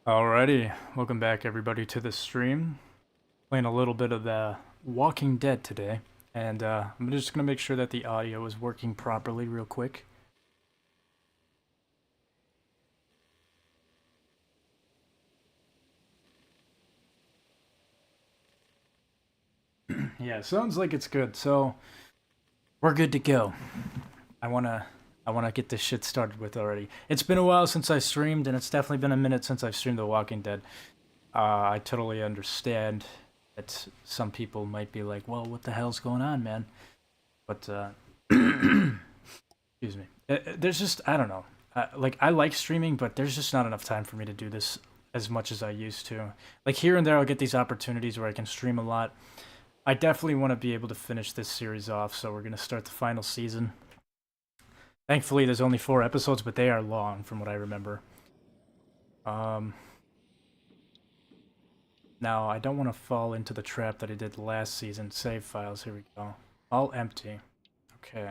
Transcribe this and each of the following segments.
Alrighty, welcome back everybody to the stream. Playing a little bit of the Walking Dead today, and I'm just gonna make sure that the audio is working properly real quick. Yeah, sounds like it's good, so we're good to go. I wanna get this shit started with already. It's been a while since I streamed, and it's definitely been a minute since I've streamed The Walking Dead. I totally understand that some people might be like, well, what the hell's going on, man? But, excuse me. There's just, I don't know. Like, I like streaming, but there's just not enough time for me to do this as much as I used to. Like, here and there, I'll get these opportunities where I can stream a lot. I definitely want to be able to finish this series off, so we're going to start the final season. Thankfully, there's only 4 episodes, but they are long, from what I remember. Now, I don't want to fall into the trap that I did last season. Save files, here we go. All empty. Okay.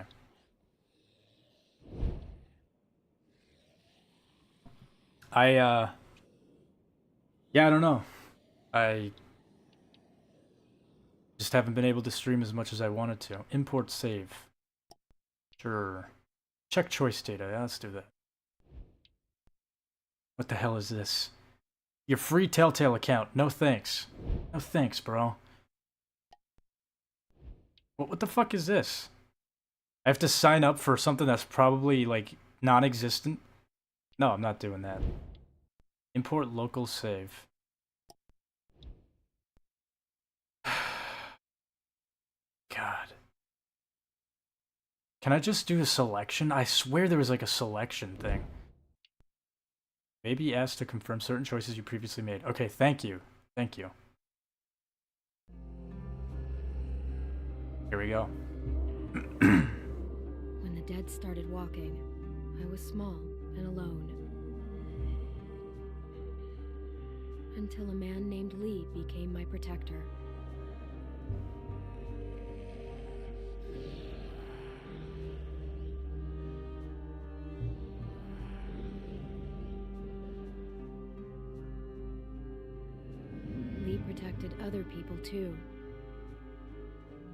Yeah, I don't know. I just haven't been able to stream as much as I wanted to. Import save. Sure. Check choice data. Yeah, let's do that. What the hell is this? Your free Telltale account. No thanks. No thanks, bro. What the fuck is this? I have to sign up for something that's probably, like, non-existent? No, I'm not doing that. Import local save. God. Can I just do a selection? I swear there was like a selection thing. Maybe asked to confirm certain choices you previously made. Okay, thank you. Thank you. Here we go. When the dead started walking, I was small and alone. Until a man named Lee became my protector. Lee protected other people too.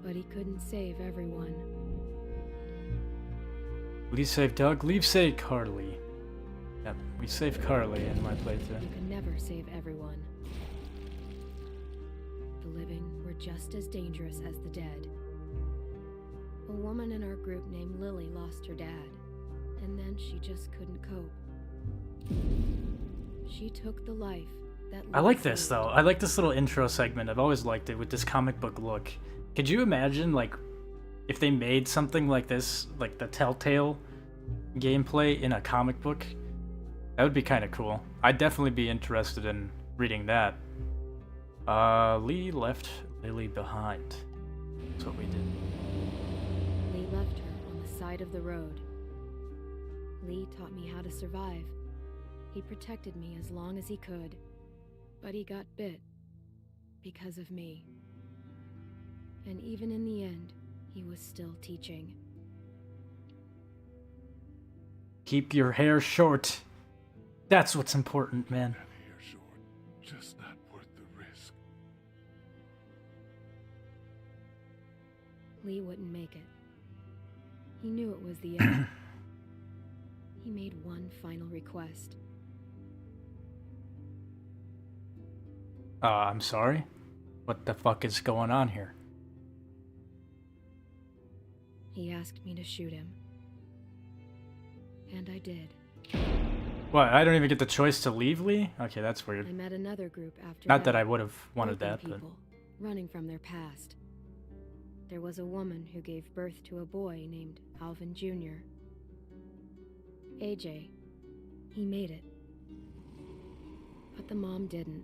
But he couldn't save everyone. Lee saved Doug. Lee saved Carly. Yep, we saved Carly in my playthrough. You can never save everyone. The living were just as dangerous as the dead. A woman in our group named Lily lost her dad, and then she just couldn't cope. She took the life that I like this though. I like this little intro segment. I've always liked it with this comic book look. Could you imagine, like, if they made something like this, like the Telltale gameplay in a comic book? That would be kind of cool. I'd definitely be interested in reading that. Lee left Lily behind. That's what we did. Lee left her on the side of the road. Lee taught me how to survive. He protected me as long as he could. But he got bit because of me. And even in the end, he was still teaching. Keep your hair short. That's what's important, man. Hair short, just not worth the risk. Lee wouldn't make it. He knew it was the end. He made one final request. I'm sorry? What the fuck is going on here? He asked me to shoot him. And I did. What, I don't even get the choice to leave Lee? Okay, that's I weird. met another group after Not that I would have wanted Broken that, but... people, running from their past. There was a woman who gave birth to a boy named Alvin Jr. AJ. He made it. But the mom didn't.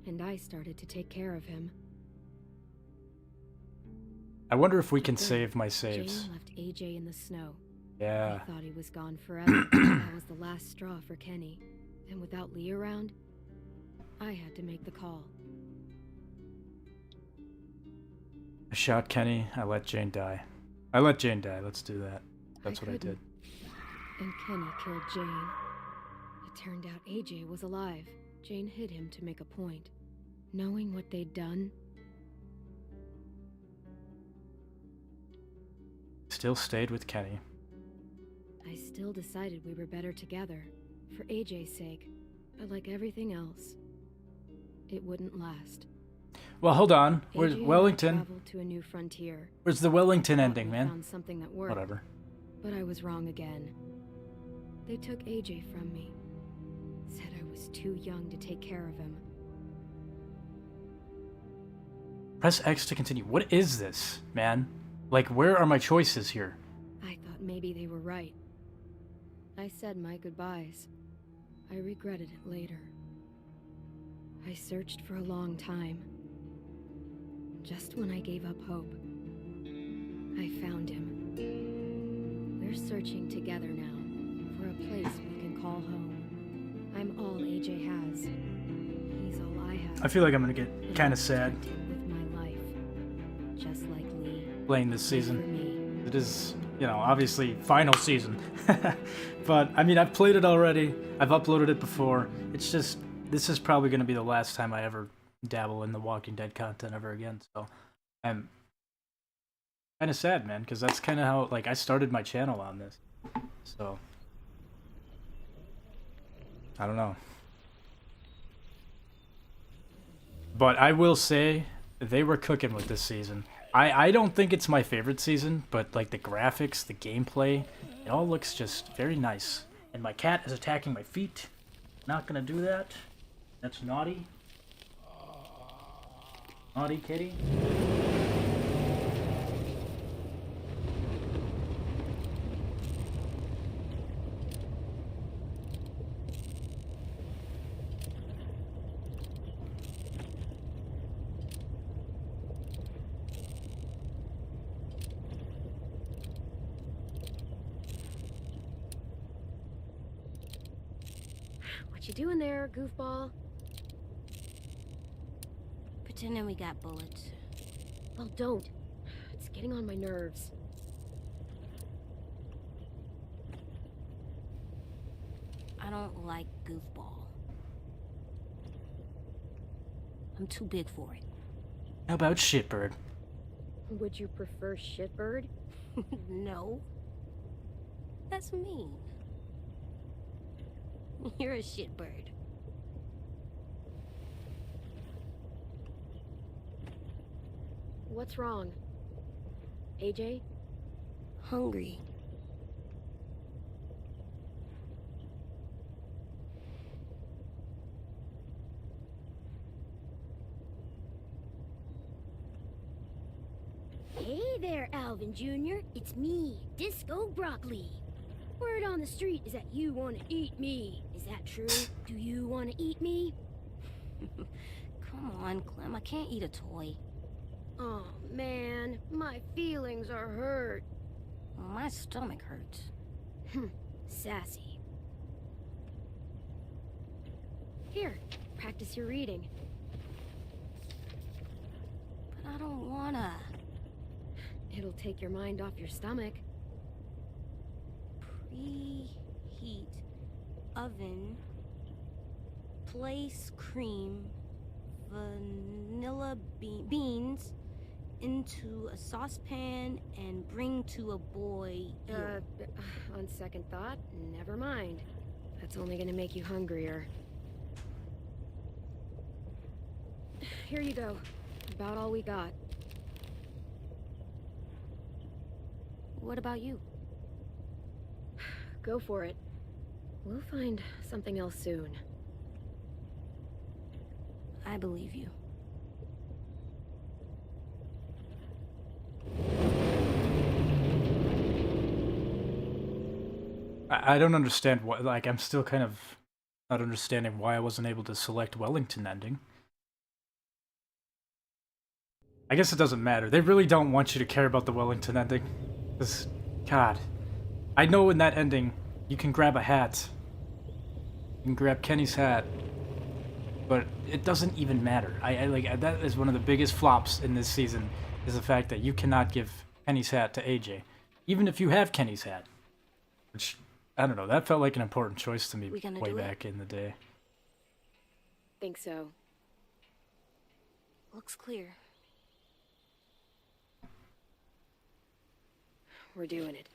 And I started to take care of him. I wonder if we can Then, save my saves. Jane left AJ in the snow. Yeah. I thought he was gone forever. That was the last straw for Kenny. And without Lee around, I had to make the call. I shot Kenny, I let Jane die. I let Jane die, let's do that. That's what I did. And Kenny killed Jane. It turned out AJ was alive. Jane hid him to make a point. Knowing what they'd done, Still stayed with Kenny. I still decided we were better together, for AJ's sake. But like everything else, it wouldn't last. Well, hold on. Where's AJ and I Wellington? traveled to a new frontier. Where's the Wellington Thought ending, we man? found something that worked. Whatever. But I was wrong again. They took AJ from me. Said I was too young to take care of him. Press X to continue. What is this, man? Like, where are my choices here? I thought maybe they were right. I said my goodbyes. I regretted it later. I searched for a long time. Just when I gave up hope, I found him. We're searching together now for a place we can call home. I'm all AJ has. He's all I have. I feel like I'm gonna get And kind I'll of sad protect him with my life, just like Lee. playing this For season. me. It is, you know, obviously final season. But, I mean, I've played it already. I've uploaded it before. It's just, this is probably going to be the last time I ever dabble in the Walking Dead content ever again. So, I'm kind of sad, man, because that's kind of how, like, I started my channel on this. So, I don't know. But I will say, they were cooking with this season. I don't think it's my favorite season, but like the graphics, the gameplay, it all looks just very nice. And my cat is attacking my feet. Not gonna do that. That's naughty. Naughty kitty. What you doing there, goofball? Pretending we got bullets. Well, don't. It's getting on my nerves. I don't like goofball. I'm too big for it. How about shitbird? Would you prefer shitbird? No. That's mean. You're a shitbird. What's wrong? AJ? Hungry. Hey there, Alvin Jr. It's me, Disco Broccoli. Word on the street is that you want to eat me. Is that true? Do you want to eat me? Come on, Clem. I can't eat a toy. Oh, man. My feelings are hurt. My stomach hurts. Sassy. Here, practice your reading. But I don't wanna. It'll take your mind off your stomach. Preheat oven. Place cream, vanilla beans into a saucepan and bring to a boil. On second thought, never mind. That's only gonna make you hungrier. Here you go. About all we got. What about you? Go for it. We'll find something else soon. I believe you. I don't understand what, like, I'm still kind of not understanding why I wasn't able to select Wellington ending. I guess it doesn't matter. They really don't want you to care about the Wellington ending. Because, God. I know in that ending, you can grab a hat. You can grab Kenny's hat. But it doesn't even matter. I like, that is one of the biggest flops in this season, is the fact that you cannot give Kenny's hat to AJ. Even if you have Kenny's hat. Which, I don't know, that felt like an important choice to me We gonna way do it? back in the day. Think so. Looks clear. We're doing it.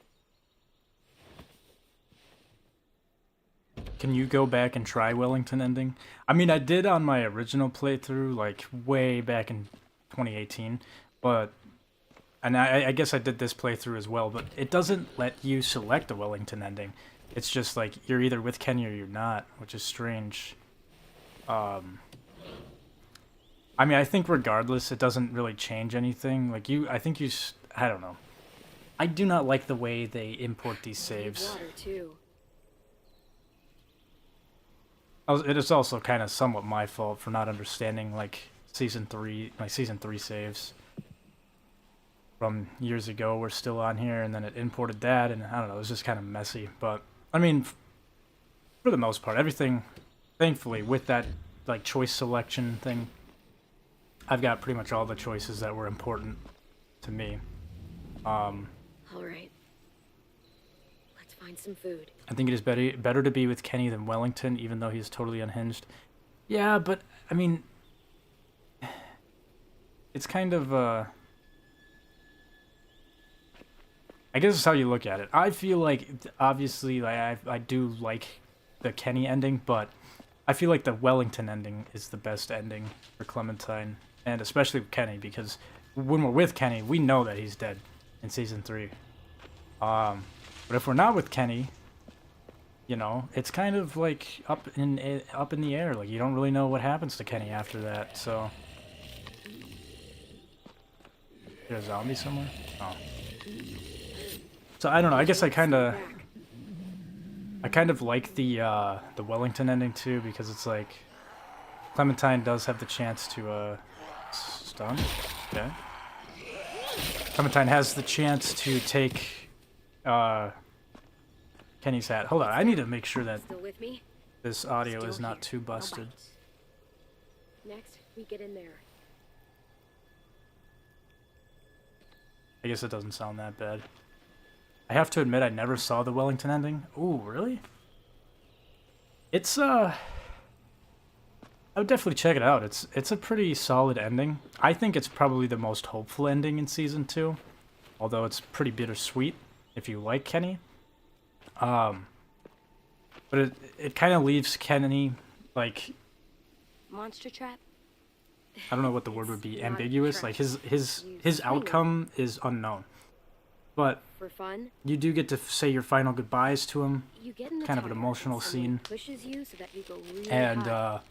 Can you go back and try Wellington ending? I mean, I did on my original playthrough, like, way back in 2018, but... And I guess I did this playthrough as well, but it doesn't let you select a Wellington ending. It's just like, you're either with Kenny or you're not, which is strange. I mean, I think regardless, it doesn't really change anything. Like, I don't know. I do not like the way they import these saves. Water too. It is also kind of somewhat my fault for not understanding, like, Season 3 saves from years ago were still on here, and then it imported that, and I don't know, it was just kind of messy. But, I mean, for the most part, everything, thankfully, with that, like, choice selection thing, I've got pretty much all the choices that were important to me. All right. Let's find some food. I think it is better to be with Kenny than Wellington, even though he's totally unhinged. Yeah, but, I mean, it's kind of, I guess it's how you look at it. I feel like, obviously, I do like the Kenny ending, but I feel like the Wellington ending is the best ending for Clementine, and especially with Kenny, because when we're with Kenny, we know that he's dead in Season 3. But if we're not with Kenny, you know, it's kind of like up in the air. Like, you don't really know what happens to Kenny after that, so... Is there a zombie somewhere? Oh. So, I don't know, I guess I kind of like the Wellington ending, too, because it's like... Clementine does have the chance to, stun? Okay. Clementine has the chance to take, Kenny's hat. Hold on, I need to make sure that Still with me? this audio Still is not here. too No busted. bites. Next, we get in there. I guess it doesn't sound that bad. I have to admit, I never saw the Wellington ending. Ooh, really? It's, I would definitely check it out. It's a pretty solid ending. I think it's probably the most hopeful ending in Season 2. Although it's pretty bittersweet if you like Kenny. But it kind of leaves Kenny, like... Monster trap? I don't know what the word would be. It's not Ambiguous? trash. Like, his swing outcome is unknown. But For fun, you do get to say your final goodbyes to him. you get in the Kind of an tower emotional and someone scene. pushes you so that you go really And, high.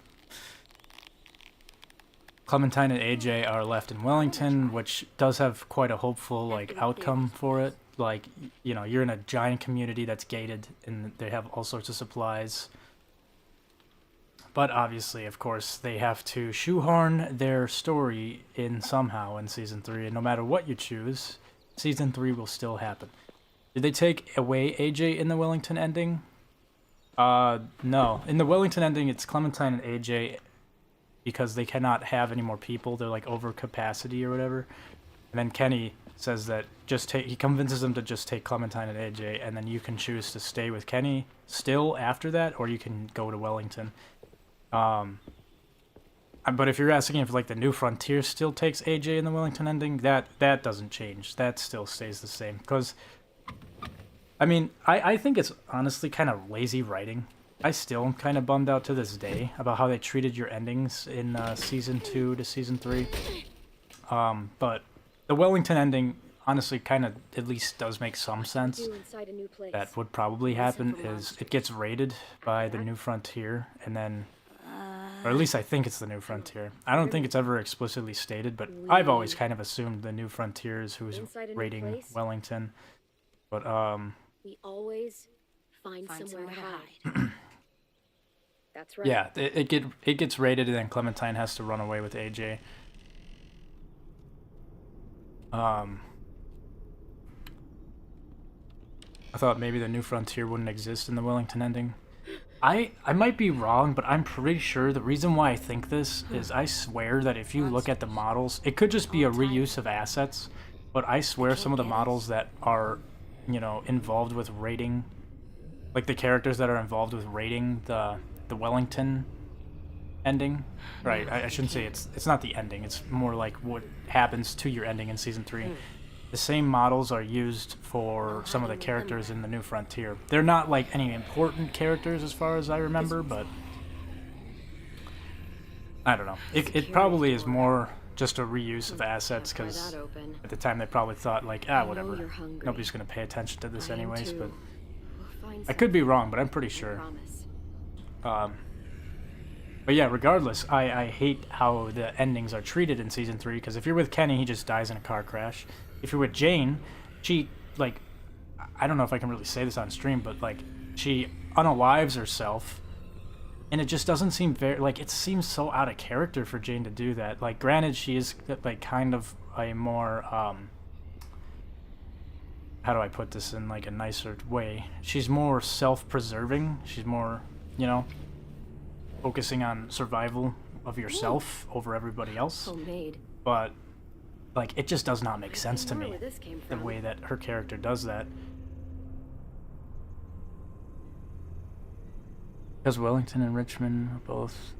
Clementine and AJ are left in Wellington, which does have quite a hopeful, like, outcome for it. Like, you know, you're in a giant community that's gated, and they have all sorts of supplies. But obviously, of course, they have to shoehorn their story in somehow in Season 3, and no matter what you choose, Season 3 will still happen. Did they take away AJ in the Wellington ending? No. In the Wellington ending, it's Clementine and AJ because they cannot have any more people. They're, like, over capacity or whatever. And then Kenny says that he convinces them to just take Clementine and AJ, and then you can choose to stay with Kenny still after that, or you can go to Wellington. But if you're asking if, like, the New Frontier still takes AJ in the Wellington ending, that doesn't change. That still stays the same. Because, I mean, I think it's honestly kind of lazy writing. I still am kind of bummed out to this day about how they treated your endings in Season 2 to Season 3. But the Wellington ending, honestly, kind of at least does make some sense. You inside a new place. That would probably happen is it gets raided by the New Frontier, and then... Or at least I think it's the New Frontier. I don't think it's ever explicitly stated, but I've always kind of assumed the New Frontier is who's Inside a new raiding place? Wellington. But, We always find somewhere to to hide. That's right. yeah, it gets raided, and then Clementine has to run away with AJ. I thought maybe the New Frontier wouldn't exist in the Wellington ending. I might be wrong, but I'm pretty sure the reason why I think this is I swear that if you look at the models, it could just be a reuse of assets, but I swear some of the models that are, you know, involved with raiding like the characters that are involved with raiding the Wellington ending. Right, I shouldn't say it's not the ending. It's more like what happens to your ending in season 3. The same models are used for some of the characters in the New Frontier. They're not like any important characters as far as I remember, but I don't know. It probably is more just a reuse of assets, because at the time they probably thought like, whatever, nobody's gonna pay attention to this anyways. But I could be wrong, but I'm pretty sure. But yeah, regardless, I hate how the endings are treated in season 3, because if you're with Kenny, he just dies in a car crash. If you're with Jane, she, like, I don't know if I can really say this on stream, but like, she unalives herself, and it just doesn't seem very, like, it seems so out of character for Jane to do that. Like, granted, she is, like, kind of a more, how do I put this in, like, a nicer way? She's more self-preserving. She's more, you know, focusing on survival of yourself over everybody else. Homemade. But, like, it just does not make sense to me, the way that her character does that. Because Wellington and Richmond are both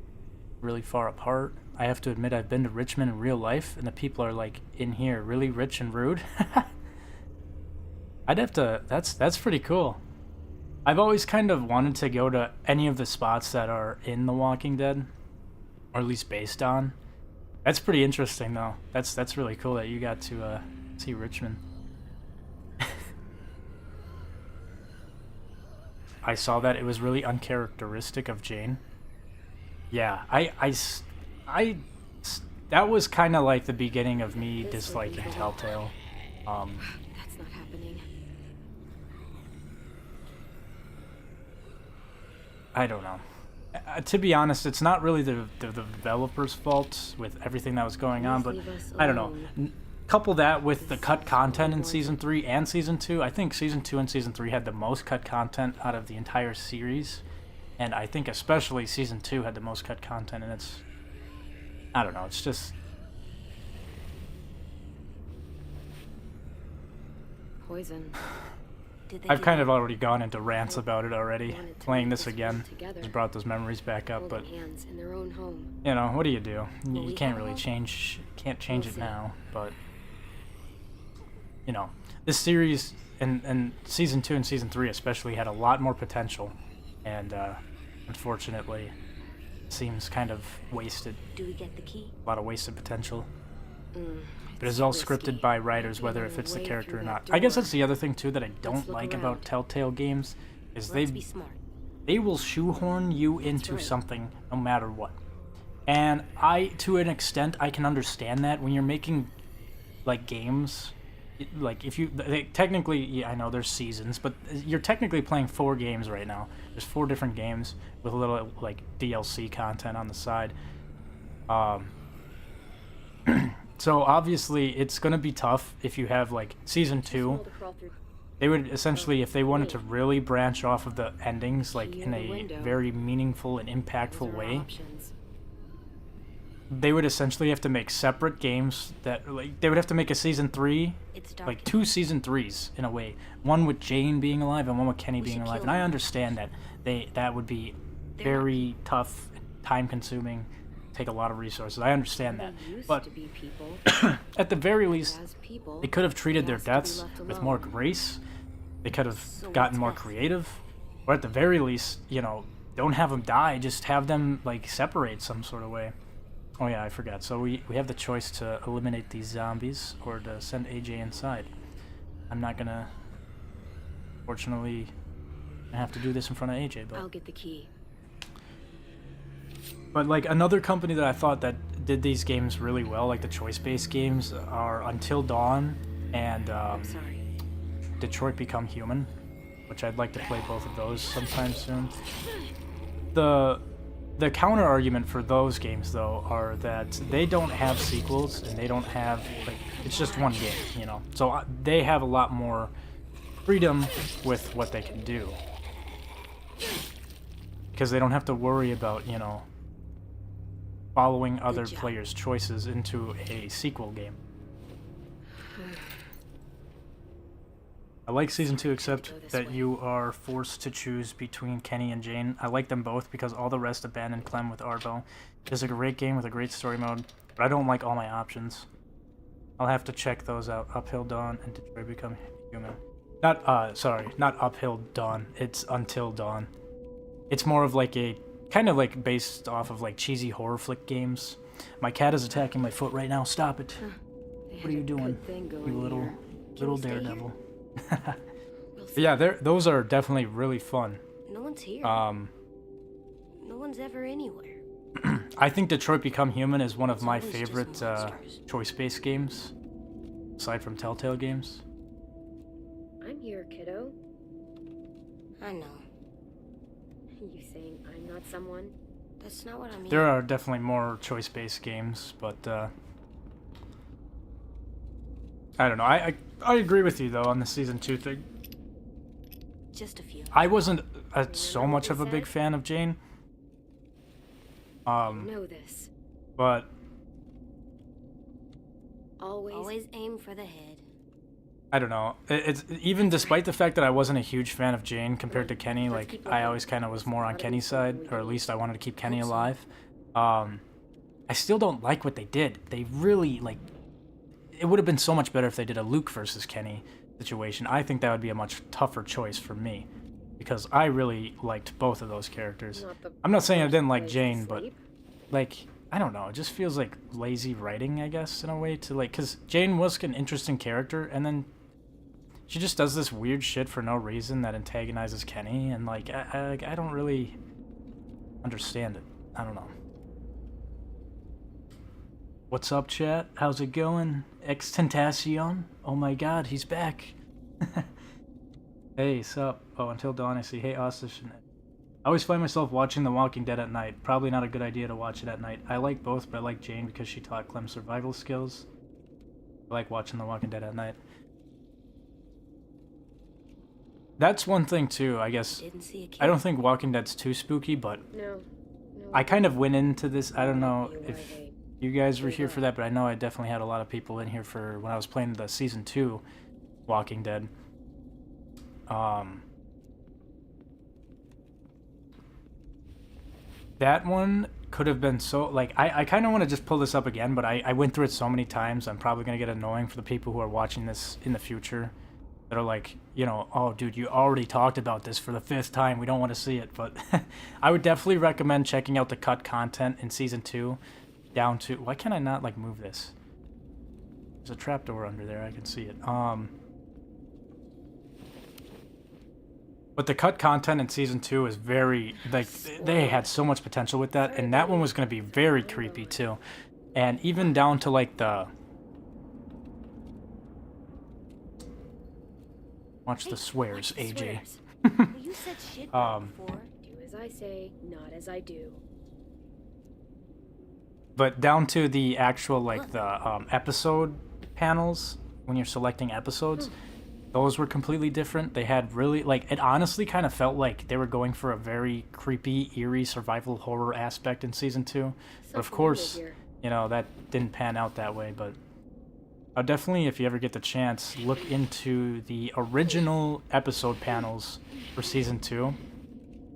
really far apart. I have to admit, I've been to Richmond in real life, and the people are, like, in here, really rich and rude. I'd have to... That's pretty cool. I've always kind of wanted to go to any of the spots that are in The Walking Dead, or at least based on. That's pretty interesting, though. That's really cool that you got to see Richmond. I saw that it was really uncharacteristic of Jane. Yeah, that was kind of like the beginning of me disliking Telltale. That's not happening. I don't know. To be honest, it's not really the developer's fault with everything that was going on, but I don't know. Couple that with the cut content in Season 3 and Season 2. I think Season 2 and Season 3 had the most cut content out of the entire series. And I think especially Season 2 had the most cut content, and it's... I don't know, it's just... Poison. I've kind of already gone into rants about it already. Playing this again just brought those memories back up, but... You know, what do? You can't really change it now, but... You know, this series and Season 2 and Season 3 especially had a lot more potential, and unfortunately seems kind of wasted. Do we get the key? A lot of wasted potential. But it's all scripted by writers, whether it fits the character or not. I guess that's the other thing too that I don't like about Telltale games, is they will shoehorn you into something no matter what. And to an extent, I can understand that when you're making like games. Like, if you technically, yeah, I know there's seasons, but you're technically playing 4 games right now. There's 4 different games with a little like DLC content on the side. So obviously it's gonna be tough if you have like Season 2. They would essentially, if they wanted to really branch off of the endings like in a very meaningful and impactful way, they would essentially have to make separate games that, like, they would have to make a Season 3, like 2 Season 3s in a way. One with Jane being alive and one with Kenny being alive. And I understand that that would be very tough, time-consuming, take a lot of resources. I understand that. But at the very least, they could have treated their deaths with more grace. They could have gotten more creative. Or at the very least, you know, don't have them die, just have them, like, separate some sort of way. Oh yeah, I forgot. So we have the choice to eliminate these zombies or to send AJ inside. I'm not gonna, fortunately, I have to do this in front of AJ, but... I'll get the key. But like another company that I thought that did these games really well, like the choice-based games, are Until Dawn and Detroit Become Human, which I'd like to play both of those sometime soon. The counter argument for those games, though, are that they don't have sequels and they don't have, like, it's just one game, you know. So they have a lot more freedom with what they can do. Because they don't have to worry about, you know, following other players' choices into a sequel game. I like season 2 Go except this that way. you are forced to choose between Kenny and Jane. I like them both because all the rest abandoned Clem with Arvo. It's a great game with a great story mode, but I don't like all my options. I'll have to check those out. Uphill Dawn and Detroit Become Human. Not Uphill Dawn. It's Until Dawn. It's more of like a, kind of like based off of like cheesy horror flick games. My cat is attacking my foot right now. Stop it. They What had are you a doing, good thing going you little, here. little we stay here? daredevil? We'll see. But yeah, those are definitely really fun. No one's here. Um, No one's ever anywhere. I think Detroit Become Human is one of It's my always just favorite monsters. choice-based games, aside from Telltale games. I'm here, kiddo. I know. You saying I'm not someone? That's not what I mean. There are definitely more choice-based games, but I don't know. I agree with you though on the season 2 thing. Just a few. I wasn't so remember much what of a they big said? fan of Jane. Know this. But Always aim for the head. I don't know. It's even despite the fact that I wasn't a huge fan of Jane compared to Kenny, like I always kind of was more on Kenny's side, or at least I wanted to keep Kenny alive. I still don't like what they did. They really like. It would have been so much better if they did a Luke versus Kenny situation. I think that would be a much tougher choice for me, because I really liked both of those characters. I'm not saying I didn't like Jane, but like I don't know. It just feels like lazy writing, I guess, in a way to like, because Jane was an interesting character, and then she just does this weird shit for no reason that antagonizes Kenny, and like I don't really understand it. I don't know. What's up, chat? How's it going? Extentacion? Oh my god, he's back. Hey, sup? Oh, Until Dawn, I see. Hey, Austish. I always find myself watching The Walking Dead at night. Probably not a good idea to watch it at night. I like both, but I like Jane because she taught Clem survival skills. I like watching The Walking Dead at night. That's one thing, too, I guess. Didn't see a kid. I don't think Walking Dead's too spooky, but No. I kind of went into this, I don't know You are if a- you guys were here for that, but I know I definitely had a lot of people in here for when I was playing the season 2 Walking Dead. That one could have been so, like, I kind of want to just pull this up again, but I went through it so many times, I'm probably going to get annoying for the people who are watching this in the future that are like, you know, oh, dude, you already talked about this for the 5th time, we don't want to see it, but I would definitely recommend checking out the cut content in Season 2 down to, why can't I not, like, move this? There's a trapdoor under there, I can see it. But the cut content in Season 2 is very, like, they had so much potential with that, and that one was going to be very creepy, too. And even down to, like, the... Watch the swears, AJ. Swears. Well, you said shit back before. Do as I say, not as I do. But down to the actual, like, the episode panels, when you're selecting episodes, those were completely different. They had really, like, it honestly kind of felt like they were going for a very creepy, eerie survival horror aspect in Season 2. But of Something course, new here. you know, that didn't pan out that way, but I'll definitely, if you ever get the chance, look into the original episode panels for Season 2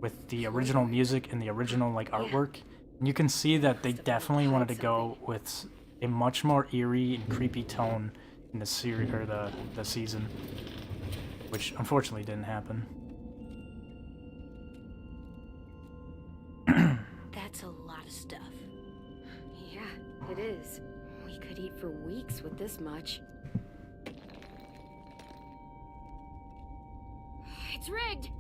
with the original music and the original, like, artwork. And you can see that they definitely wanted to go with a much more eerie and creepy tone in the series, or the season, which unfortunately didn't happen. That's a lot of stuff. Yeah, it is. We could eat for weeks with this much. It's rigged.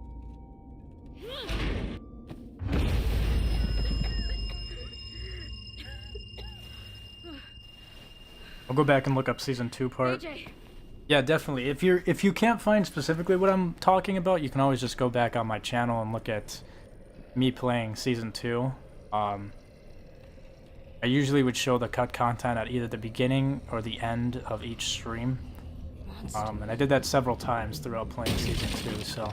I'll go back and look up Season 2 part. AJ, Yeah, definitely. If you can't find specifically what I'm talking about, you can always just go back on my channel and look at me playing Season 2. I usually would show the cut content at either the beginning or the end of each stream. And I did that several times throughout playing Season 2, so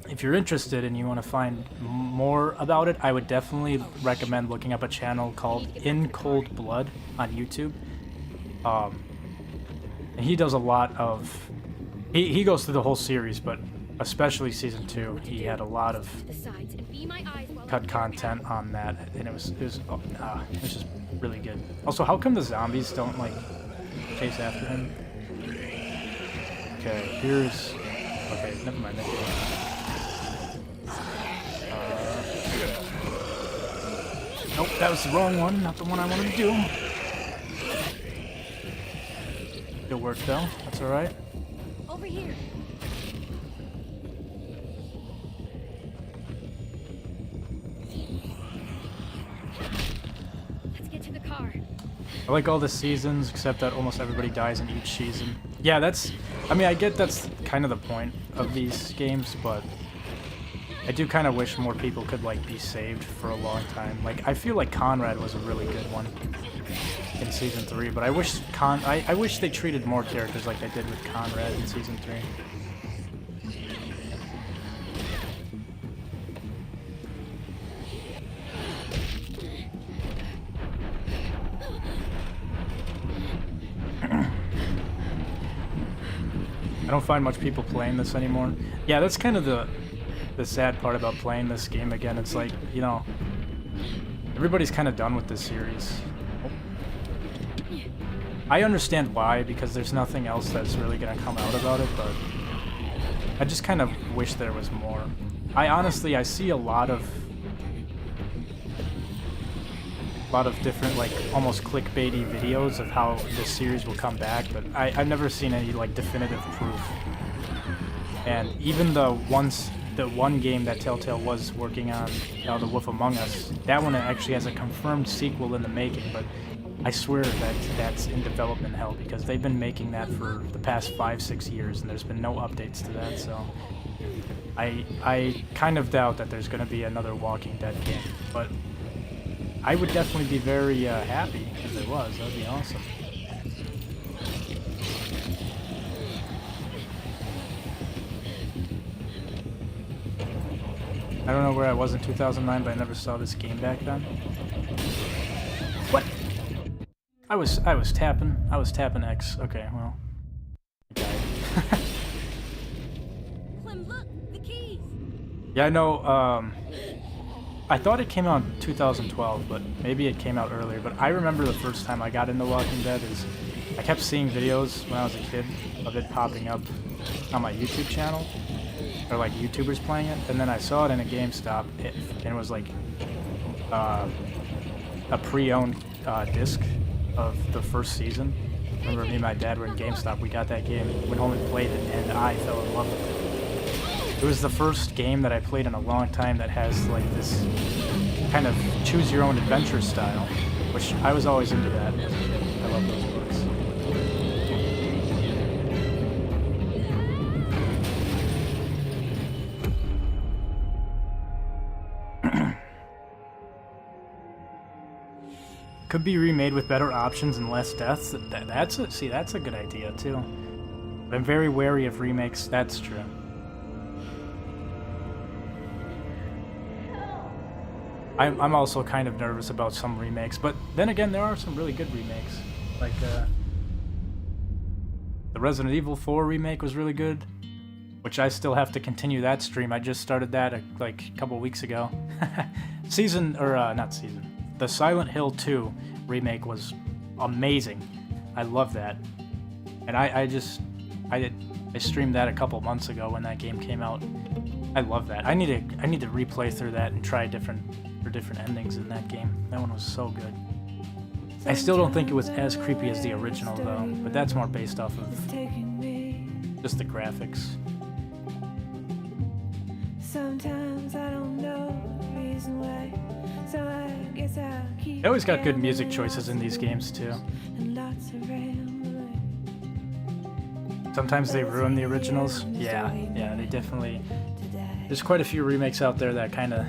if you're interested and you want to find more about it, I would definitely recommend looking up a channel called In Cold Blood on YouTube. And he does a lot of He goes through the whole series, but especially season 2, he had a lot of The sides and be my eyes while I cut work content on that, and it was just really good. Also, how come the zombies don't like chase after him? Okay, here's okay. Never mind. Nope, that was the wrong one. Not the one I wanted to do. Still worked though. That's all right. Over here. Let's get to the car. I like all the seasons, except that almost everybody dies in each season. Yeah, that's... I mean, I get that's kind of the point of these games, but I do kind of wish more people could, like, be saved for a long time. Like, I feel like Conrad was a really good one in Season 3, but I wish I wish they treated more characters like they did with Conrad in Season 3. I don't find much people playing this anymore. Yeah, that's kind of the sad part about playing this game again. It's like, you know, everybody's kind of done with this series. I understand why, because there's nothing else that's really going to come out about it, but I just kind of wish there was more. I see a lot of different, like, almost clickbaity videos of how this series will come back, but I've never seen any, like, definitive proof. And even the one game that Telltale was working on, The Wolf Among Us, that one actually has a confirmed sequel in the making, but I swear that's in development hell, because they've been making that for the past 5-6 years, and there's been no updates to that, so I kind of doubt that there's going to be another Walking Dead game, but I would definitely be very happy if there was. That would be awesome. I don't know where I was in 2009, but I never saw this game back then. What? I was tapping X. Okay, well, I died. Clem, look, the keys. Yeah, I know. I thought it came out in 2012, but maybe it came out earlier. But I remember the first time I got into Walking Dead is I kept seeing videos when I was a kid of it popping up on my YouTube channel, or like YouTubers playing it, and then I saw it in a GameStop, and it was like a pre-owned disc of the first season. I remember me and my dad were in GameStop, we got that game, went home and played it, and I fell in love with it. It was the first game that I played in a long time that has like this kind of choose your own adventure style, which I was always into that. I love those books. Could be remade with better options and less deaths. That's a good idea too. I'm very wary of remakes. That's true. I'm also kind of nervous about some remakes, but then again, there are some really good remakes. Like, the Resident Evil 4 remake was really good, which I still have to continue that stream. I just started that, like, a couple weeks ago. The Silent Hill 2 remake was amazing. I love that. And I streamed that a couple months ago when that game came out. I love that. I need to replay through that and try different endings in that game. That one was so good. I still don't think it was as creepy as the original though, but that's more based off of just the graphics. Sometimes I don't know the reason why, so I guess I'll keep. They always got good music choices in these games too. And lots of rambling. Sometimes they ruin the originals. Yeah, they definitely. There's quite a few remakes out there that kind of.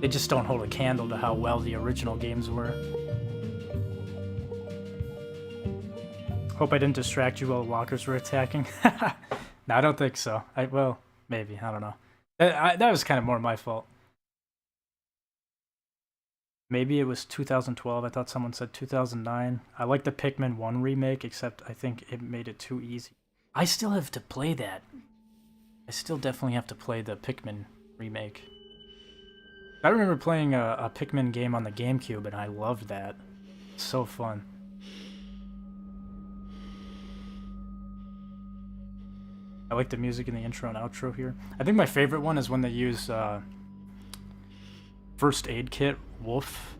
They just don't hold a candle to how well the original games were. Hope I didn't distract you while walkers were attacking. No, I don't think so. Well, maybe. I don't know. That was kind of more my fault. Maybe it was 2012. I thought someone said 2009. I like the Pikmin 1 remake, except I think it made it too easy. I still have to play that. I still definitely have to play the Pikmin remake. I remember playing a Pikmin game on the GameCube, and I loved that. So fun. I like the music in the intro and outro here. I think my favorite one is when they use First Aid Kit Wolf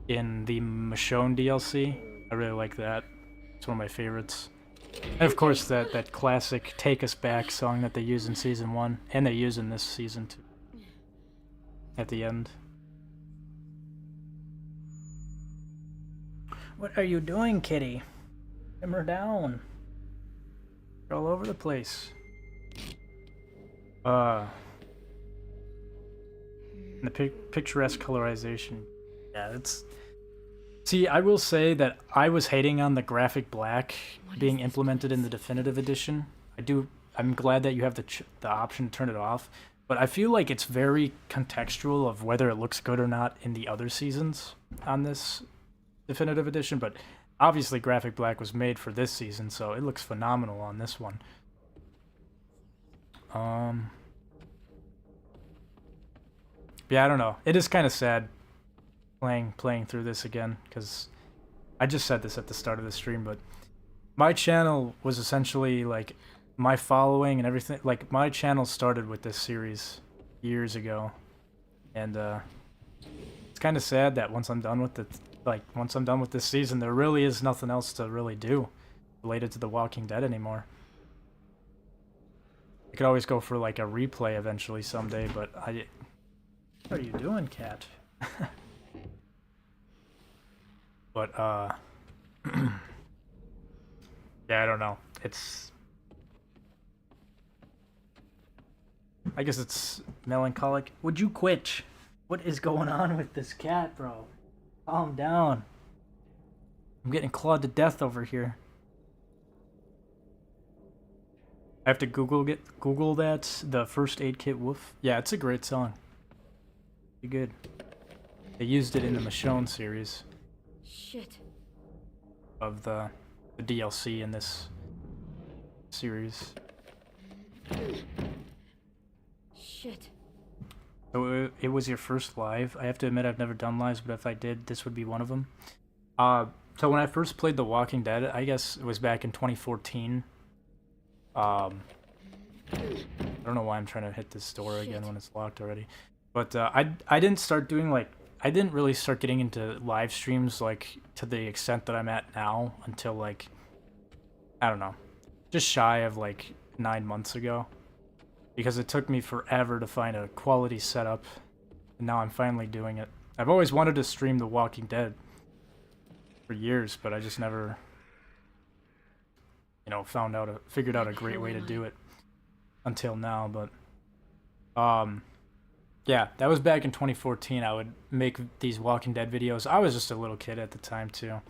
in the Michonne DLC. I really like that. It's one of my favorites. And of course that classic Take Us Back song that they use in Season 1, and they use in this season too. At the end. What are you doing, kitty? Simmer down. You're all over the place. The picturesque colorization. Yeah, it's... See, I will say that I was hating on the graphic black being implemented in the Definitive Edition. I'm glad that you have the option to turn it off, but I feel like it's very contextual of whether it looks good or not in the other seasons on this Definitive Edition, but obviously graphic black was made for this season, so it looks phenomenal on this one. Yeah, I don't know. It is kind of sad playing through this again, because I just said this at the start of the stream, but my channel was essentially like my following and everything. Like my channel started with this series years ago, and it's kind of sad that once I'm done with this season, there really is nothing else to really do related to The Walking Dead anymore. I could always go for like a replay eventually someday, but what are you doing, cat? But yeah, I don't know. I guess it's melancholic. Would you quit? What is going on with this cat, bro? Calm down. I'm getting clawed to death over here. I have to Google that, the First Aid Kit Wolf. Yeah, it's a great song. Pretty good. They used it in the Michonne series. Shit. Of the DLC in this series. Shit. So it was your first live. I have to admit I've never done lives, but if I did, this would be one of them. So when I first played The Walking Dead, I guess it was back in 2014. I don't know why I'm trying to hit this door again when it's locked already. But I didn't start doing I didn't really start getting into live streams like to the extent that I'm at now until like, I don't know, just shy of like 9 months ago, because it took me forever to find a quality setup, and now I'm finally doing it. I've always wanted to stream The Walking Dead for years, but I just never, figured out a great way to do it until now. But yeah, that was back in 2014. I would make these Walking Dead videos. I was just a little kid at the time too,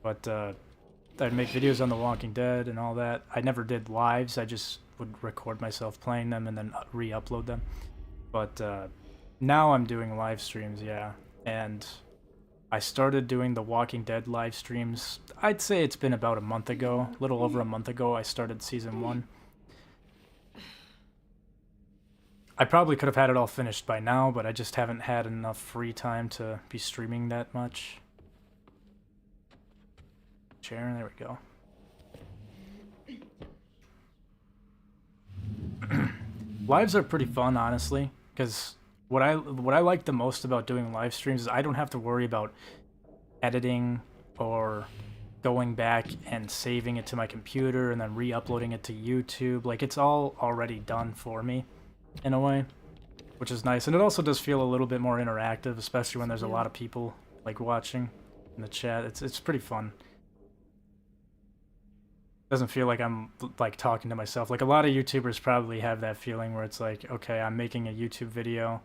but I'd make videos on The Walking Dead and all that. I never did lives. I just would record myself playing them and then re-upload them. But now I'm doing live streams, yeah. And I started doing the Walking Dead live streams. I'd say it's been about a month ago, a little over a month ago. I started Season 1. I probably could have had it all finished by now, but I just haven't had enough free time to be streaming that much. Chair, there we go. Lives are pretty fun, honestly, because what I like the most about doing live streams is I don't have to worry about editing or going back and saving it to my computer and then re-uploading it to YouTube. Like, it's all already done for me in a way, which is nice. And it also does feel a little bit more interactive, especially when there's a lot of people like watching in the chat. It's pretty fun. Doesn't feel like I'm like talking to myself. Like, a lot of YouTubers probably have that feeling where it's like, okay, I'm making a YouTube video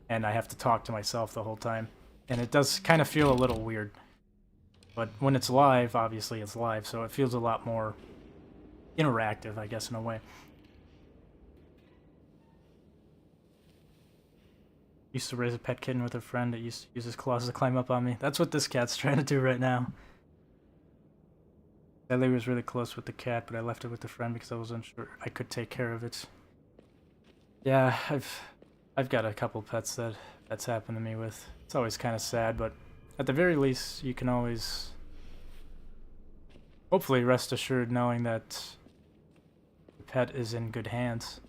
and I have to talk to myself the whole time, and it does kind of feel a little weird. But when it's live, obviously it's live, so it feels a lot more interactive, I guess, in a way. Used to raise a pet kitten with a friend that used to use his claws to climb up on me. That's what this cat's trying to do right now. Ellie was really close with the cat, but I left it with a friend because I wasn't sure I could take care of it. Yeah, I've got a couple pets that's happened to me with. It's always kind of sad, but at the very least, you can always hopefully rest assured knowing that the pet is in good hands,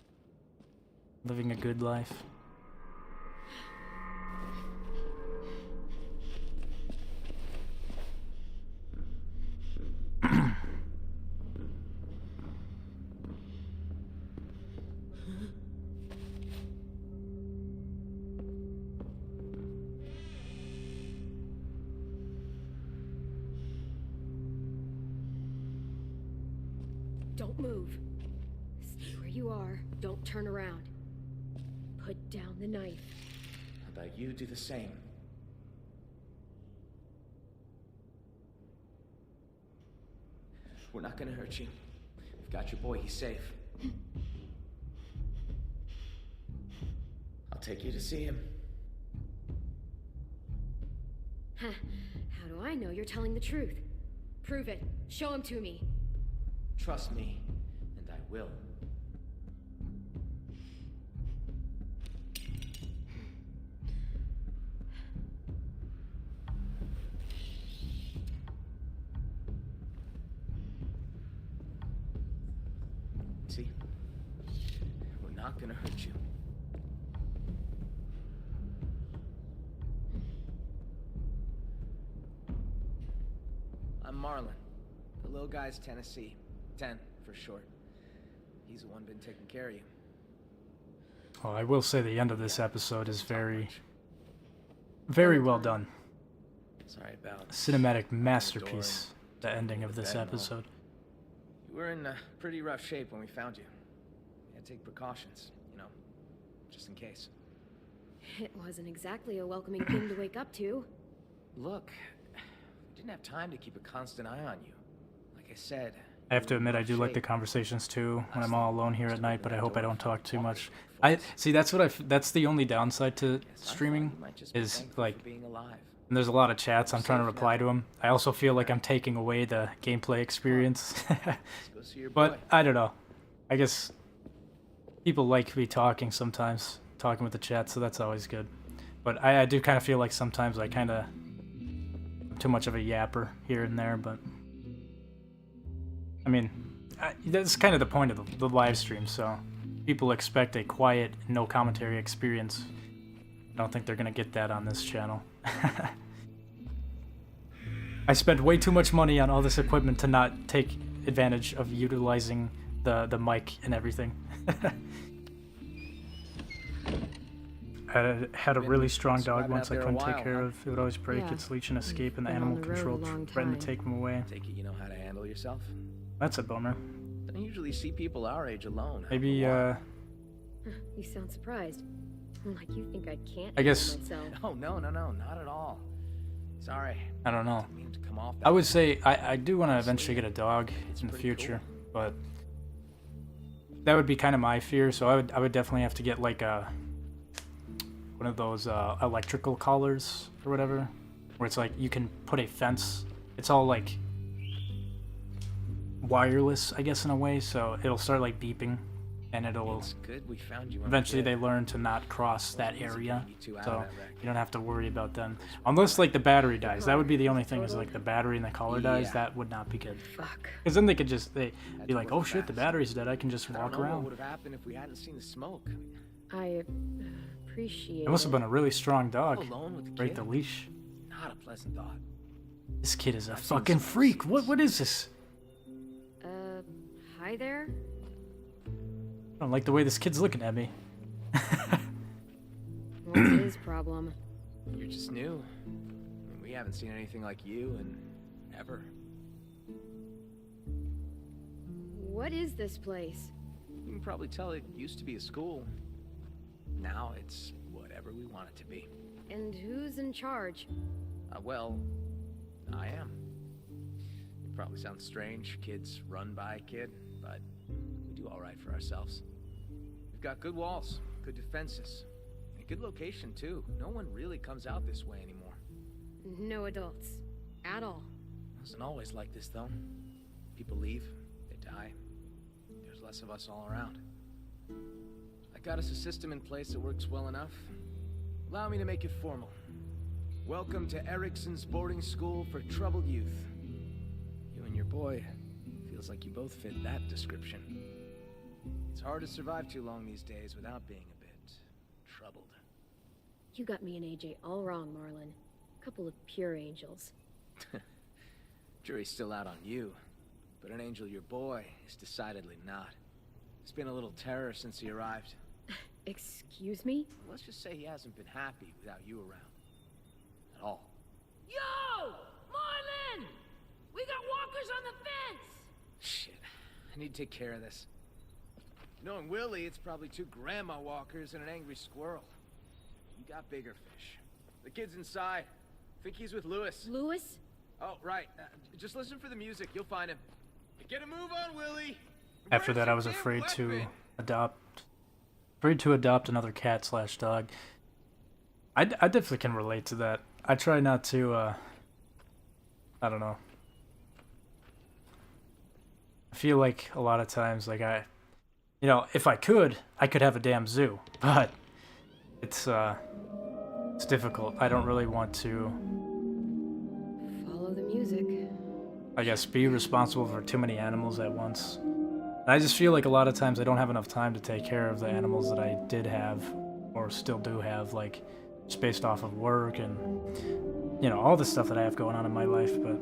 living a good life. Don't move. Stay where you are. Don't turn around. Put down the knife. How about you do the same? We're not gonna hurt you. We've got your boy, he's safe. I'll take you to see him. Huh. How do I know you're telling the truth? Prove it. Show him to me. Trust me, and I will. See? We're not gonna hurt you. I'm Marlon. The little guy's Tennessee. 10 for short. He's the one been taking care of you. Oh, I will say the end of this episode is very well done. Sorry about Cinematic masterpiece, the ending of this episode. You were in pretty rough shape when we found you. You had to take precautions, you know, just in case. It wasn't exactly a welcoming thing to wake up to. Look, we didn't have time to keep a constant eye on you. Like I said, I have to admit, I do like the conversations too when I'm all alone here at night, but I hope I don't talk too much. I see, that's the only downside to streaming is like, being alive. and there's a lot of chats. I'm trying to reply to them. I also feel like I'm taking away the gameplay experience. Go see your boy. But I don't know. I guess people like me talking sometimes, talking with the chat, so that's always good. But I do kind of feel like sometimes I kind of am too much of a yapper here and there, but I mean, that's kind of the point of the live stream, so people expect a quiet, no commentary experience. I don't think they're going to get that on this channel. I spent way too much money on all this equipment to not take advantage of utilizing the mic and everything. I had a really strong dog once I couldn't take care of. It would always break Yeah. its leech and escape, and the Been on animal the road control a long threatened to time. take him away. Take it you know how to handle yourself? That's a bummer. I don't usually see people our age alone. Maybe, You sound surprised. Like you think I can't I guess- handle myself. Oh, no, not at all. Sorry. I don't know. Didn't mean to come off I that would way. say I do want to eventually get a dog It's in the pretty future, but that would be kind of my fear. So I would definitely have to get like one of those electrical collars or whatever, where it's like you can put a fence. It's all like wireless, I guess, in a way. So it'll start like beeping, and it'll It's good we found you. eventually they learn to not cross that Easy area, to get you out so of that wreck. you don't have to worry about them. Unless like the battery dies, that would be the only thing. Is like the battery and the collar dies, Yeah. that would not be good. Fuck. Because then they could just be to like, work oh shit, the fast. battery's dead. I can just I don't walk know what around. would have happened if we hadn't seen the smoke. I appreciate It must have been a really strong dog. Alone with the Break kid. the leash. Not a pleasant thought. This kid is a I've seen fucking some freak. scenes. What is this? Hi there? I don't like the way this kid's looking at me. What's his problem? You're just new. I mean, we haven't seen anything like you in ever. What is this place? You can probably tell it used to be a school. Now it's whatever we want it to be. And who's in charge? Well, I am. It probably sounds strange, kids run by a kid, but we do all right for ourselves. We've got good walls, good defenses, and good location too. No one really comes out this way anymore. No adults. At all. It wasn't always like this though. People leave, they die. There's less of us all around. I got us a system in place that works well enough. Allow me to make it formal. Welcome to Erickson's boarding school for troubled youth. You and your boy, feels like you both fit that description. It's hard to survive too long these days without being a bit troubled. You got me and AJ all wrong, Marlon. Couple of pure angels. Jury's still out on you, but an angel your boy is decidedly not. He's been a little terror since he arrived. Excuse me? Let's just say he hasn't been happy without you around. At all. Yo! Marlon! We got walkers on the fence! Shit. I need to take care of this. Knowing Willie, it's probably 2 grandma walkers and an angry squirrel. You got bigger fish. The kid's inside. Think he's with Lewis. Lewis? Oh, right. Just listen for the music. You'll find him. Get a move on, Willie! After that, I was afraid to adopt another cat slash dog. I definitely can relate to that. I try not to, I don't know. I feel like a lot of times, like you know, if I could have a damn zoo, but it's difficult. I don't really want to, Follow the music. I guess, be responsible for too many animals at once. And I just feel like a lot of times I don't have enough time to take care of the animals that I did have, or still do have, like, just based off of work and, you know, all the stuff that I have going on in my life. But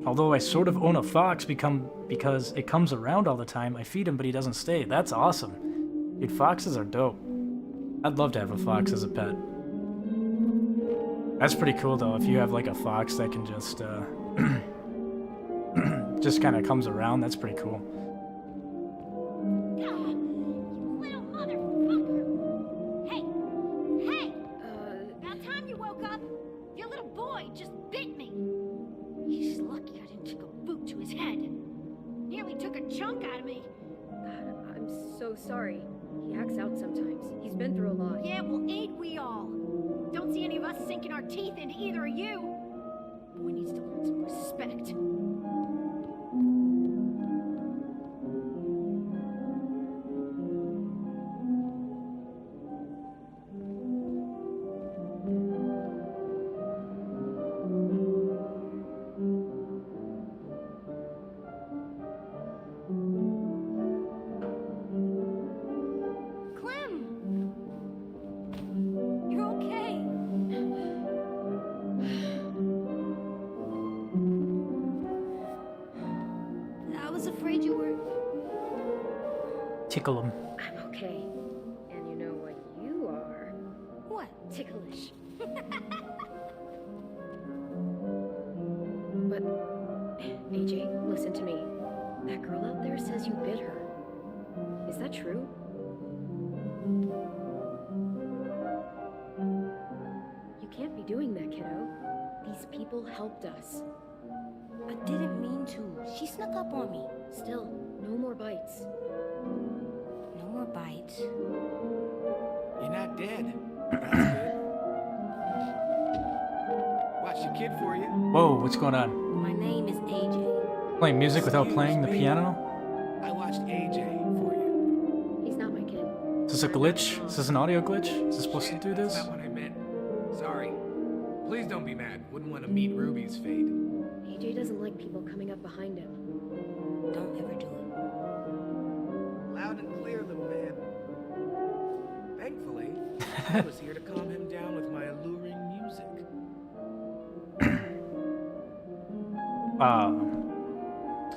although I sort of own a fox because it comes around all the time, I feed him but he doesn't stay. That's awesome. Dude, foxes are dope. I'd love to have a fox as a pet. That's pretty cool though, if you have like a fox that can just just kind of comes around. That's pretty cool. You little motherfucker! Hey! Hey! About time you woke up! Your little boy just bit me! He's lucky I didn't take a boot to his head. Nearly took a chunk out of me. God, I'm so sorry. He acts out sometimes. He's been through a lot. Yeah, well, ain't we all? Don't see any of us sinking our teeth into either of you. Boy needs to learn some respect. Tickle him. I'm okay. And you know what you are? What? Ticklish. But, AJ, listen to me. That girl out there says you bit her. Is that true? You can't be doing that, kiddo. These people helped us. I didn't mean to. She snuck up on me. Still, no more bites. No more bites. You're not dead. That's good. Watch your kid for you. Whoa, what's going on? My name is AJ. Playing music without Excuse playing the me. piano? I watched AJ for you. He's not my kid. Is this a glitch? Is this an audio glitch? Is this supposed Shit, to do this? That's not what I meant. Sorry. Please don't be mad. Wouldn't want to meet Ruby's fate. AJ doesn't like people coming up behind him. Don't ever do it. Loud and clear, little man. Thankfully, I was here to calm him down with my alluring music.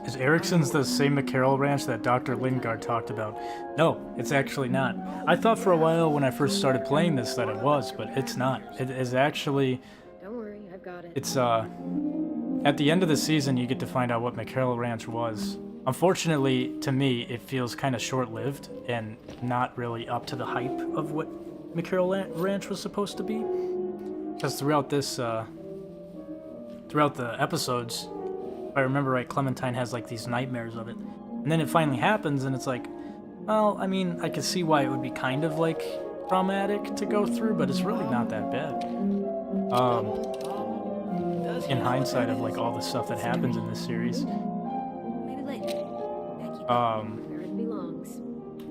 Is Erickson's the same McCarroll Ranch that Dr. Lingard talked about? No, it's actually not. I thought for a while when I first started playing this that it was, but it's not. It is actually... Don't worry, I've got it. It's, at the end of the season, you get to find out what McCarroll Ranch was. Unfortunately, to me, it feels kind of short-lived and not really up to the hype of what McCarroll Ranch was supposed to be. Because throughout this, throughout the episodes, if I remember right, Clementine has like these nightmares of it. And then it finally happens and it's like, well, I mean, I can see why it would be kind of like traumatic to go through, but it's really not that bad. In hindsight of like all the stuff that happens in this series. Maybe Where it belongs.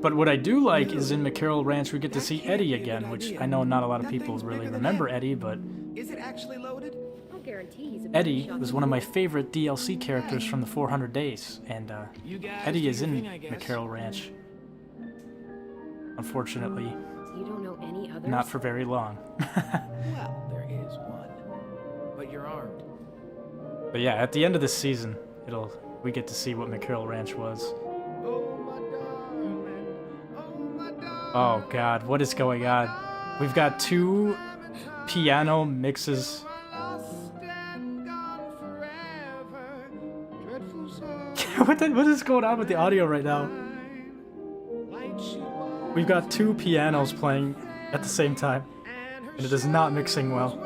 But what I do like is in McCarroll Ranch we get to see Eddie again, which I know not a lot of people really remember Eddie, but Is it actually loaded? I'll guarantee he's a Eddie was one of my favorite DLC characters from the 400 Days, and Eddie is in McCarroll Ranch. Unfortunately, You don't know any others? not for very long. Well, there is one. But you're armed. But yeah, at the end of this season, we get to see what McCarroll Ranch was. Oh, my darling. Oh, my darling. Oh god, what is going on? We've got 2 piano mixes. What is going on with the audio right now? We've got 2 pianos playing at the same time, and it is not mixing well.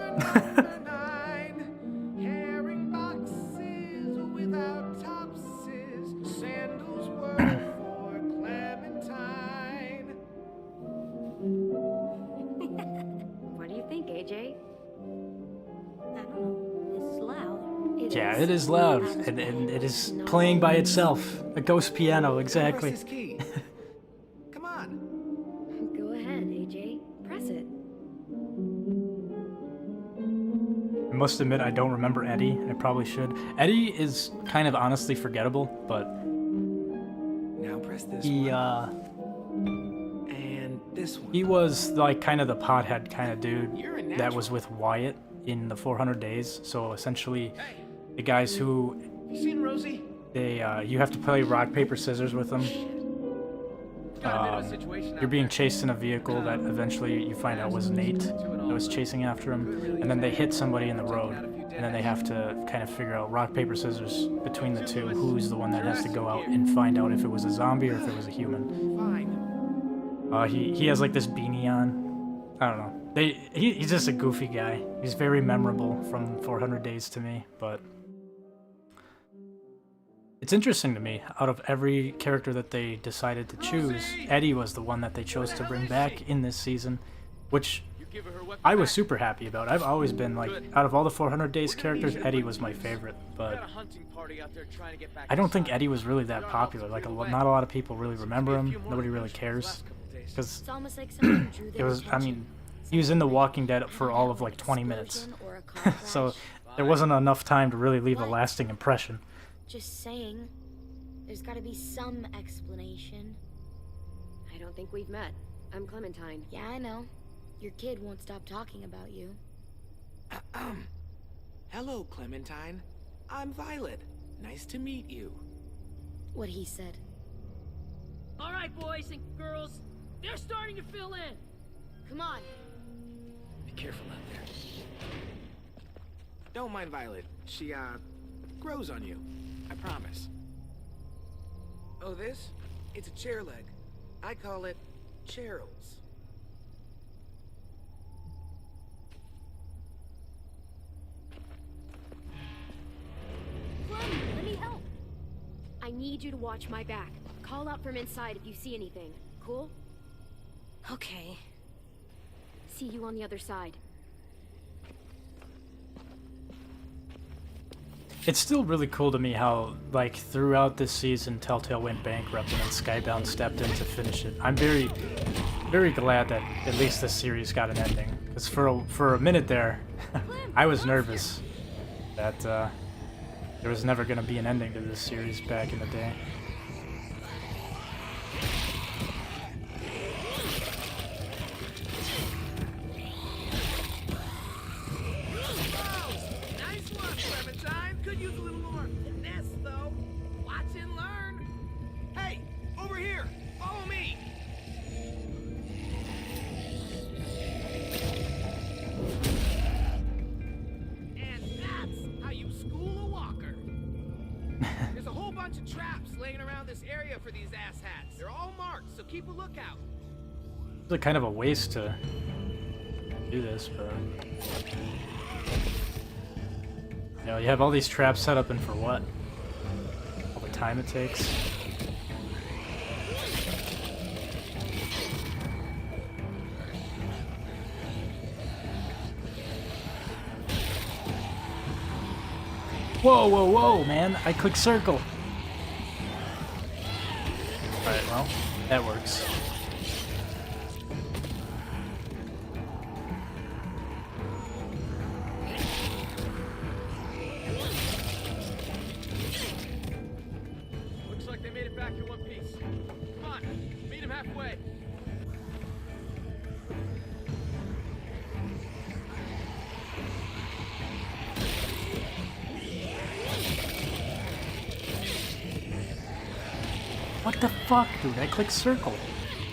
What do you think, AJ? I don't know. It's loud. Yeah, it is loud, and it is playing by itself. A ghost piano, exactly. Press this key. Come on. Go ahead, AJ. Press it. I must admit, I don't remember Eddie. I probably should. Eddie is kind of honestly forgettable, but Now press this he, one. And this one. he was like kind of the pothead kind of dude You're a that natural. was with Wyatt in the 400 Days. So essentially, the guys who You seen Rosie? you have to play rock paper scissors with them. You're being chased in a vehicle that eventually you find out was Nate that was chasing after him, and then they hit somebody in the road, and then they have to kind of figure out rock paper scissors between the two who's the one that has to go out and find out if it was a zombie or if it was a human. Fine. He has like this beanie on. I don't know. He's just a goofy guy. He's very memorable from 400 Days to me, but it's interesting to me, out of every character that they decided to choose, Eddie was the one that they chose to bring back in this season, which I was super happy about. I've always been like, out of all the 400 Days characters, Eddie was my favorite, but I don't think Eddie was really that popular. Like, not a lot of people really remember him. Nobody really cares, because It's almost like someone drew their it was, I attention. mean, he was in The Walking Dead for all of like 20 minutes, Explosion or a car so crash. there wasn't enough time to really leave a lasting impression. Just saying. There's gotta be some explanation. I don't think we've met. I'm Clementine. Yeah, I know. Your kid won't stop talking about you. Hello, Clementine. I'm Violet. Nice to meet you. What he said. All right, boys and girls, they're starting to fill in. Come on. Be careful out there. Don't mind Violet. She, grows on you. I promise. Oh, this? It's a chair leg. I call it Cheryl's. Clem, let me help. I need you to watch my back. Call out from inside if you see anything. Cool? Okay. See you on the other side. It's still really cool to me how, like, throughout this season, Telltale went bankrupt and then Skybound stepped in to finish it. I'm very, very glad that at least this series got an ending. Because for a minute there, I was nervous that there was never going to be an ending to this series back in the day. Nice one, Clementine. Could use a little more finesse, though. Watch and learn. Hey, over here. Follow me. And that's how you school a walker. There's a whole bunch of traps laying around this area for these asshats. They're all marked, so keep a lookout. It's kind of a waste to do this, but you know, you have all these traps set up, and for what? All the time it takes. Whoa, whoa, whoa, man! I clicked circle. out. That works. Looks like they made it back in one piece. Come on, meet him halfway. What the fuck, dude? I clicked circle.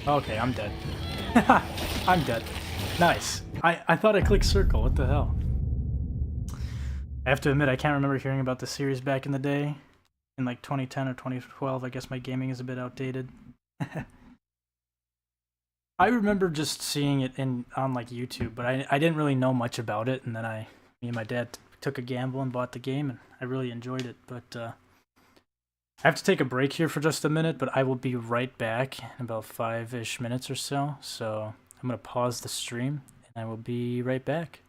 Okay, I'm dead. I'm dead. Nice. I thought I clicked circle. What the hell? I have to admit, I can't remember hearing about the series back in the day. In like 2010 or 2012. I guess my gaming is a bit outdated. I remember just seeing it on like YouTube, but I didn't really know much about it. And then me and my dad took a gamble and bought the game, and I really enjoyed it. But I have to take a break here for just a minute, but I will be right back in about 5-ish minutes or so. So I'm going to pause the stream, and I will be right back.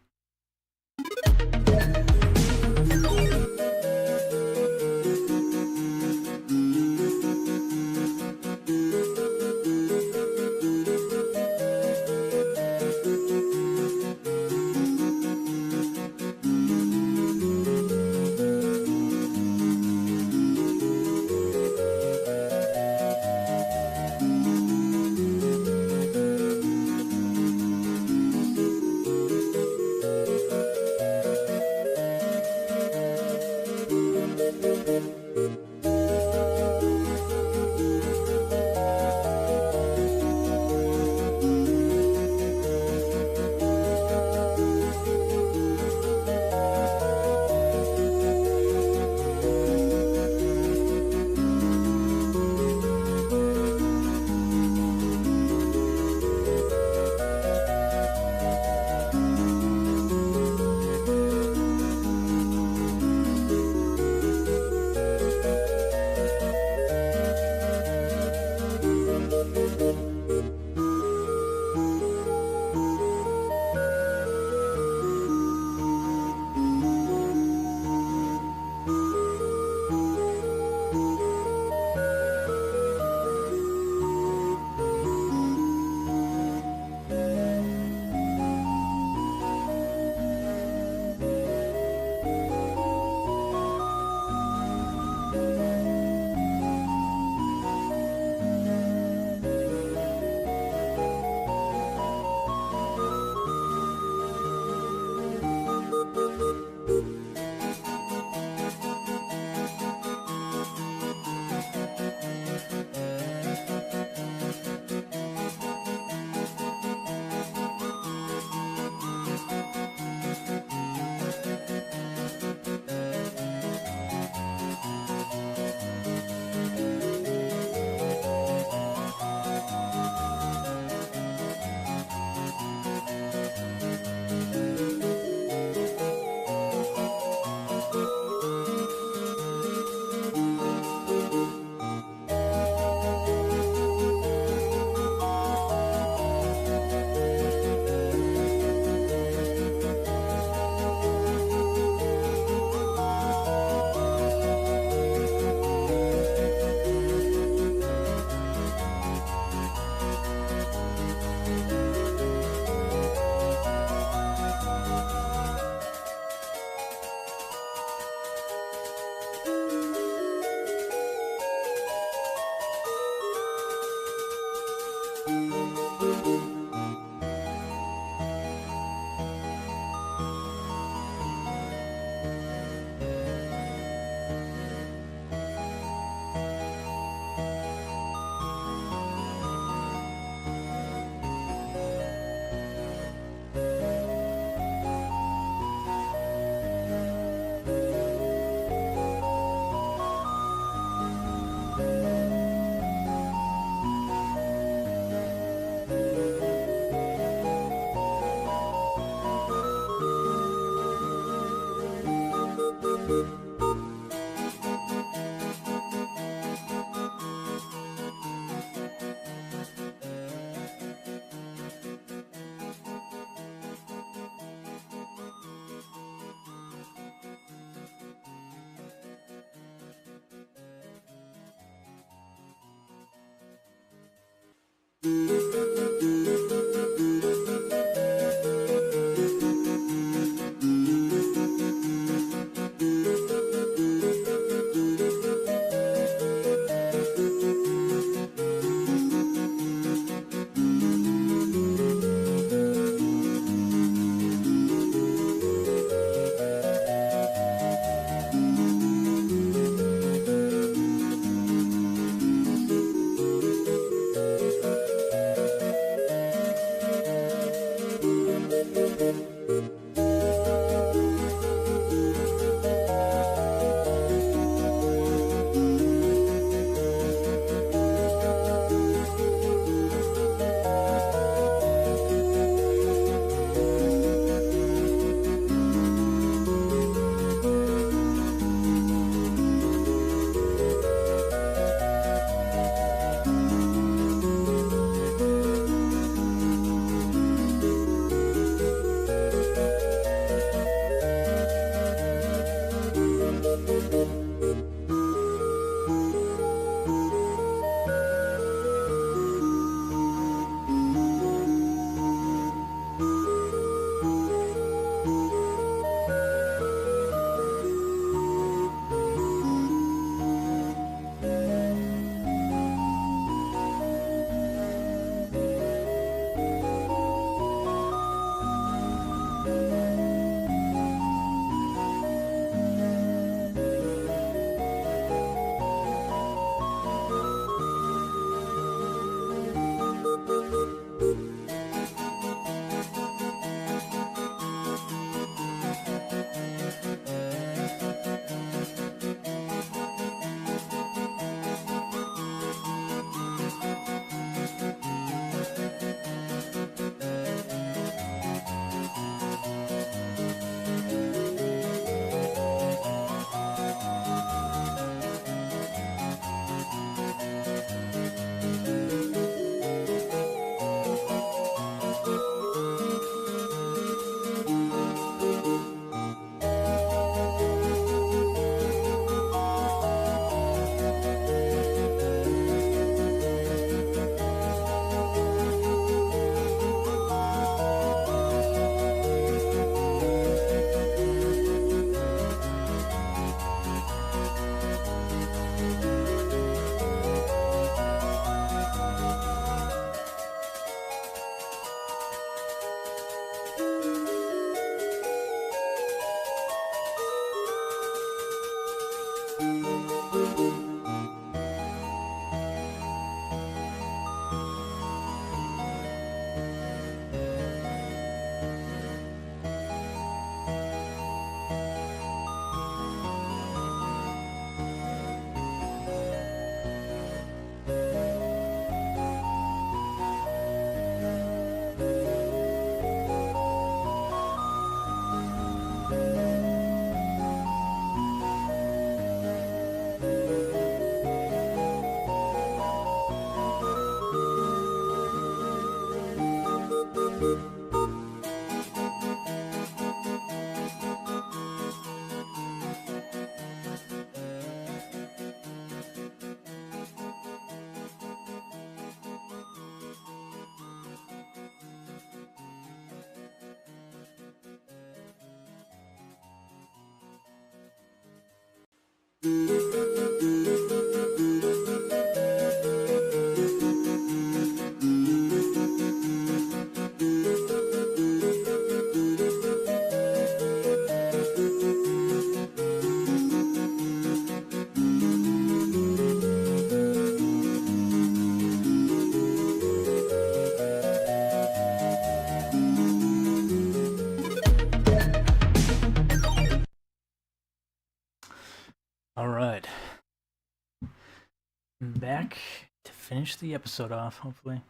Back to finish the episode off, hopefully.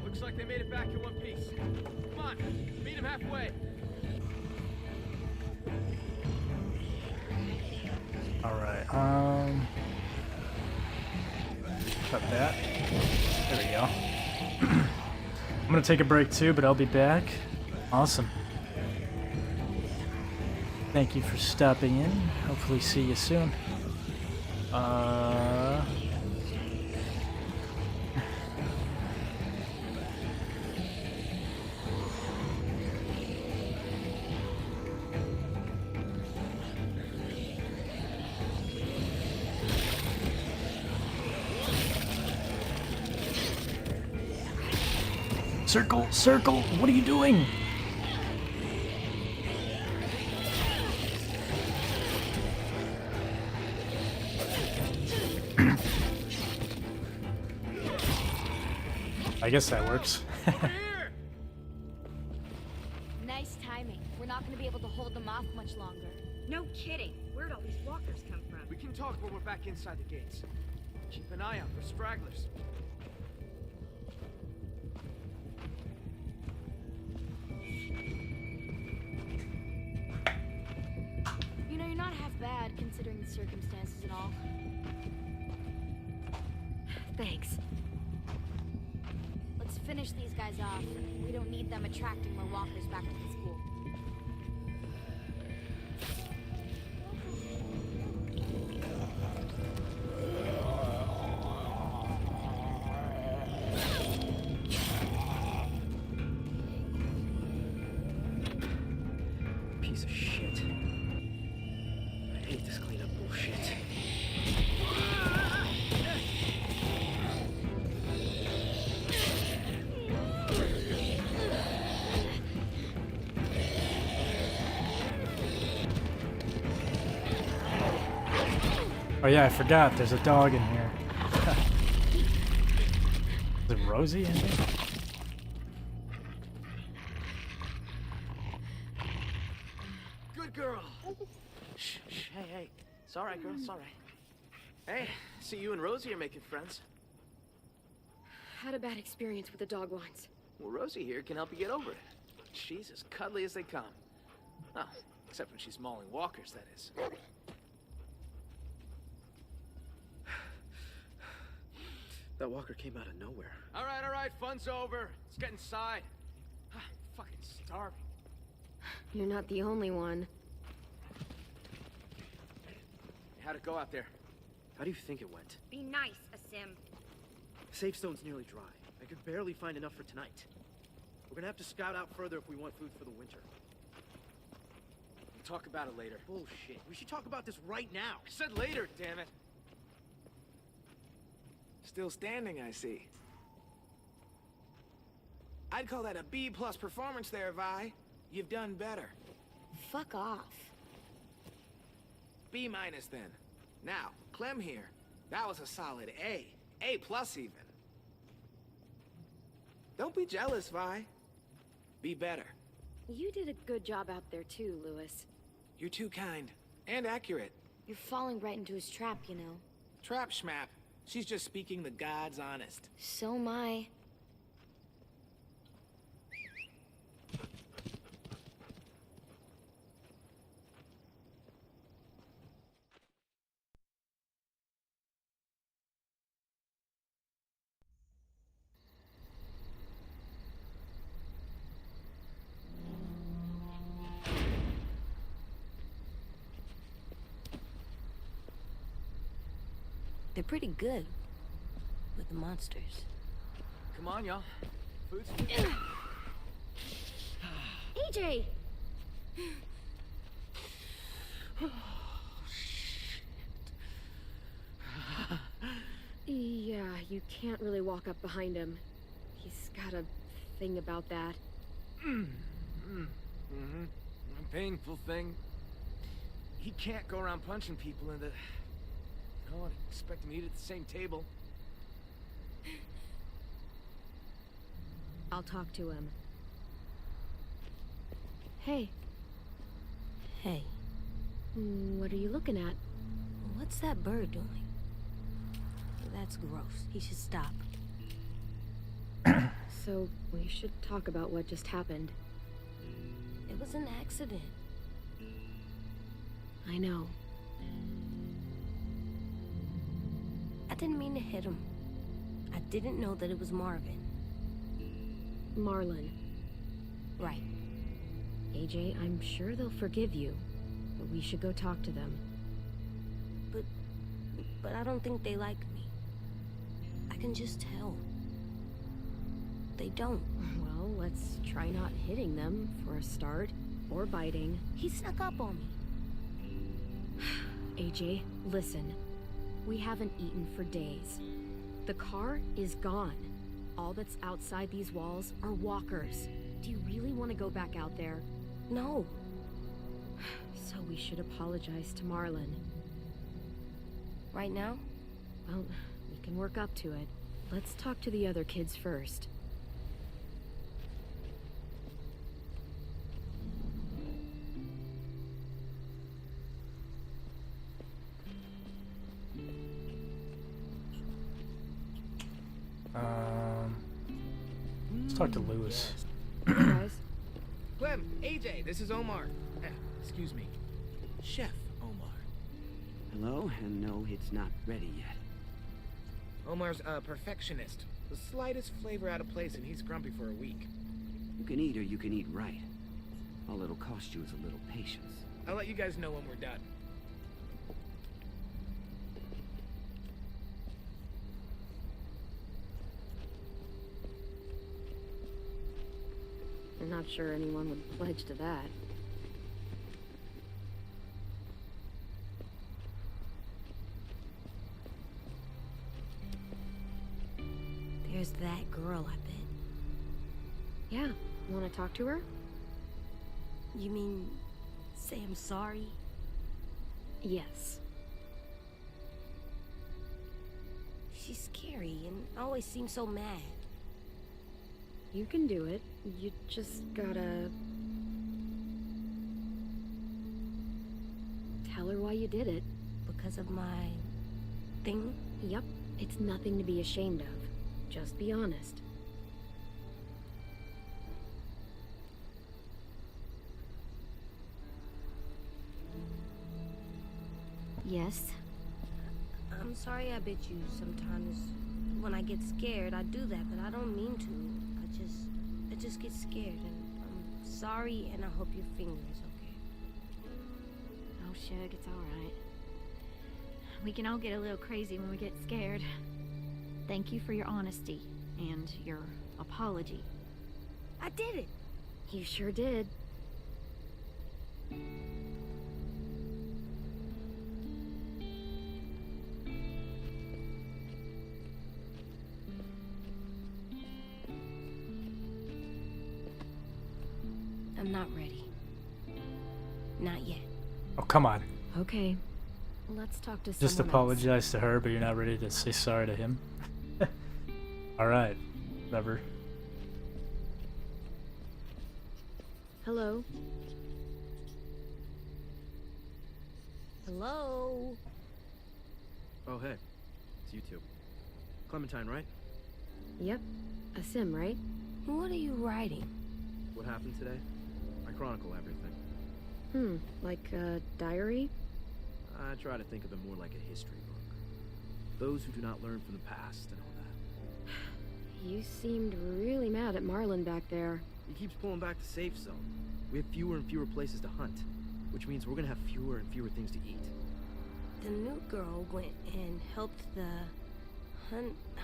Looks like they made it back in one piece. Come on, meet him halfway. Alright, cut that. There we go. I'm gonna take a break too, but I'll be back. Awesome. Thank you for stopping in. Hopefully see you soon. Circle, circle, what are you doing? I guess that works. not gonna be able to hold them off much longer. No kidding. Where'd all these walkers come from? We can talk when we're back inside the gates. Keep an eye out for stragglers. You know, you're not half bad considering the circumstances and all. Thanks. Let's finish these guys off. We don't need them attracting more walkers back to the school. Piece of shit. I hate this cleanup bullshit. Oh yeah, I forgot. There's a dog in here. Is it Rosie in here? Good girl. Shh, shh, hey, hey. It's all right, girl. It's all right. Hey, see you and Rosie are making friends. Had a bad experience with the dog once. Well, Rosie here can help you get over it. She's as cuddly as they come. Oh, except when she's mauling walkers, that is. That walker came out of nowhere. All right, fun's over. Let's get inside. I'm fucking starving. You're not the only one. How'd it go out there? How do you think it went? Be nice, Asim. Safe stone's nearly dry. I could barely find enough for tonight. We're gonna have to scout out further if we want food for the winter. We'll talk about it later. Bullshit. We should talk about this right now. I said later, damn it. Still standing, I see. I'd call that a B+ performance there, Vi. You've done better. Fuck off. B- then. Now, Clem here. That was a solid A. A+ even. Don't be jealous, Vi. Be better. You did a good job out there too, Lewis. You're too kind. And accurate. You're falling right into his trap, you know. Trap schmap. She's just speaking the God's honest. So am I. They're pretty good with the monsters. Come on, y'all. Food's... AJ! Yeah, you can't really walk up behind him. He's got a thing about that. A painful thing. He can't go around punching people in the... No one expect him to eat at the same table. I'll talk to him. Hey. Hey, What are you looking at? what's that bird doing? That's gross. He should stop. So, we should talk about what just happened. It was an accident. I know. I didn't mean to hit him. I didn't know that it was Marvin. Marlon. Right. AJ, I'm sure they'll forgive you. But we should go talk to them. But I don't think they like me. I can just tell. They don't. Well, let's try not hitting them for a start. Or biting. He snuck up on me. AJ, listen. We haven't eaten for days. The car is gone. All that's outside these walls are walkers. Do you really want to go back out there? No. So we should apologize to Marlon. Right now? Well, we can work up to it. Let's talk to the other kids first. talk to Lewis. Hey, guys. Clem, AJ, this is Omar. Excuse me. Chef Omar. Hello, and no, it's not ready yet. Omar's a perfectionist. The slightest flavor out of place and he's grumpy for a week. You can eat or you can eat right. All it'll cost you is a little patience. I'll let you guys know when we're done. I'm not sure anyone would pledge to that. There's that girl, I bet. Yeah, want to talk to her? You mean say I'm sorry? Yes. She's scary and always seems so mad. You can do it. You just gotta... tell her why you did it. Because of my... thing? Yep, it's nothing to be ashamed of. Just be honest. Yes. I'm sorry I bit you. Sometimes when I get scared, I do that, but I don't mean to. I just get scared, and I'm sorry, and I hope your finger is okay. Oh, Shug, it's alright. We can all get a little crazy when we get scared. Thank you for your honesty and your apology. I did it! You sure did. I'm not ready. Not yet. Oh, come on. Okay. Let's talk to someone Just else. apologize to her, but you're not ready to say sorry to him? Alright. Whatever. Hello? Hello? Oh, hey. It's you two. Clementine, right? Yep. A sim, right? What are you writing? What happened today? I chronicle everything. Like a diary? I try to think of it more like a history book. Those who do not learn from the past and all that. You seemed really mad at Marlin back there. He keeps pulling back the safe zone. We have fewer and fewer places to hunt, which means we're gonna have fewer and fewer things to eat. The new girl went and helped the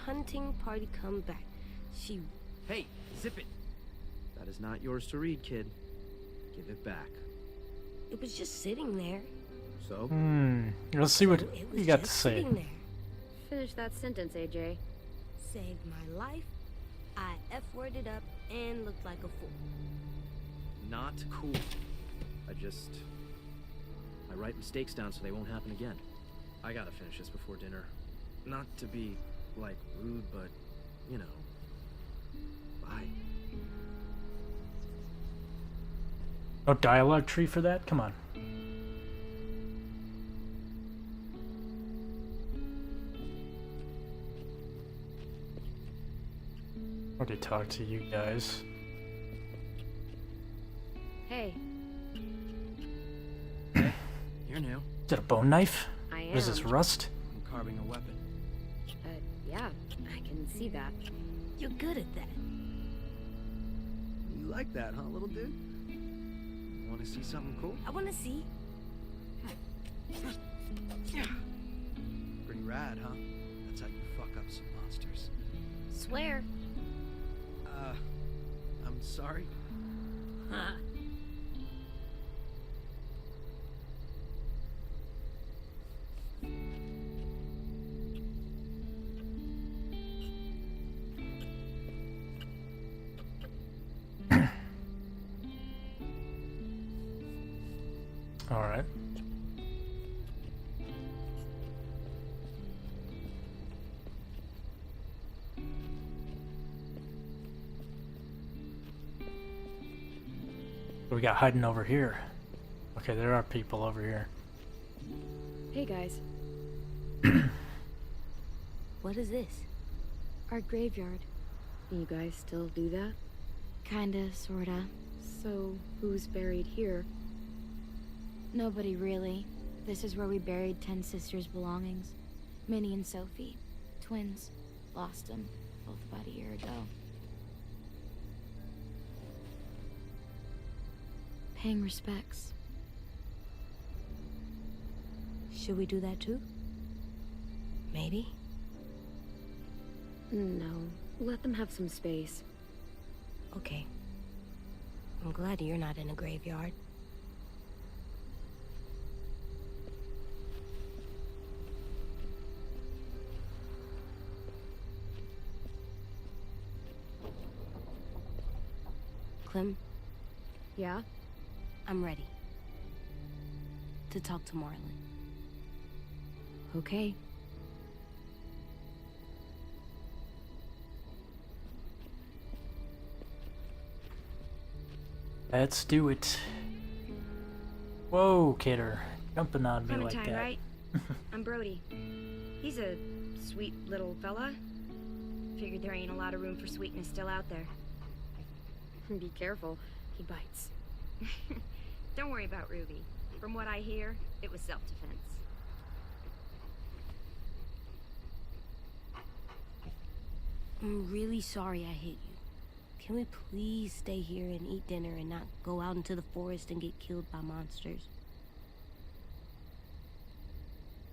hunting party come back. She... Hey, zip it! That is not yours to read, kid. Give it back. It was just sitting there. So? Let's see what It was you got to just say. sitting there. Finish that sentence, AJ. Saved my life. I F-worded up and looked like a fool. Not cool. I write mistakes down so they won't happen again. I gotta finish this before dinner. Not to be, like, rude, but, you know. Bye. No dialogue tree for that? Come on. Already talked to you guys. Hey, You're new. Is that a bone knife? I am. What is this, rust? I'm carving a weapon. Yeah, I can see that. You're good at that. You like that, huh, little dude? Want to see something cool? I want to see. Pretty rad, huh? That's how you fuck up some monsters. Swear. I'm sorry. Huh. All right. What we got hiding over here? Okay, there are people over here. Hey, guys. What is this? Our graveyard. You guys still do that? Kinda, sorta. So, who's buried here? Nobody really. This is where we buried 10 sisters' belongings. Minnie and Sophie. Twins. Lost them. Both about a year ago. Paying respects. Should we do that too? Maybe? No. Let them have some space. Okay. I'm glad you're not in a graveyard. Clem? Yeah? I'm ready. To talk to Marlon. Okay. Let's do it. Whoa, kidder. Jumping on me like Clementine, that. right? I'm Brody. He's a sweet little fella. Figured there ain't a lot of room for sweetness still out there. Be careful. He bites. Don't worry about Ruby. From what I hear, it was self-defense. I'm really sorry I hit you. Can we please stay here and eat dinner and not go out into the forest and get killed by monsters?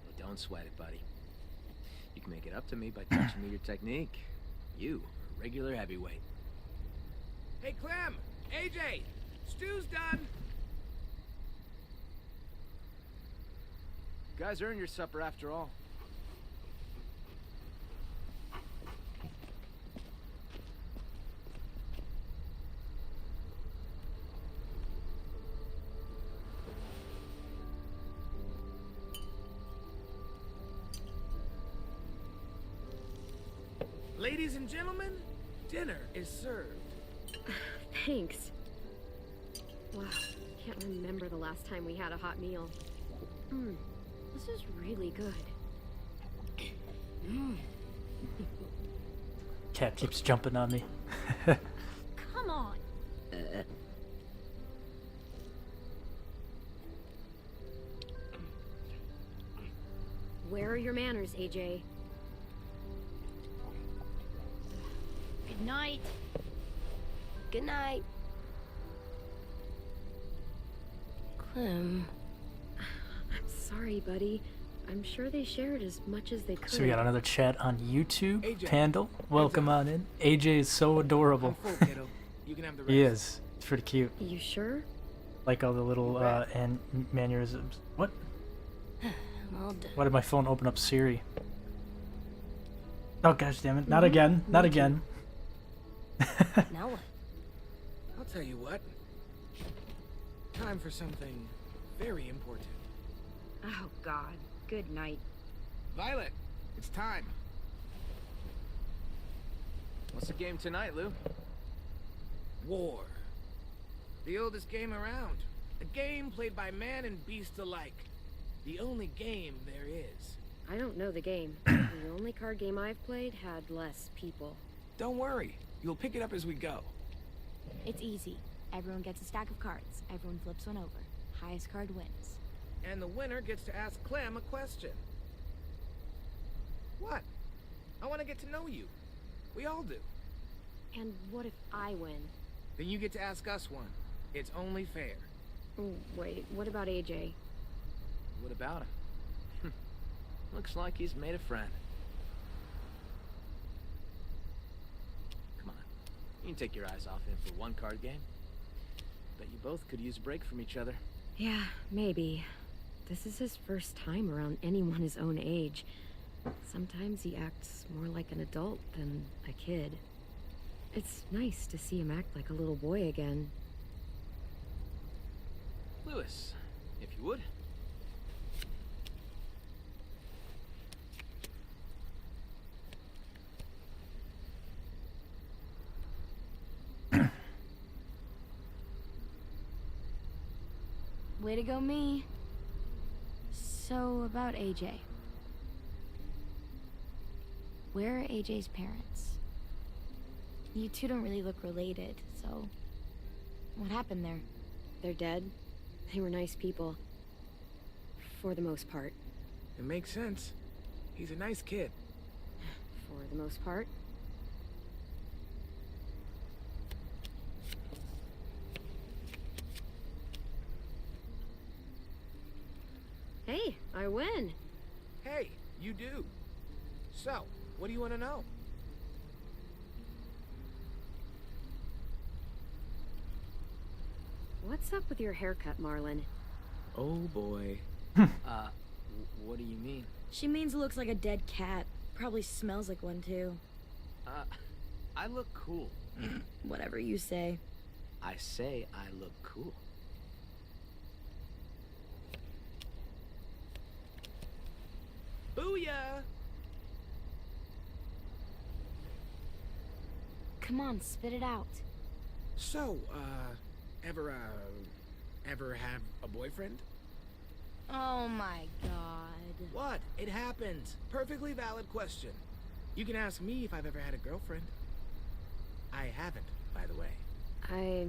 Well, don't sweat it, buddy. You can make it up to me by teaching me your technique. You are a regular heavyweight. Hey, Clem! AJ! Stew's done! You guys earned your supper after all. Ladies and gentlemen, dinner is served. Thanks. Wow, can't remember the last time we had a hot meal. This is really good. Cat keeps jumping on me. Come on. Where are your manners, AJ? Good night. Good night. Clem. I'm sorry, buddy. I'm sure they shared as much as they could. So we got another chat on YouTube. AJ, Pandal, welcome on in. AJ is so adorable. I'm full, kiddo. You can have the rest. He is. It's pretty cute. You sure? Like all the little and mannerisms. What? I'm all done. Why did my phone open up Siri? Oh gosh damn it! Not again! Not again! Now what? I'll tell you what. Time for something very important. Oh, God. Good night. Violet, it's time. What's the game tonight, Lou? War. The oldest game around. A game played by man and beast alike. The only game there is. I don't know the game. The only card game I've played had less people. Don't worry. You'll pick it up as we go. It's easy. Everyone gets a stack of cards. Everyone flips one over. Highest card wins. And the winner gets to ask Clem a question. What? I want to get to know you. We all do. And what if I win? Then you get to ask us one. It's only fair. Oh, wait, what about AJ? What about him? Looks like he's made a friend. Come on. You can take your eyes off him for one card game. Bet you both could use a break from each other. Yeah, maybe. This is his first time around anyone his own age. Sometimes he acts more like an adult than a kid. It's nice to see him act like a little boy again. Lewis, if you would. Way to go, me. So, about AJ. Where are AJ's parents? You two don't really look related, so... What happened there? They're dead. They were nice people. For the most part. It makes sense. He's a nice kid. For the most part. Hey, I win. Hey, you do. So, what do you want to know? What's up with your haircut, Marlon? Oh boy. What do you mean? She means it looks like a dead cat. Probably smells like one, too. I look cool. Whatever you say. I say I look cool. Booyah! Come on, spit it out. So, ever have a boyfriend? Oh my god. What? It happens. Perfectly valid question. You can ask me if I've ever had a girlfriend. I haven't, by the way. I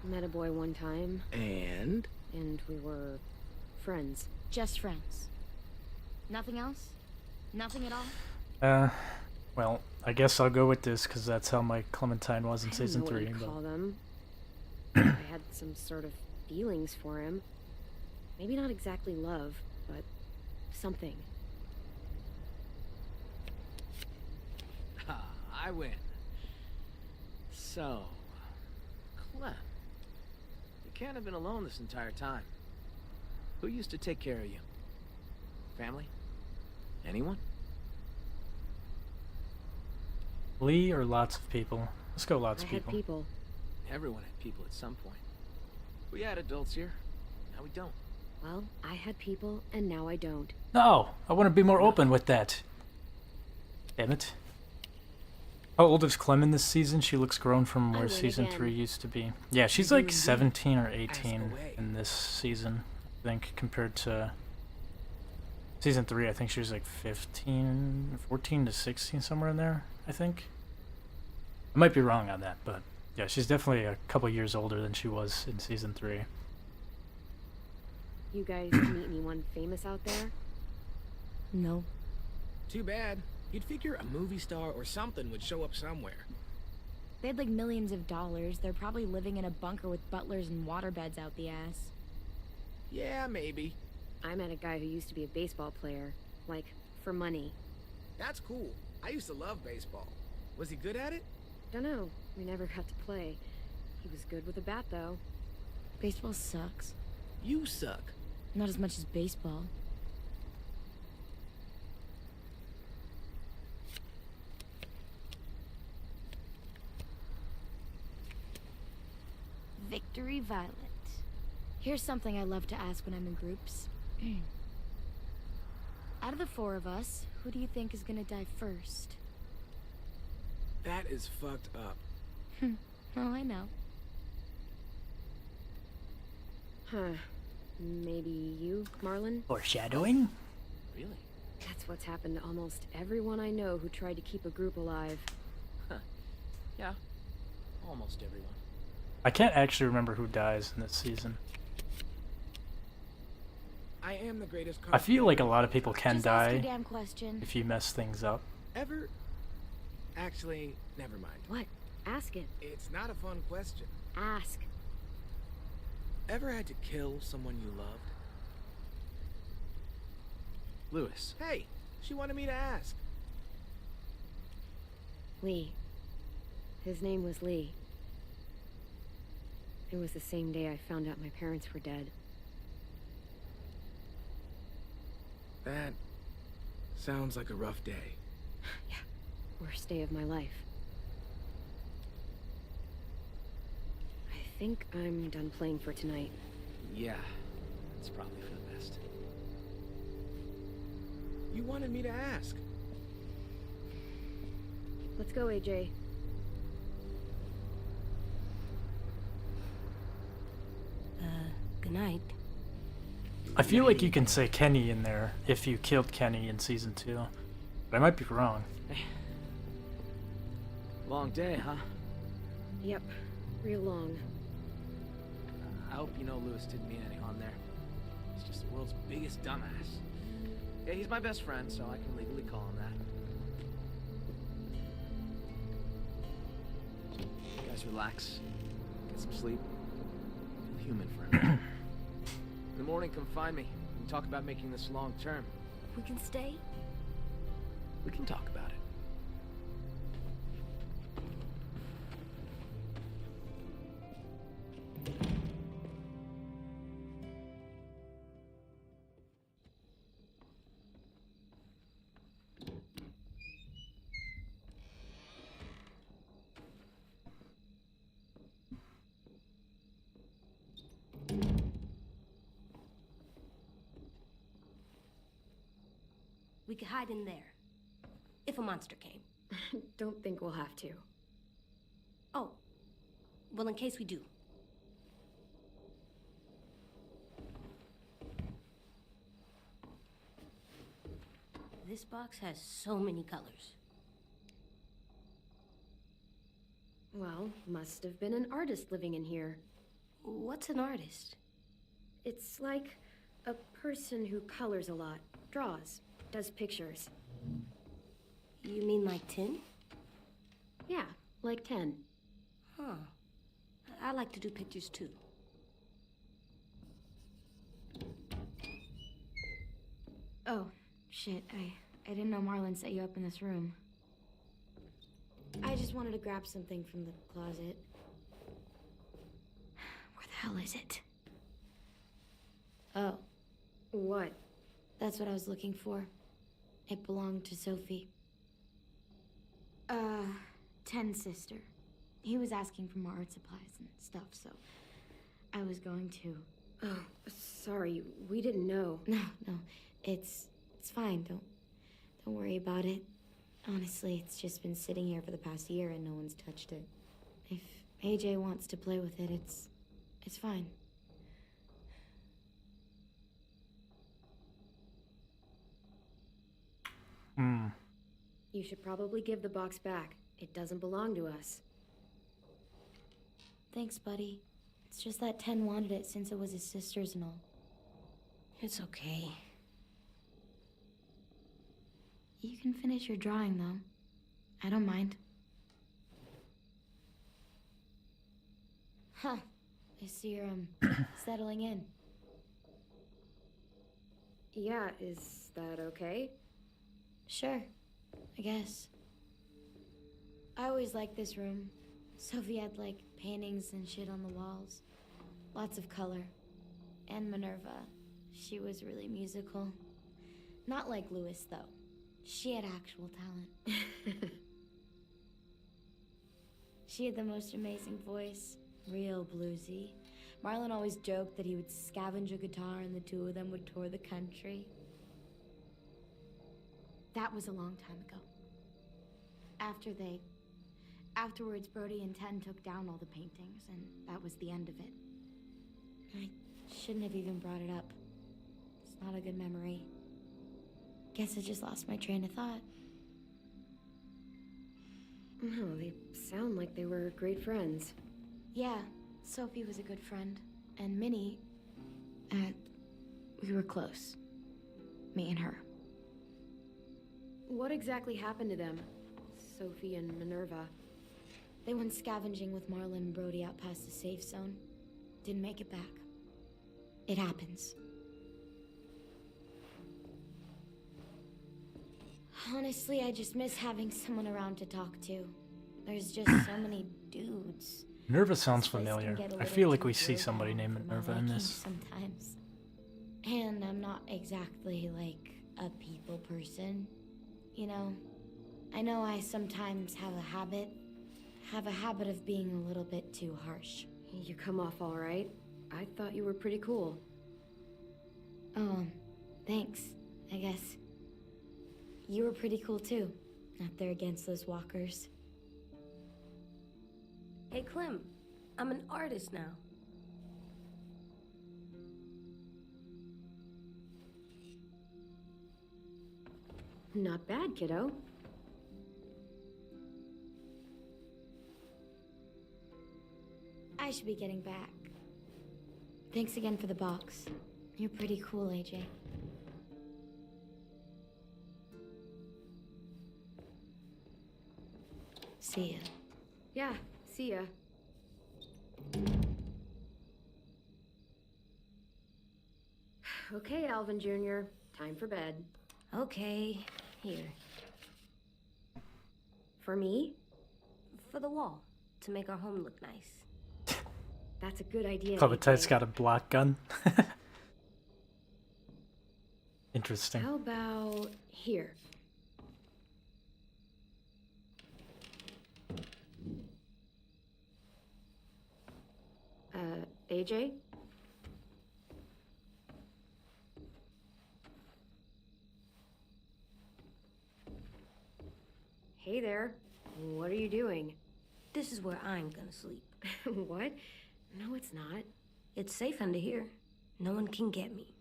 met a boy one time. And we were friends. Just friends. Nothing else? Nothing at all? Well, I guess I'll go with this because that's how my Clementine was in I don't season know what 3. you'd But... call them. I had some sort of feelings for him. Maybe not exactly love, but something. I win. So, Clem, you can't have been alone this entire time. Who used to take care of you? Family? Anyone? Lee or lots of people? Let's go lots of I had people. people. Everyone had people at some point. We had adults here. Now we don't. Well, I had people, and now I don't. No, I want to be more open with that. Damn it. How old is Clem in this season? She looks grown from where win season again. 3 used to be. Yeah, she's like 17 or 18 in this season, I think, compared to season 3. I think she was like 15, 14 to 16, somewhere in there, I think. I might be wrong on that, but yeah, she's definitely a couple years older than she was in season 3. You guys meet anyone famous out there? No. too bad. You'd figure a movie star or something would show up somewhere. They had like millions of dollars. They're probably living in a bunker with butlers and waterbeds out the ass. Yeah, maybe. I met a guy who used to be a baseball player. Like, for money. That's cool. I used to love baseball. Was he good at it? Dunno. We never got to play. He was good with a bat, though. Baseball sucks. You suck. Not as much as baseball. Victory Violet. Here's something I love to ask when I'm in groups. Out of the four of us, who do you think is gonna die first? That is fucked up. Oh, I know. Huh. Maybe you, Marlon? Foreshadowing? Really? That's what's happened to almost everyone I know who tried to keep a group alive. Yeah. Almost everyone. I can't actually remember who dies in this season. I am the greatest. I feel like a lot of people can Just ask your die damn question. if you mess things up. Ever? Actually, never mind. What? Ask it. It's not a fun question. Ask. Ever had to kill someone you loved? Lewis. Hey, she wanted me to ask. Lee. His name was Lee. It was the same day I found out my parents were dead. That sounds like a rough day. Yeah, worst day of my life. I think I'm done playing for tonight. Yeah. It's probably for the best. You wanted me to ask. Let's go, AJ. Good night. I feel like you can say Kenny in there if you killed Kenny in season 2. But I might be wrong. Long day, huh? Yep, real long. I hope you know Lewis didn't mean any harm there. He's just the world's biggest dumbass. Yeah, he's my best friend, so I can legally call him that. You guys relax, get some sleep. Feel human for a minute. In the morning, come find me. We can talk about making this long term. We can stay? We can talk about it. We could hide in there. If a monster came. Don't think we'll have to. Oh. Well, in case we do. This box has so many colors. Well, must have been an artist living in here. What's an artist? It's like a person who colors a lot, draws, does pictures. You mean like 10? Yeah, like 10. Huh. I like to do pictures too. Oh, shit. I didn't know Marlon set you up in this room. I just wanted to grab something from the closet. Where the hell is it? Oh. What? That's what I was looking for. It belonged to Sophie. 10's sister. He was asking for more art supplies and stuff, so I was going to. Oh, sorry. We didn't know. No. It's fine. Don't worry about it. Honestly, it's just been sitting here for the past year and no one's touched it. If AJ wants to play with it, it's fine. You should probably give the box back. It doesn't belong to us. Thanks, buddy. It's just that 10 wanted it since it was his sister's and all. It's okay. You can finish your drawing, though. I don't mind. Huh. I see you're, settling in. Yeah, is that okay? Sure. I guess. I always liked this room. Sophie had, like, paintings and shit on the walls. Lots of color. And Minerva. She was really musical. Not like Lewis, though. She had actual talent. She had the most amazing voice. Real bluesy. Marlon always joked that he would scavenge a guitar and the two of them would tour the country. That was a long time ago. Afterwards, Brody and 10 took down all the paintings, and that was the end of it. I shouldn't have even brought it up. It's not a good memory. Guess I just lost my train of thought. No, they sound like they were great friends. Yeah, Sophie was a good friend. And Minnie, we were close. Me and her. What exactly happened to them? Sophie and Minerva. They went scavenging with Marlon and Brody out past the safe zone. Didn't make it back. It happens. Honestly, I just miss having someone around to talk to. There's just so many dudes. Minerva sounds familiar. I feel like we see somebody named Minerva in this. Sometimes. And I'm not exactly like a people person. You know? I know I sometimes have a habit of being a little bit too harsh. You come off all right. I thought you were pretty cool. Oh, thanks, I guess. You were pretty cool too, out there against those walkers. Hey, Clem, I'm an artist now. Not bad, kiddo. I should be getting back. Thanks again for the box. You're pretty cool, AJ. See ya. Yeah, see ya. Okay, Alvin Jr., time for bed. Okay, here. For me? For the wall, to make our home look nice. That's a good idea. Clementine's AJ. got a block gun. Interesting. How about here? AJ? Hey there. What are you doing? This is where I'm gonna sleep. What? No, it's not. It's safe under here. No one can get me.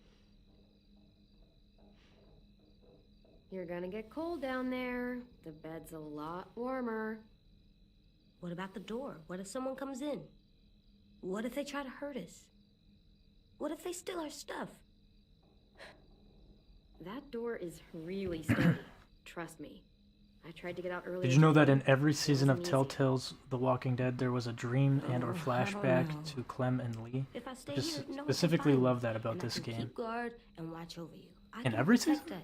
You're gonna get cold down there. The bed's a lot warmer. What about the door? What if someone comes in? What if they try to hurt us? What if they steal our stuff? That door is really sturdy. Trust me. I tried to get out earlier. Did you know that in today. every season of Wasn't easy. Telltale's The Walking Dead, there was a dream and or Oh, I don't flashback know. to Clem and Lee? If I stay Just here, no one can specifically find me, love that about and this I can game. Keep guard and watch over you. I In can every protect season? us.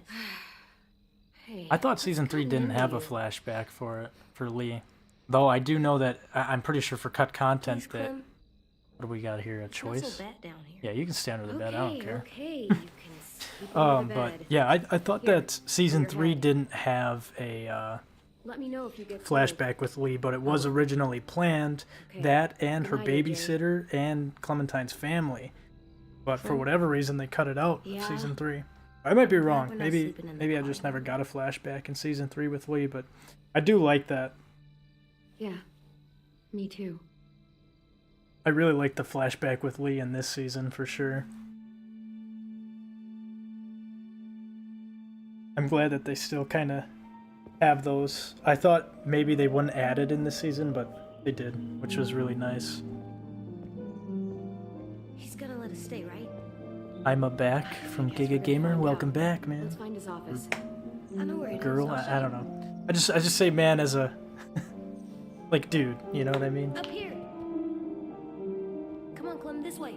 Hey, I thought season 3 didn't have a flashback for Lee. Though I do know that, I'm pretty sure for cut content Please, that... Clem. What do we got here, a It's not choice? so bad down here. Yeah, you can stay under the bed, I don't care. Okay, you can sleep under the But bed. yeah, I thought Here, that season your 3 head. didn't have a Let me know if you get cold. flashback with Lee, but it was originally planned, Okay. that and her Good night, AJ. babysitter and Clementine's family. But for whatever reason, they cut it out of Yeah. season 3. I might be glad wrong. we're not Maybe sleeping in the maybe I car. just never got a flashback in season 3 with Lee, but I do like that. Yeah, me too. I really like the flashback with Lee in this season for sure. I'm glad that they still kind of have those. I thought maybe they wouldn't add it in this season, but they did, which was really nice. He's gonna let us stay, right? I'm a back from Guess we're Giga gonna Gamer. find Welcome out. back, man. Let's find his office. I know where it is. Girl, I'll show I you. don't know. I just say man as a like dude, you know what I mean? Up here. Come on, Clem, this way.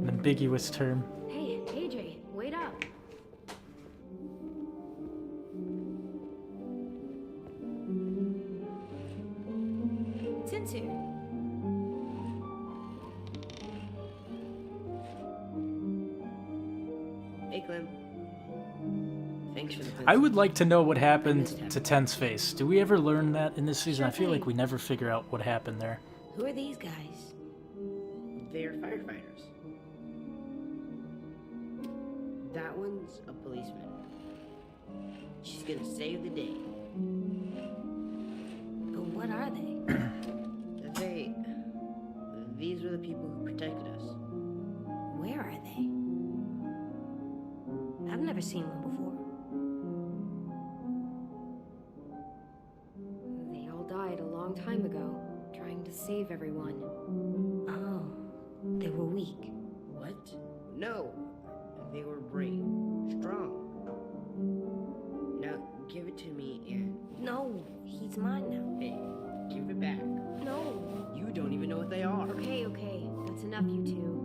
An ambiguous term. Hey, AJ, wait up. Tin's here. Hey, Clem. Thanks for the I would like to know what happened to Ten's face. Do we ever learn that in this season? I feel like we never figure out what happened there. Who are these guys? They're firefighters. That one's a policeman. She's gonna save the day. But what are they? These were the people who protected us. Where are they? I've never seen one before. They all died a long time ago, trying to save everyone. Oh, they were weak. What? No. They were brave. Strong. Now, give it to me and... No, he's mine now. Hey, give it back. No. You don't even know what they are. Okay, that's enough, you two.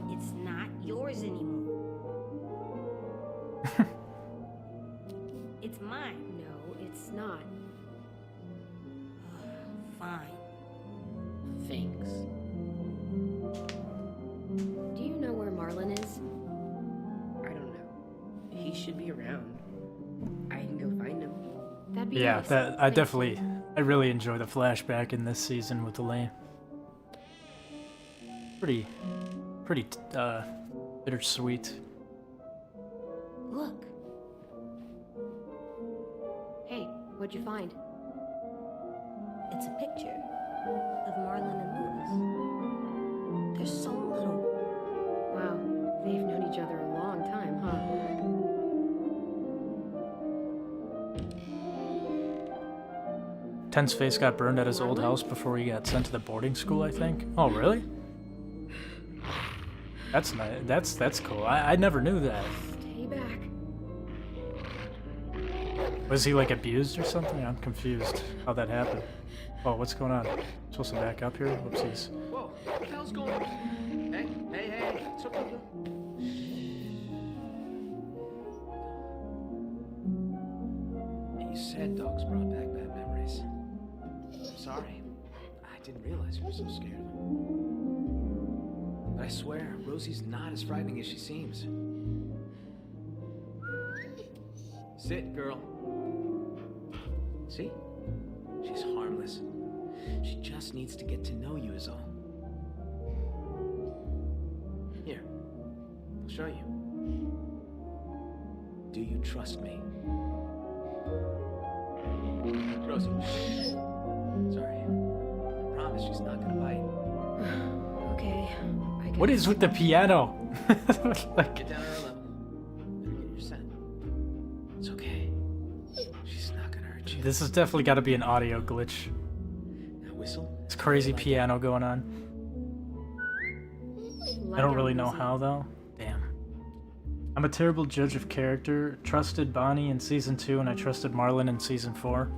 It's not yours anymore. It's mine. No, it's not. Fine. Thanks. Do you know where Marlon is? I don't know. He should be around. I can go find him. That'd be Yeah, nice. that I really enjoy the flashback in this season with Elaine. Pretty bittersweet. Look. Hey, what'd you find? It's a picture of Marlon and Lewis. They're so little. Wow, they've known each other a long time, huh? Ten's face got burned at his old house before he got sent to the boarding school, I think. Oh, really? That's nice. That's cool. I never knew that. Stay back. Was he like abused or something? I'm confused how that happened. Oh, what's going on? Supposed to back up here? Whoopsies. Whoa, what the hell's going on? Hey, it's okay. You said dogs brought back bad memories. I'm sorry. I didn't realize you were so scared of them. But I swear, Rosie's not as frightening as she seems. Sit, girl. See? She's harmless. She just needs to get to know you is all. Here, I'll show you. Do you trust me? Rosie, sorry. I promise she's not gonna bite. Okay, I guess. What is with the piano? Like, Get down to her level. Better get your scent. It's okay. She's not gonna hurt you. this has definitely got to be an audio glitch. Now whistle. It's crazy piano going on. I don't really know how though. Damn. I'm a terrible judge of character. Trusted Bonnie in season 2 and I trusted Marlon in season 4.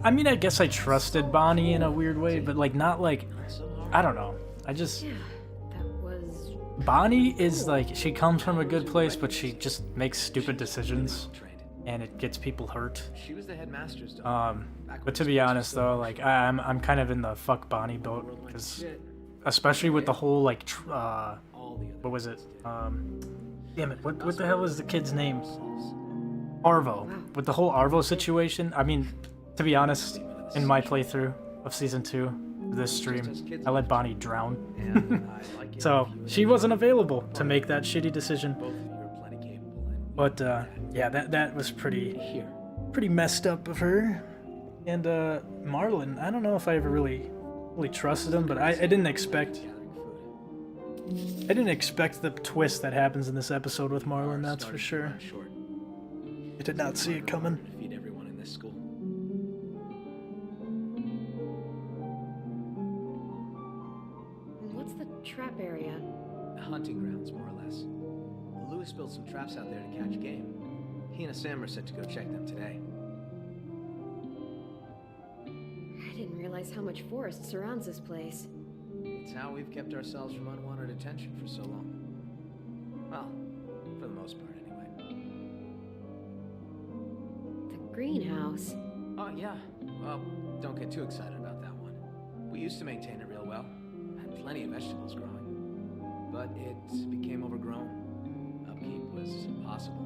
I mean, I guess I trusted Bonnie in a weird way, but like not like, I don't know. I just... Yeah, that was... Bonnie is like, she comes from a good place, but she just makes stupid decisions. And it gets people hurt. She was the headmaster's daughter. But to be honest though, like I'm kind of in the fuck Bonnie boat, because especially with the whole like what was it? Damn it! What the hell is the kid's name? Arvo. With the whole Arvo situation, I mean, to be honest, in my playthrough of season 2 of this stream, I let Bonnie drown. So she wasn't available to make that shitty decision. But yeah, that was pretty messed up of her. And Marlon, I don't know if I ever really trusted him, but I didn't expect the twist that happens in this episode with Marlon, that's for sure. I did not see it coming. Feed everyone in this school. What's the trap area? Hunting grounds, more or less. Lewis built some traps out there to catch game. He and Sam are set to go check them today. I didn't realize how much forest surrounds this place. It's how we've kept ourselves from unwanted attention for so long. Well, for the most part, anyway. The greenhouse. Oh, yeah. Well, don't get too excited about that one. We used to maintain it real well. Had plenty of vegetables growing. But it became overgrown. Upkeep was impossible.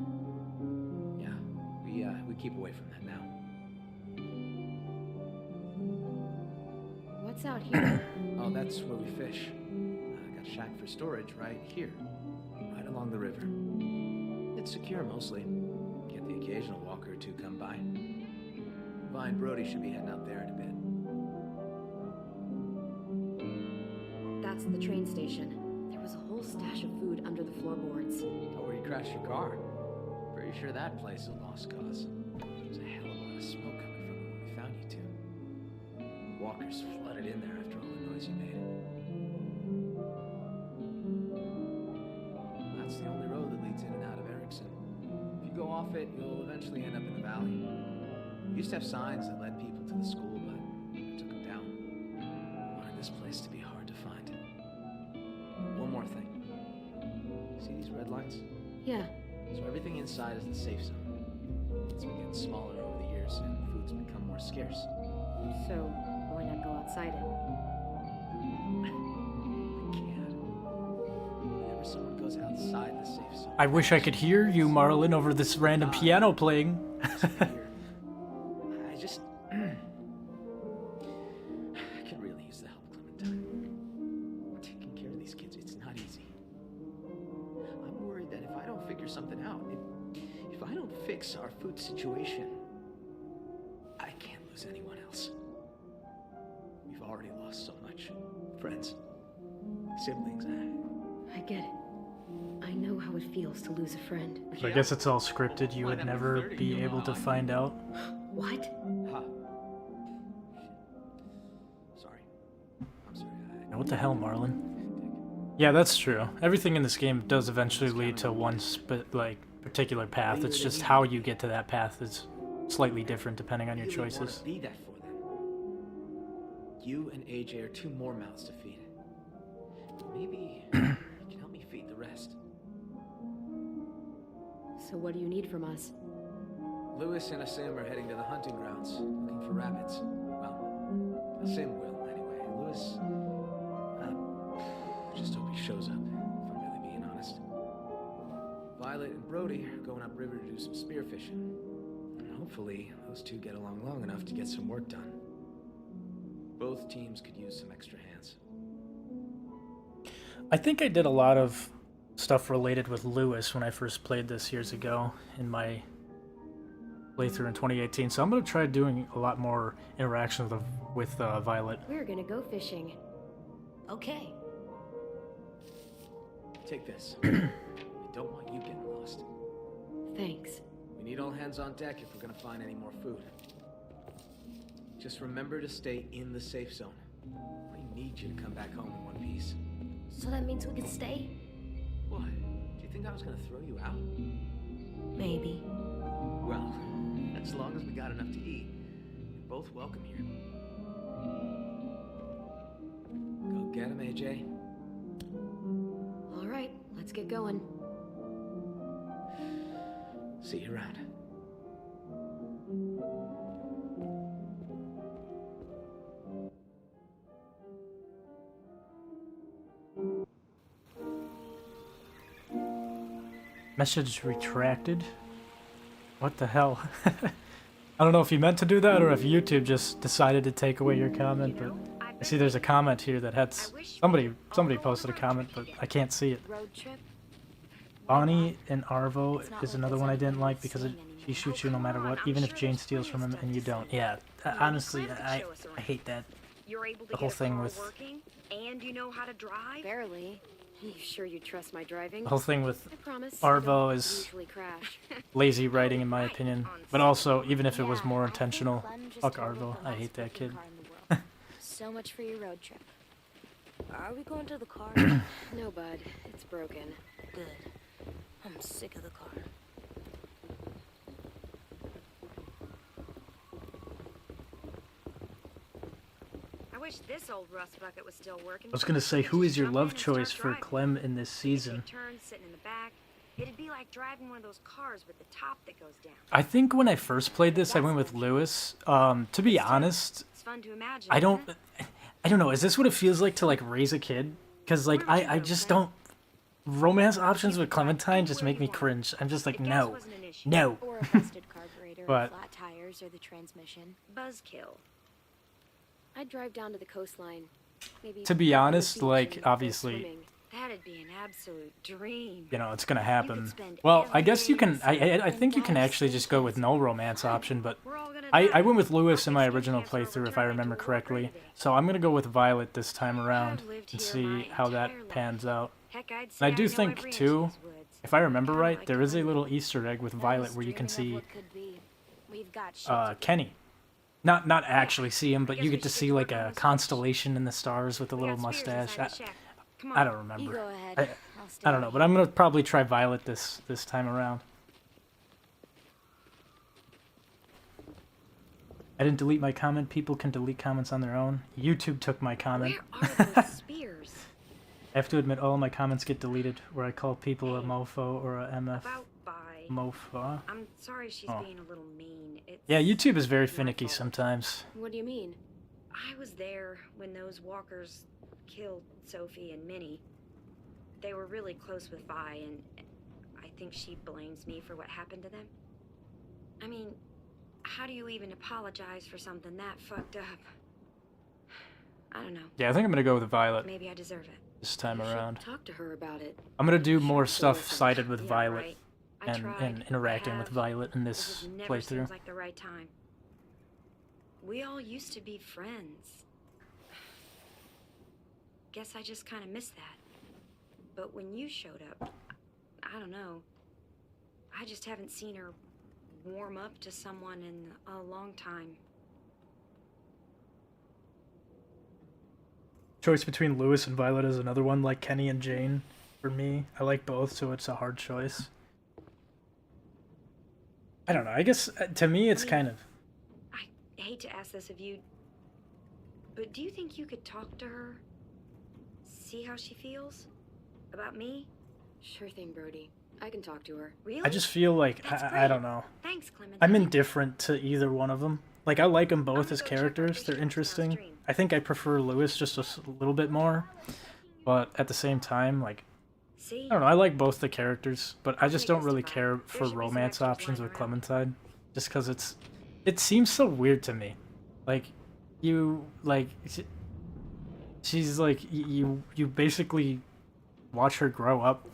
Yeah, we keep away from that now. What's out here? Oh, that's where we fish. I got a shack for storage right here, right along the river. It's secure mostly. Get the occasional walker or two come by. Vi and Brody should be heading out there in a bit. That's the train station. There was a whole stash of food under the floorboards. Oh, where you crashed your car. Pretty sure that place is a lost cause. There's a hell of a lot of smoke coming from it when we found you two. Walkers flooded in there after all the noise you made. That's the only road that leads in and out of Erickson. If you go off it, you'll eventually end up in the valley. We used to have signs that led people to the school, but I took them down. Wanted this place to be hard to find. One more thing. See these red lights? Yeah. So everything inside is the safe zone. It's been getting smaller over the years and food's become more scarce. So, why not go outside it? I can't. Whenever someone goes outside the safe zone... I wish I could hear you, Marlon, over this random piano playing. I just... I could really use the help, Clementine. Taking care of these kids, it's not easy. I'm worried that if I don't figure something out, if I don't fix our food situation, I can't lose anyone else. We've already lost so much. Friends, siblings, I get it. I know how it feels to lose a friend. So I guess it's all scripted. You would never be able to find out. What? Ha. what the hell, Marlon? Yeah, that's true. Everything in this game does eventually lead to one particular path. It's just how you get to that path is slightly different depending on your choices. Be that for them. You and AJ are 2 more mouths to feed. Maybe you can help me feed the rest. So what do you need from us? Lewis and Asim are heading to the hunting grounds, looking for rabbits. Well, Asim will, anyway. Lewis, just hope he shows up, if I'm really being honest. Violet and Brody are going upriver to do some spearfishing. And hopefully, those 2 get along long enough to get some work done. Both teams could use some extra hands. I think I did a lot of stuff related with Lewis when I first played this years ago in my playthrough in 2018, so I'm going to try doing a lot more interaction with Violet. We're gonna go fishing. Okay. Take this. We don't want you getting lost. Thanks. We need all hands on deck if we're gonna find any more food. Just remember to stay in the safe zone. We need you to come back home in one piece. So that means we can stay? What? Do you think I was gonna throw you out? Maybe. Well, as long as we got enough to eat, you're both welcome here. Go get him, AJ. All right, let's get going. See you around. Message retracted? What the hell? I don't know if you meant to do that or if YouTube just decided to take away your comment, but I see there's a comment here that had somebody posted a comment, but I can't see it. Bonnie and Arvo is another one I didn't like because he shoots you no matter what, even if Jane steals from him and you don't. Yeah, honestly, I hate that. The whole thing with and you know how to drive? Barely. You sure you trust my driving? the whole thing with I promise. Arvo is Usually crash. lazy writing in my opinion, but also even if it was more intentional, fuck Arvo. I hate that kid. So much for your road trip. Are we going to the car? No, bud. It's broken. Good. I'm sick of the car. I wish this old rust bucket was still working. I was gonna say, who is your Jump in love and start choice for driving. Clem in this You season? take turns sitting in the back. It'd be like driving one of those cars with the top that goes down. I think when I first played this, I went with Lewis. To be honest, It's fun to imagine. I don't isn't it? I don't know. Is this what it feels like to like raise a kid? Because like I just don't. Romance options with Clementine just make me cringe. I'm just like no, no. Or a busted carburetor, But- flat tires, or the transmission. Buzzkill. I'd drive down to the coastline. Maybe To be go to the honest, beach like, and go obviously- swimming. That'd be an absolute dream. You know it's gonna happen. spend Well, I every guess you day can. I think you can actually just go with no romance option, but I went with Lewis in my original playthrough if I remember correctly. So I'm gonna go with Violet this time around and see how that pans out. Heck, I'd And say I do know think every inch too, of these woods. if I remember right, there is a little Easter egg with Violet where you can see We've got shit Kenny. Not actually see him, but you get to see like a constellation in the stars with a little mustache. I don't remember. You go ahead. I'll stay I don't know, but I'm gonna probably try Violet this time around. I didn't delete my comment. People can delete comments on their own. YouTube took my comment. Where are those spears? I have to admit, all my comments get deleted where I call people a mofo or a MF About by. mofa. I'm sorry she's Oh. being a little mean. It's Yeah, YouTube is very finicky sometimes. What do you mean? I was there when those walkers killed Sophie and Minnie. They were really close with Vi, and I think she blames me for what happened to them. I mean, how do you even apologize for something that fucked up? I don't know. Yeah, I think I'm gonna go with Violet Maybe I deserve it. this time around. Talk to her about it. I'm gonna do She more has to stuff listen. sided with Yeah, Violet right. I and tried. interacting I with have. Violet in It this just never playthrough. seems like the right time. We all used to be friends. Guess I just kind of missed that. But when you showed up, I don't know. I just haven't seen her warm up to someone in a long time. Choice between Lewis and Violet is another one, like Kenny and Jane. For me, I like both, so it's a hard choice. I don't know. I guess to me, it's kind of. I hate to ask this of you, but do you think you could talk to her? See how she feels? About me? Sure thing, Brody. I can talk to her. Really? I just feel like I don't know. Thanks, Clementine. I'm indifferent to either one of them. Like I like them both as characters. They're interesting. I think I prefer Lewis just a little bit more, but at the same time, like I don't know. I like both the characters, but I just don't really care for romance options with Clementine, just because it seems so weird to me. Like she's like you basically watch her grow up.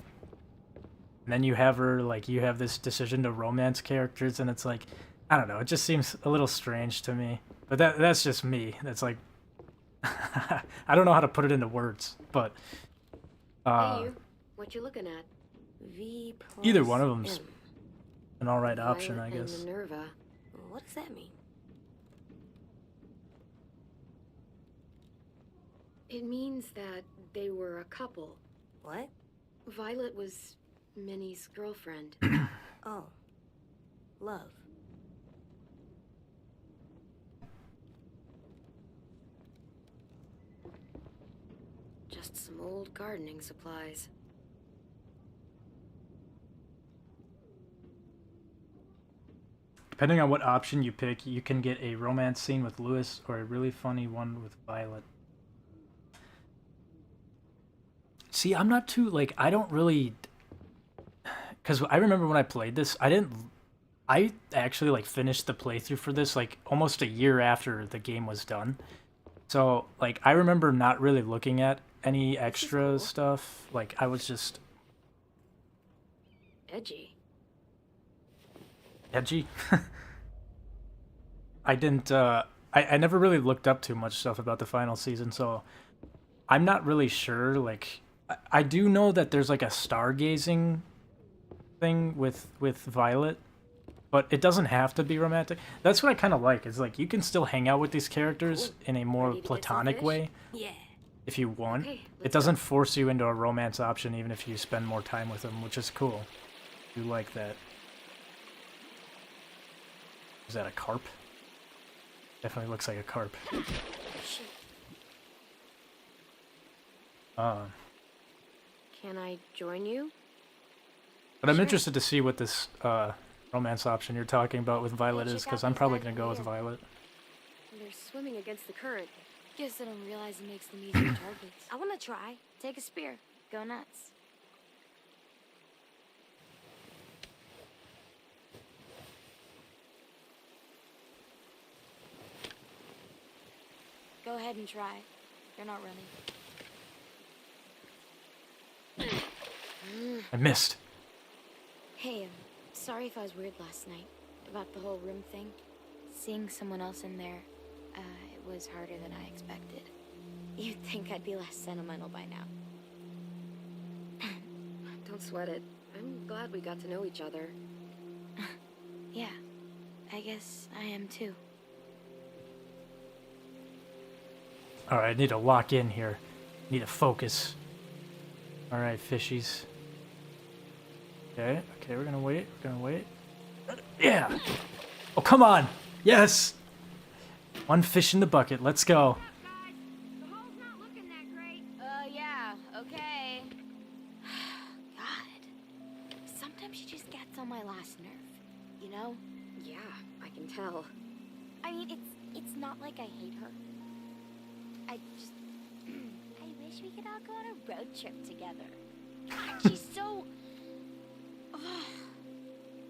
And then you have her, like, you have this decision to romance characters, and it's like, I don't know, it just seems a little strange to me. But that's just me. That's like, I don't know how to put it into words, but... hey, you. What you looking at? V plus either one of them's M. an alright option, I Violet guess. And Minerva. What does that mean? It means that they were a couple. What? Violet was Minnie's girlfriend. Oh. Love. Just some old gardening supplies. Depending on what option you pick, you can get a romance scene with Lewis or a really funny one with Violet. See, I'm not too, like, I don't really... Because I remember when I played this, I actually, like, finished the playthrough for this, like, almost a year after the game was done. So, like, I remember not really looking at any extra stuff. Like, I was just... Edgy. Edgy? I didn't, I never really looked up too much stuff about the final season, so I'm not really sure, like... I do know that there's, like, a stargazing thing with Violet, but it doesn't have to be romantic. That's what I kind of like. Is like you can still hang out with these characters in a more platonic way, if you want. It doesn't force you into a romance option, even if you spend more time with them, which is cool. You like that? Is that a carp? Definitely looks like a carp. Can I join you? But I'm interested to see what this romance option you're talking about with Violet is, because I'm probably going to go with Violet. They're swimming against the current. Guess I don't realize it makes them easier targets. I want to try. Take a spear. Go nuts. Go ahead and try. You're not running. I missed. Hey, sorry if I was weird last night about the whole room thing. Seeing someone else in there, it was harder than I expected. You'd think I'd be less sentimental by now. Don't sweat it. I'm glad we got to know each other. Yeah, I guess I am too. Alright, I need to lock in here. Need to focus. Alright, fishies. Okay, we're gonna wait. Yeah! Oh, come on! Yes! One fish in the bucket, let's go. Yeah, okay. God. Sometimes she just gets on my last nerve, you know? Yeah, I can tell. I mean, it's not like I hate her. I just... I wish we could all go on a road trip together. God, she's so...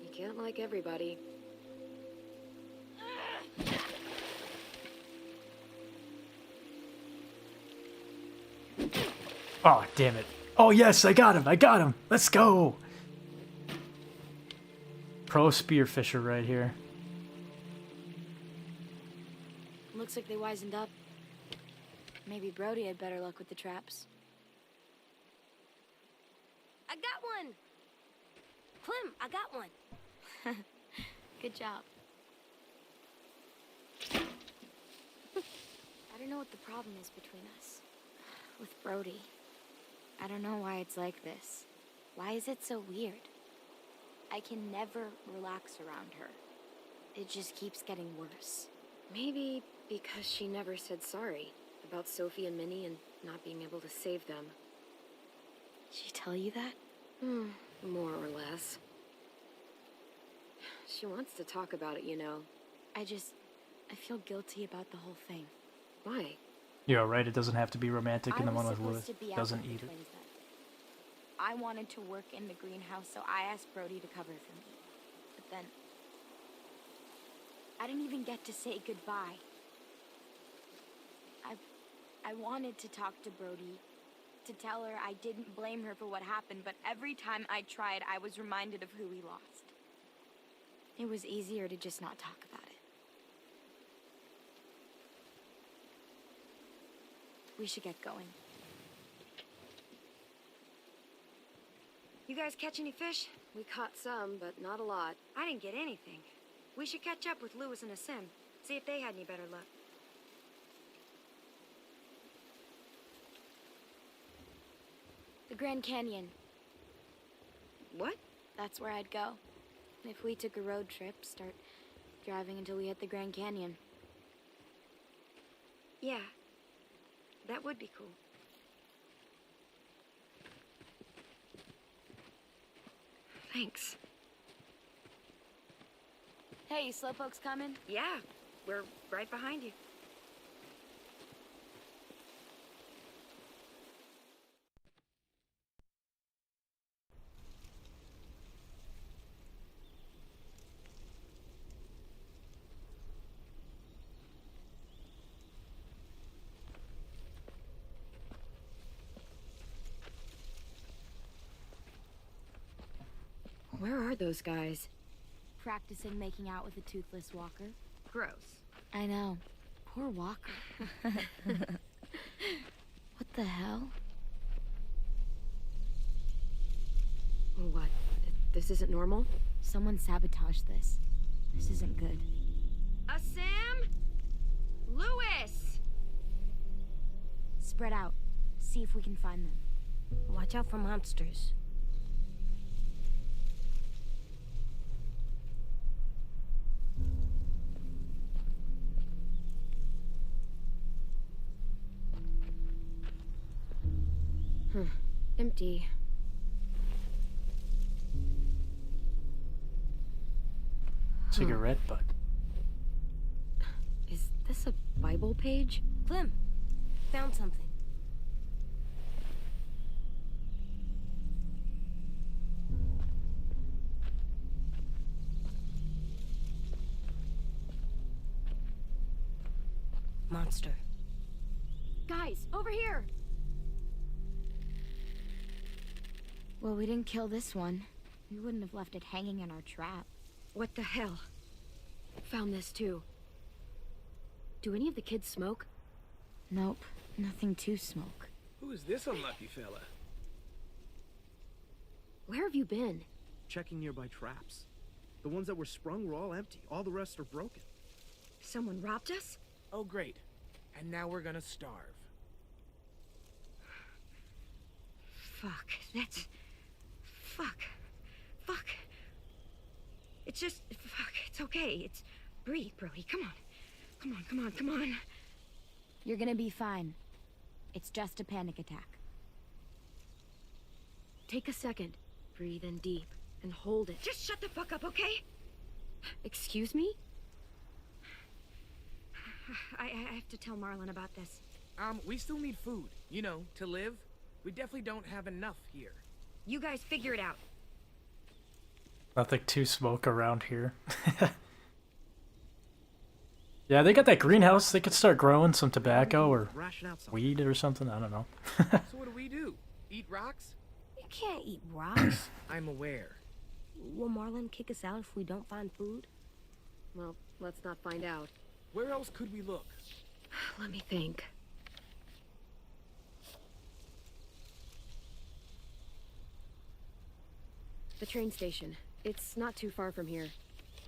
You can't like everybody. Oh, damn it. Oh, yes, I got him. Let's go. Pro spearfisher right here. Looks like they wisened up. Maybe Brody had better luck with the traps. I got one! Clem, I got one. Good job. I don't know what the problem is between us. with Brody. I don't know why it's like this. Why is it so weird? I can never relax around her. It just keeps getting worse. Maybe because she never said sorry about Sophie and Minnie and not being able to save them. Did she tell you that? More or less. She wants to talk about it, you know. I feel guilty about the whole thing. Why? You're right, it doesn't have to be romantic in the one with supposed Lewis. to be out Doesn't with the eat it. twins then. I wanted to work in the greenhouse, so I asked Brody to cover for me. But then, I didn't even get to say goodbye. I wanted to talk to Brody, to tell her I didn't blame her for what happened, but every time I tried, I was reminded of who we lost. It was easier to just not talk about it. We should get going. You guys catch any fish? We caught some, but not a lot. I didn't get anything. We should catch up with Lewis and Asim, see if they had any better luck. The Grand Canyon. What? That's where I'd go. If we took a road trip, start driving until we hit the Grand Canyon. Yeah, that would be cool. Thanks. Hey, Slowpoke's coming? Yeah, we're right behind you. Where are those guys? Practicing making out with a toothless walker. Gross. I know. Poor Walker. What the hell? What? This isn't normal? Someone sabotaged this. This isn't good. Asim? Lewis! Spread out. See if we can find them. Watch out for monsters. Empty. Cigarette butt. Is this a Bible page? Clem, found something. Monster. Guys, over here! Well, we didn't kill this one. We wouldn't have left it hanging in our trap. What the hell? Found this too. Do any of the kids smoke? Nope, nothing to smoke. Who is this unlucky fella? Where have you been? Checking nearby traps. The ones that were sprung were all empty. All the rest are broken. Someone robbed us? Oh, great. And now we're gonna starve. Fuck, that's... Fuck. It's just... Fuck, it's okay. It's... Breathe, Brody, come on. Come on. You're gonna be fine. It's just a panic attack. Take a second. Breathe in deep and hold it. Just shut the fuck up, okay? Excuse me? I have to tell Marlon about this. We still need food, you know, to live. We definitely don't have enough here. You guys figure it out. Nothing to smoke around here. Yeah, they got that greenhouse. They could start growing some tobacco or weed or something. I don't know. So what do? Eat rocks? You can't eat rocks. I'm aware. Will Marlon kick us out if we don't find food? Well, let's not find out. Where else could we look? Let me think. The train station. It's not too far from here.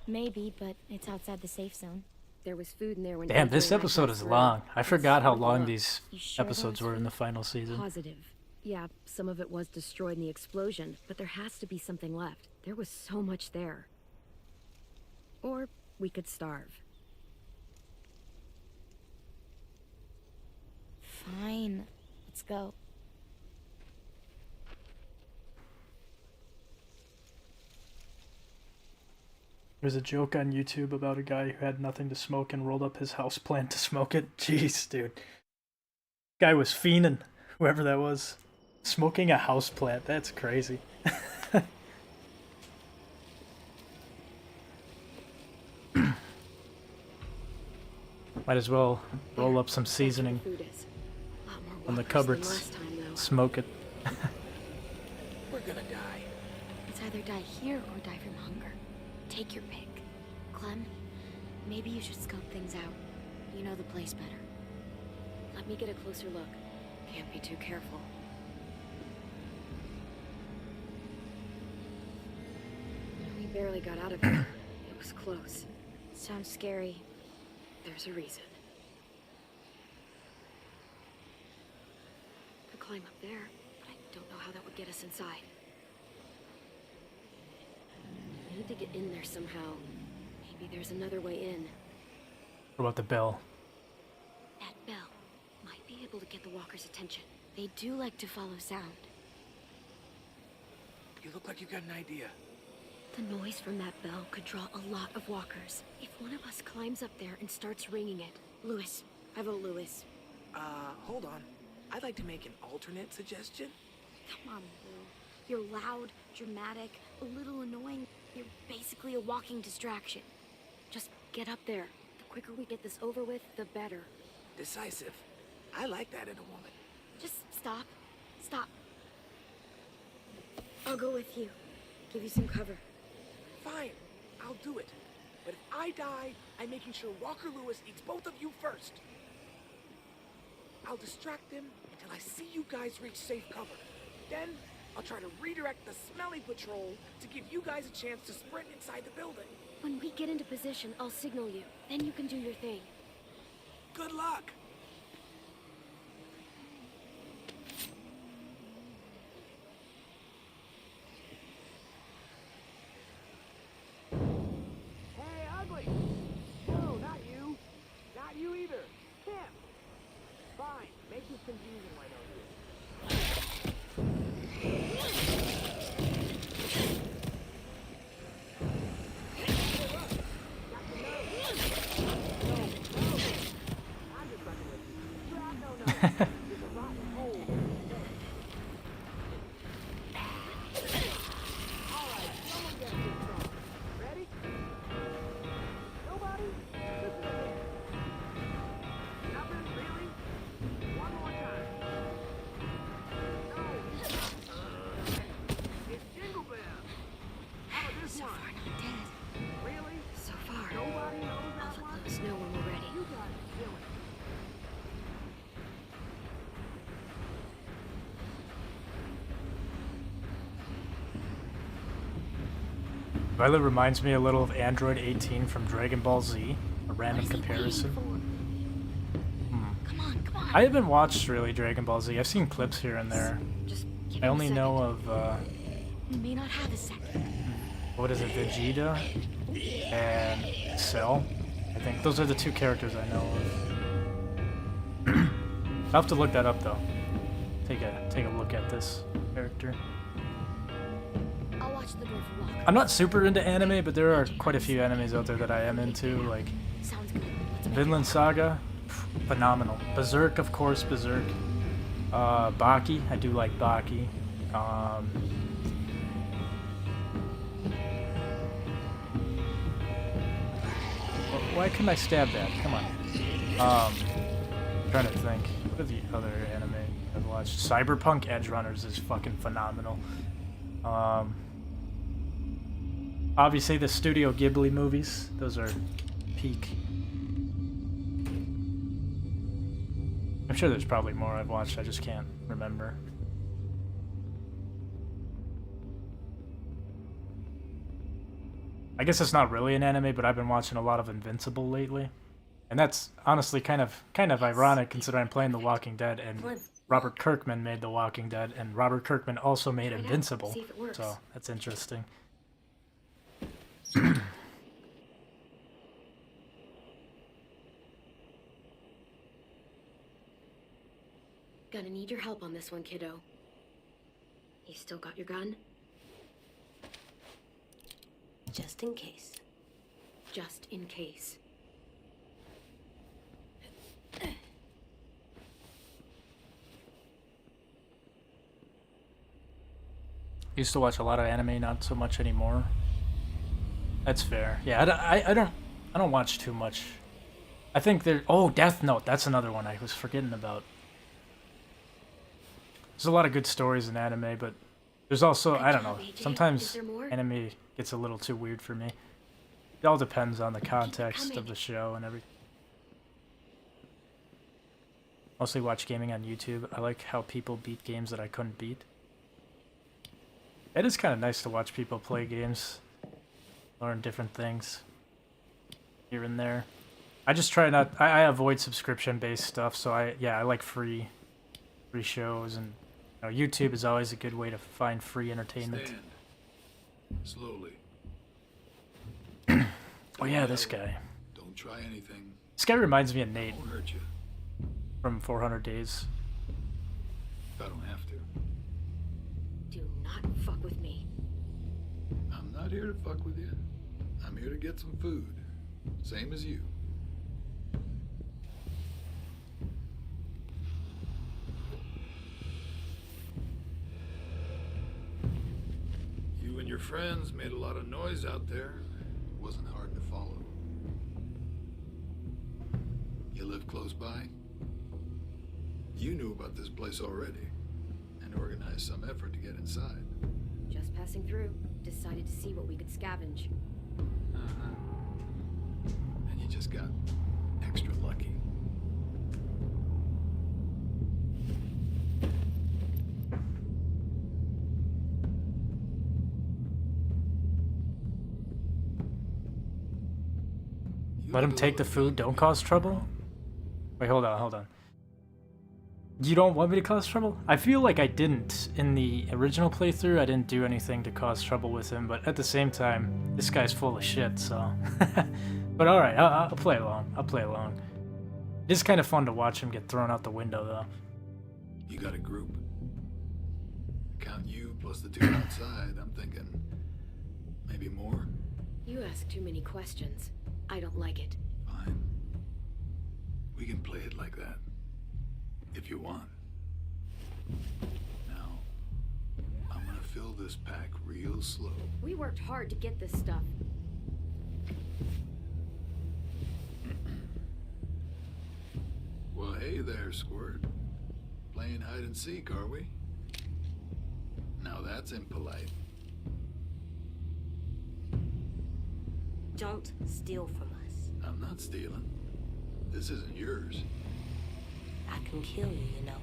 Maybe, but it's outside the safe zone. There was food in there when. Damn, Adrian this and I episode passed is through. long. I Let's forgot how look it long up. these You sure that episodes was were in food? the final season. Positive. Yeah, some of it was destroyed in the explosion, but there has to be something left. There was so much there. Or we could starve. Fine. Let's go. There's a joke on YouTube about a guy who had nothing to smoke and rolled up his house plant to smoke it. Jeez, dude. Guy was fiending, whoever that was. Smoking a house plant, that's crazy. Might as well roll up some seasoning on the cupboards. Smoke it. We're gonna die. It's either die here or die from hunger. Take your pick. Clem, maybe you should scope things out. You know the place better. Let me get a closer look. Can't be too careful. We barely got out of here. It was close. Sounds scary. There's a reason. Could climb up there, but I don't know how that would get us inside. We need to get in there somehow. Maybe there's another way in. What about the bell? That bell might be able to get the walkers' attention. They do like to follow sound. You look like you got an idea. The noise from that bell could draw a lot of walkers. If one of us climbs up there and starts ringing it. Lewis. I vote Lewis. Hold on. I'd like to make an alternate suggestion. Come on, Lou. You're loud, dramatic, a little annoying. You're basically a walking distraction. Just get up there. The quicker we get this over with, the better. Decisive. I like that in a woman. Just stop. Stop. I'll go with you. Give you some cover. Fine. I'll do it. But if I die, I'm making sure Walker Lewis eats both of you first. I'll distract him until I see you guys reach safe cover. Then, I'll try to redirect the smelly patrol to give you guys a chance to sprint inside the building. When we get into position, I'll signal you. Then you can do your thing. Good luck! Hey, ugly! No, not you. Not you either. Him. Fine. Make this confusing, why don't you? Violet reminds me a little of Android 18 from Dragon Ball Z. A random comparison. Come on, come on. I haven't watched really Dragon Ball Z. I've seen clips here and there. Just give I him a only second. know of We may not have a second. what is it, Vegeta and Cell. I think those are the two characters I know of. I'll have to look that up though. Take a look at this character. I'll watch the door for walk. I'm not super into anime, but there are quite a few animes out there that I am into, like Sounds good. Let's make Vinland Saga, phenomenal. Berserk, of course, Berserk. Baki, I do like Baki. Why couldn't I stab that? Come on. Trying to think. What are the other anime I've watched? Cyberpunk Edge Runners is fucking phenomenal. Obviously the Studio Ghibli movies. Those are peak. I'm sure there's probably more I've watched, I just can't remember. I guess it's not really an anime, but I've been watching a lot of Invincible lately. And that's honestly kind of ironic considering I'm playing The Walking Dead and Robert Kirkman made The Walking Dead and Robert Kirkman also made Invincible. So that's interesting. Gonna need your help on this one, kiddo. You still got your gun? Just in case. Just in case. Used to watch a lot of anime, not so much anymore. That's fair. Yeah, I don't watch too much. I think there. Oh, Death Note. That's another one I was forgetting about. There's a lot of good stories in anime, but there's also, I don't know, sometimes anime gets a little too weird for me. It all depends on the context of the show and everything. Mostly watch gaming on YouTube. I like how people beat games that I couldn't beat. It is kind of nice to watch people play games, learn different things here and there. I just try not, I avoid subscription-based stuff, so I like free shows, and you know, YouTube is always a good way to find free entertainment. Stand. Slowly. Oh yeah, this guy. Don't try anything. This guy reminds me of Nate Won't hurt you. from 400 Days. I don't have to. Do not fuck with me. I'm not here to fuck with you. I'm here to get some food. Same as you. You and your friends made a lot of noise out there. It wasn't hard to follow. You live close by? You knew about this place already and organized some effort to get inside. Just passing through. Decided to see what we could scavenge. And you just got extra lucky. Let him take the food, don't cause trouble? Wait, hold on. You don't want me to cause trouble? I feel like I didn't. In the original playthrough, I didn't do anything to cause trouble with him, but at the same time, this guy's full of shit, so... But alright, I'll play along. It is kind of fun to watch him get thrown out the window, though. You got a group. Count you plus the two outside. I'm thinking maybe more. You ask too many questions. I don't like it. Fine. We can play it like that. If you want. Now, I'm gonna fill this pack real slow. We worked hard to get this stuff. Well, hey there, Squirt. Playing hide and seek, are we? Now that's impolite. Don't steal from us. I'm not stealing. This isn't yours. I can kill you, you know.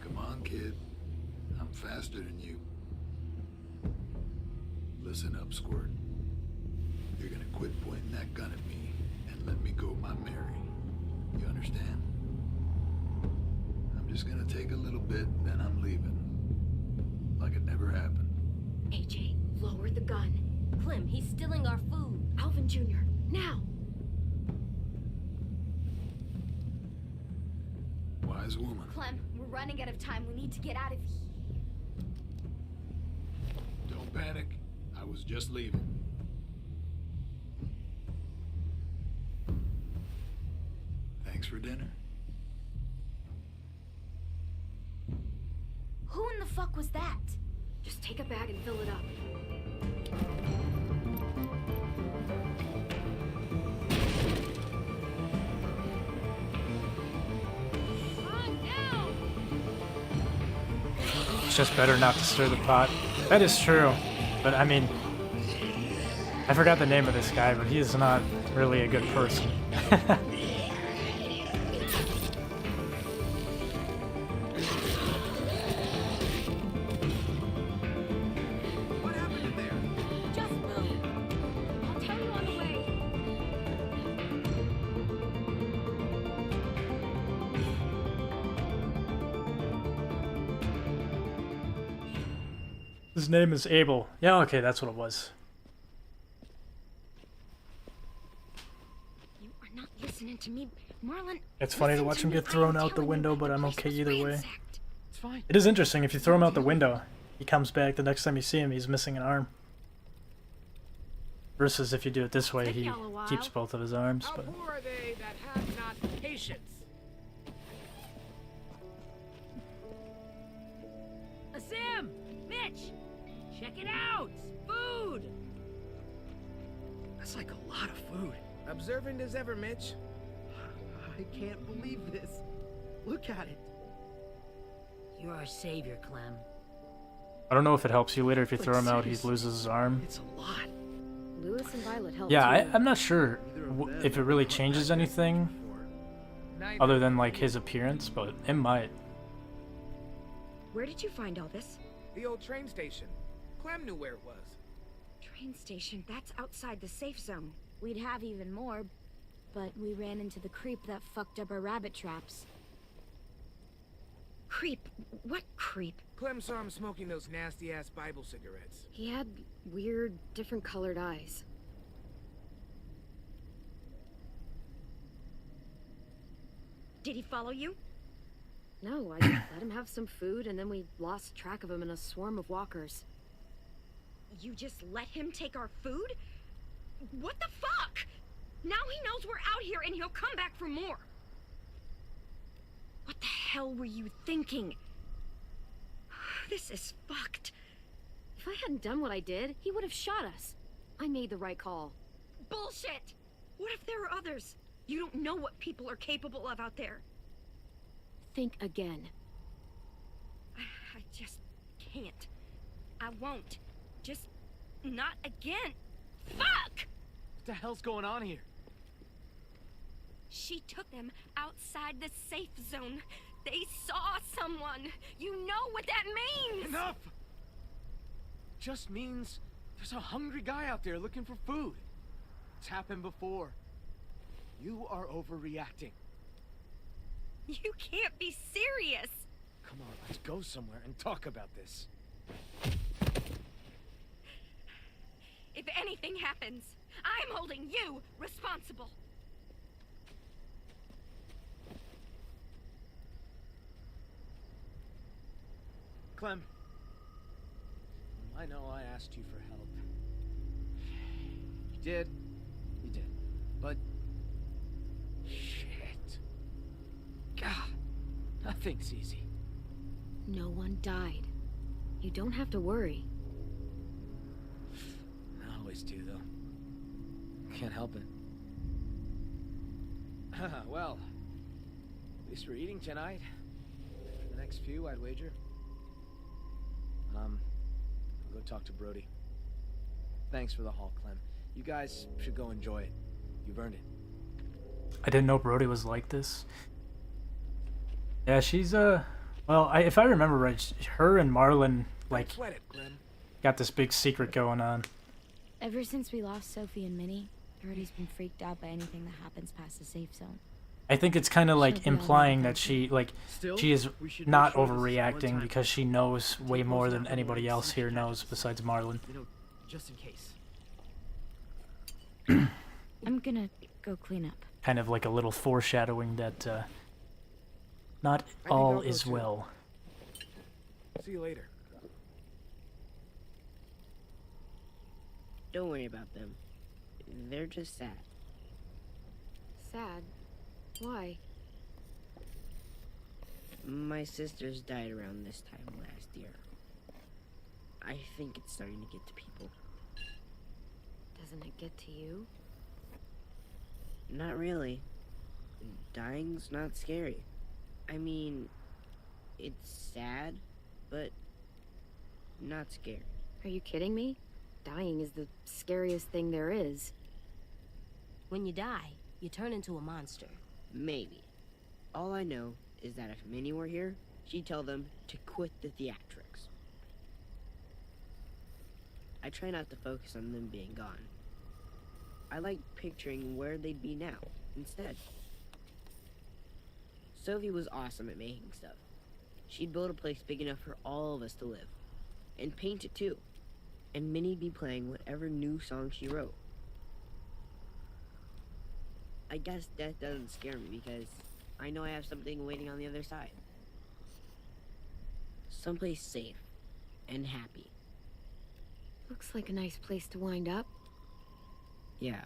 Come on, kid. I'm faster than you. Listen up, Squirt. You're gonna quit pointing that gun at me and let me go my Mary. You understand? I'm just gonna take a little bit, then I'm leaving. Like it never happened. AJ, lower the gun. Clem, he's stealing our food. Alvin Jr., now! Wise woman. Clem, we're running out of time. We need to get out of here. Don't panic. I was just leaving. Thanks for dinner. Who in the fuck was that? Just take a bag and fill it up. It's just better not to stir the pot. That is true. But I mean, I forgot the name of this guy, but he is not really a good person. What happened in there? Just move. I'll tell you on the way. His name is Abel. Yeah, okay, that's what it was. You are not listening to me, Marlon. It's funny to listen watch him me. get I thrown am out the telling you, window, but the I'm place okay was either way. ransacked. It's fine. It is interesting, if you throw him out the window, he comes back the next time you see him, he's missing an arm. Versus if you do it this way, he keeps both of his arms. How But poor are they that have not patience? Sam! Mitch! Check it out! Food! That's like a lot of food. Observant as ever, Mitch. I can't believe this. Look at it. You're our savior, Clem. I don't know if it helps you later if you throw him out, he loses his arm. It's a lot. Lewis and Violet helped Yeah, too. I'm not sure if it really changes anything other than like his appearance, but it might. Where did you find all this? The old train station. Clem knew where it was. Train station. That's outside the safe zone. We'd have even more, but we ran into the creep that fucked up our rabbit traps. Creep? What creep? Clem saw him smoking those nasty-ass Bible cigarettes. He had weird, different colored eyes. Did he follow you? No, I just let him have some food, and then we lost track of him in a swarm of walkers. You just let him take our food? What the fuck? Now he knows we're out here and he'll come back for more. What the hell were you thinking? This is fucked. If I hadn't done what I did, he would have shot us. I made the right call. Bullshit! What if there are others? You don't know what people are capable of out there. Think again. I just can't. I won't. Just not again. Fuck! What the hell's going on here? She took them outside the safe zone. They saw someone. You know what that means! Enough! Just means there's a hungry guy out there looking for food. It's happened before. You are overreacting. You can't be serious! Come on, let's go somewhere and talk about this. If anything happens, I'm holding you responsible. Clem, I know I asked you for help. You did. But... shit. God, nothing's easy. No one died. You don't have to worry. I always do, though. Can't help it. Well, at least we're eating tonight. For the next few, I'd wager. I'll go talk to Brody. Thanks for the haul, Clem. You guys should go enjoy it. You've earned it. I didn't know Brody was like this. Yeah, she's well, if I remember right, her and Marlon like Sweat it, Clem. got this big secret going on. Ever since we lost Sophie and Minnie, Brody's been freaked out by anything that happens past the safe zone. I think it's kind of like She'll be all implying right that she like Still, she is we should not make sure this is one overreacting time. because she knows way Take more those than down anybody and else here see knows if besides Marlon. You know, just in case. I'm gonna go clean up. Kind of like a little foreshadowing that not think all I'll go is too. well. See you later. Don't worry about them. They're just sad. Sad? Why? My sisters died around this time last year. I think it's starting to get to people. Doesn't it get to you? Not really. Dying's not scary. I mean, it's sad, but not scary. Are you kidding me? Dying is the scariest thing there is. When you die, you turn into a monster. Maybe. All I know is that if Minnie were here, she'd tell them to quit the theatrics. I try not to focus on them being gone. I like picturing where they'd be now, instead. Sophie was awesome at making stuff. She'd build a place big enough for all of us to live. And paint it too. And Minnie'd be playing whatever new song she wrote. I guess death doesn't scare me because I know I have something waiting on the other side. Someplace safe and happy. Looks like a nice place to wind up. Yeah,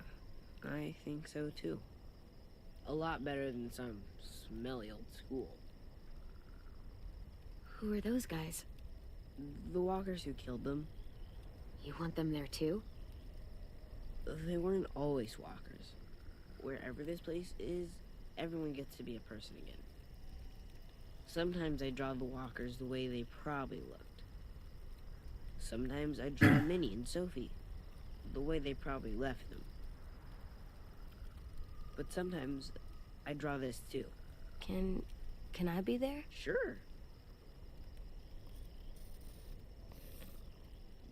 I think so too. A lot better than some smelly old school. Who are those guys? The walkers who killed them. You want them there too? They weren't always walkers. Wherever this place is, everyone gets to be a person again. Sometimes I draw the walkers the way they probably looked. Sometimes I draw Minnie and Sophie the way they probably left them. But sometimes I draw this too. Can I be there? Sure.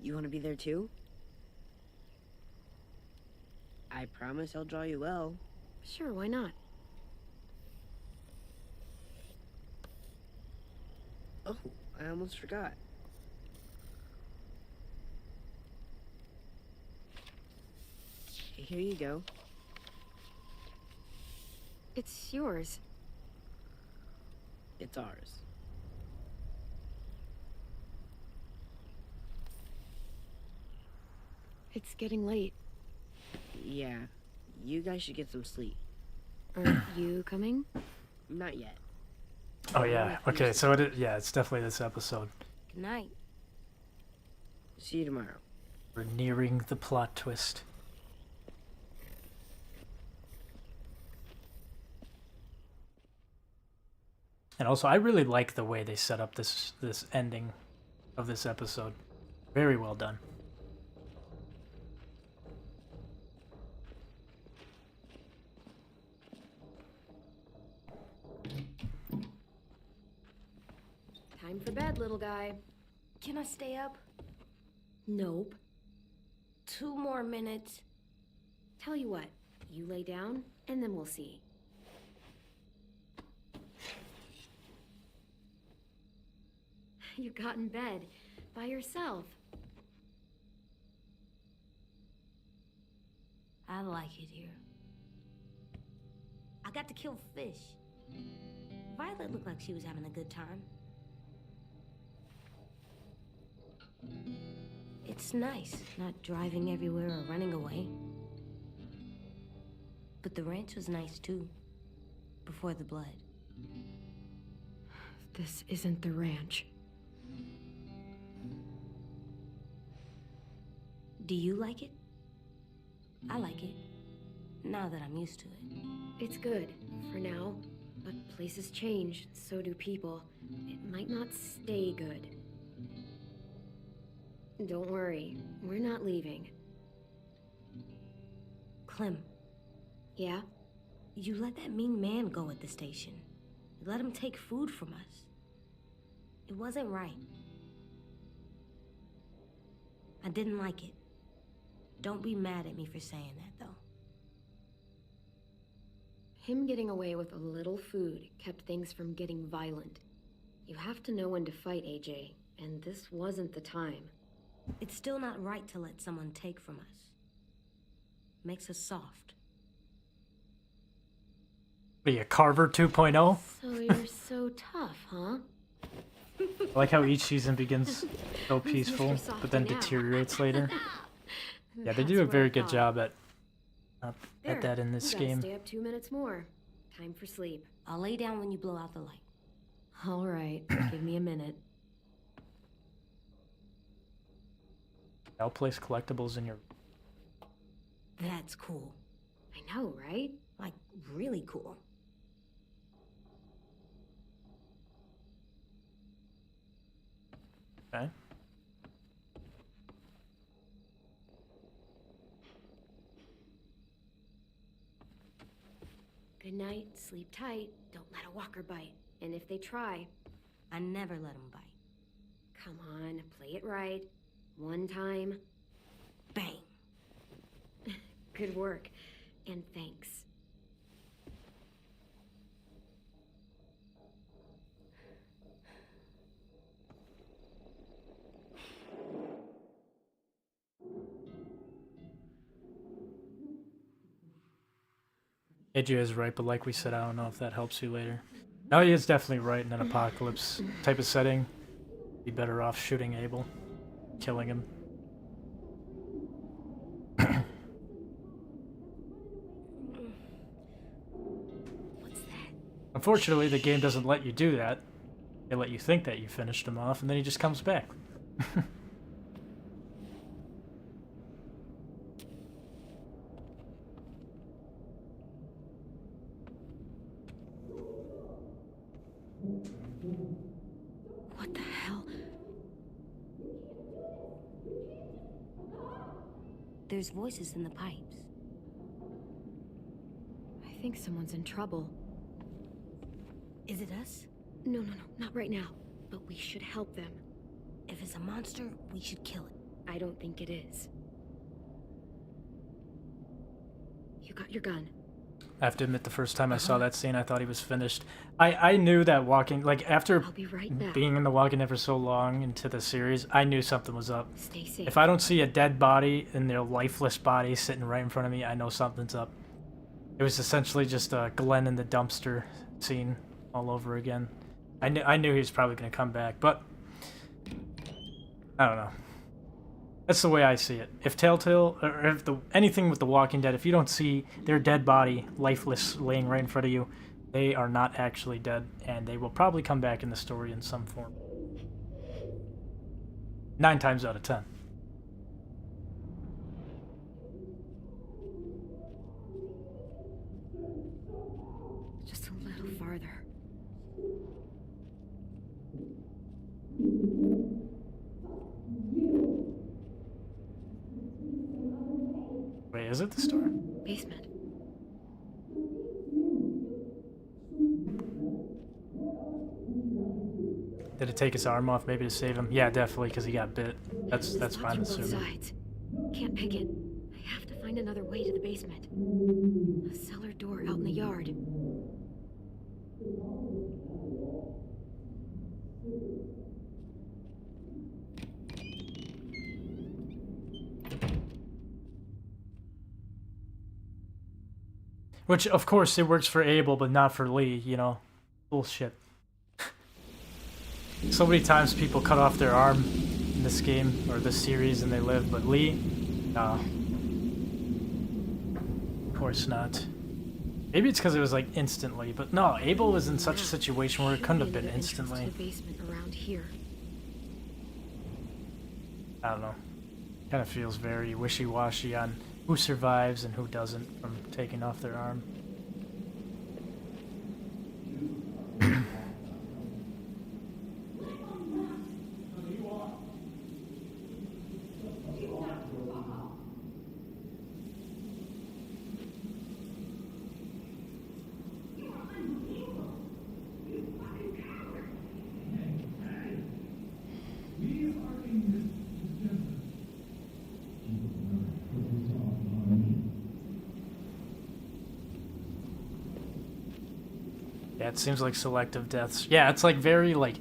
You want to be there too? I promise I'll draw you well. Sure, why not? Oh, I almost forgot. Here you go. It's yours. It's ours. It's getting late. Yeah, you guys should get some sleep. Aren't you coming? Not yet. Oh yeah. Okay, so yeah, it's definitely this episode. Good night. See you tomorrow. We're nearing the plot twist. And also, I really like the way they set up this ending of this episode. Very well done. Time for bed, little guy. Can I stay up? Nope. 2 more minutes. Tell you what, you lay down, and then we'll see. You got in bed by yourself. I like it here. I got to kill fish. Violet looked like she was having a good time. It's nice not driving everywhere or running away. But the ranch was nice too, before the blood. This isn't the ranch. Do you like it? I like it, now that I'm used to it. It's good, for now. But places change, so do people. It might not stay good. Don't worry, we're not leaving. Clem. Yeah? You let that mean man go at the station. You let him take food from us. It wasn't right. I didn't like it. Don't be mad at me for saying that, though. Him getting away with a little food kept things from getting violent. You have to know when to fight, AJ, and this wasn't the time. It's still not right to let someone take from us. Makes us soft. Be a Carver 2.0? So you're so tough, huh? I like how each season begins so peaceful, but then deteriorates later. Yeah, they do a very good job at that in this game. Stay up 2 minutes more. Time for sleep. I'll lay down when you blow out the light. All right, give me a minute. I'll place collectibles in your... That's cool. I know, right? Like, really cool. Okay. Good night, sleep tight, don't let a walker bite. And if they try... I never let them bite. Come on, play it right. One time. Bang. Good work. And thanks. AJ is right, but like we said, I don't know if that helps you later. No, he is definitely right in an apocalypse type of setting. Be better off shooting Abel, killing him. What's that? Unfortunately, the game doesn't let you do that. They let you think that you finished him off, and then he just comes back. What the hell? There's voices in the pipes. I think someone's in trouble. Is it us? No, not right now. But we should help them. If it's a monster, we should kill it. I don't think it is. You got your gun. I have to admit, the first time I saw that scene, I thought he was finished. I knew that walking, like, after I'll be right back. being in The Walking Dead for so long into the series, I knew something was up. Stay safe. If I don't see a dead body and their lifeless body sitting right in front of me, I know something's up. It was essentially just a Glenn in the dumpster scene all over again. I knew he was probably going to come back, but I don't know. That's the way I see it. If Telltale, or if anything with The Walking Dead, if you don't see their dead body, lifeless, laying right in front of you, they are not actually dead, and they will probably come back in the story in some form. 9 times out of 10. Just a little farther. Wait, is it the store? Basement. Did it take his arm off maybe to save him? Yeah, definitely, because he got bit. That's It's fine, locked from both assuming. sides. Can't pick it. I have to find another way to the basement. A cellar door out in the yard. Which, of course, it works for Abel, but not for Lee, you know? Bullshit. So many times people cut off their arm in this game, or this series, and they live, but Lee? No. Of course not. Maybe it's because it was, like, instantly, but no, Abel was in such a situation where it couldn't have been instantly. The basement around here. I don't know. Kind of feels very wishy-washy on who survives and who doesn't from taking off their arm. Yeah, it seems like selective deaths. Yeah, it's like very like,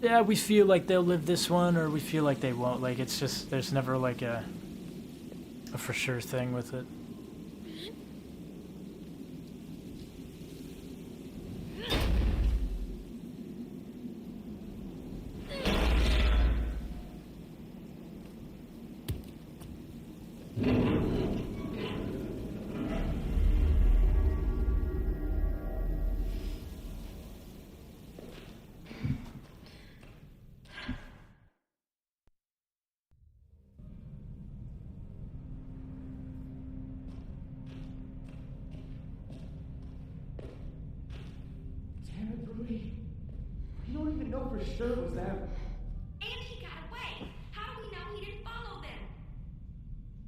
yeah, we feel like they'll live this one, or we feel like they won't. Like, it's just, there's never like a for sure thing with it. You don't even know for sure it was them. And he got away. How do we know he didn't follow them?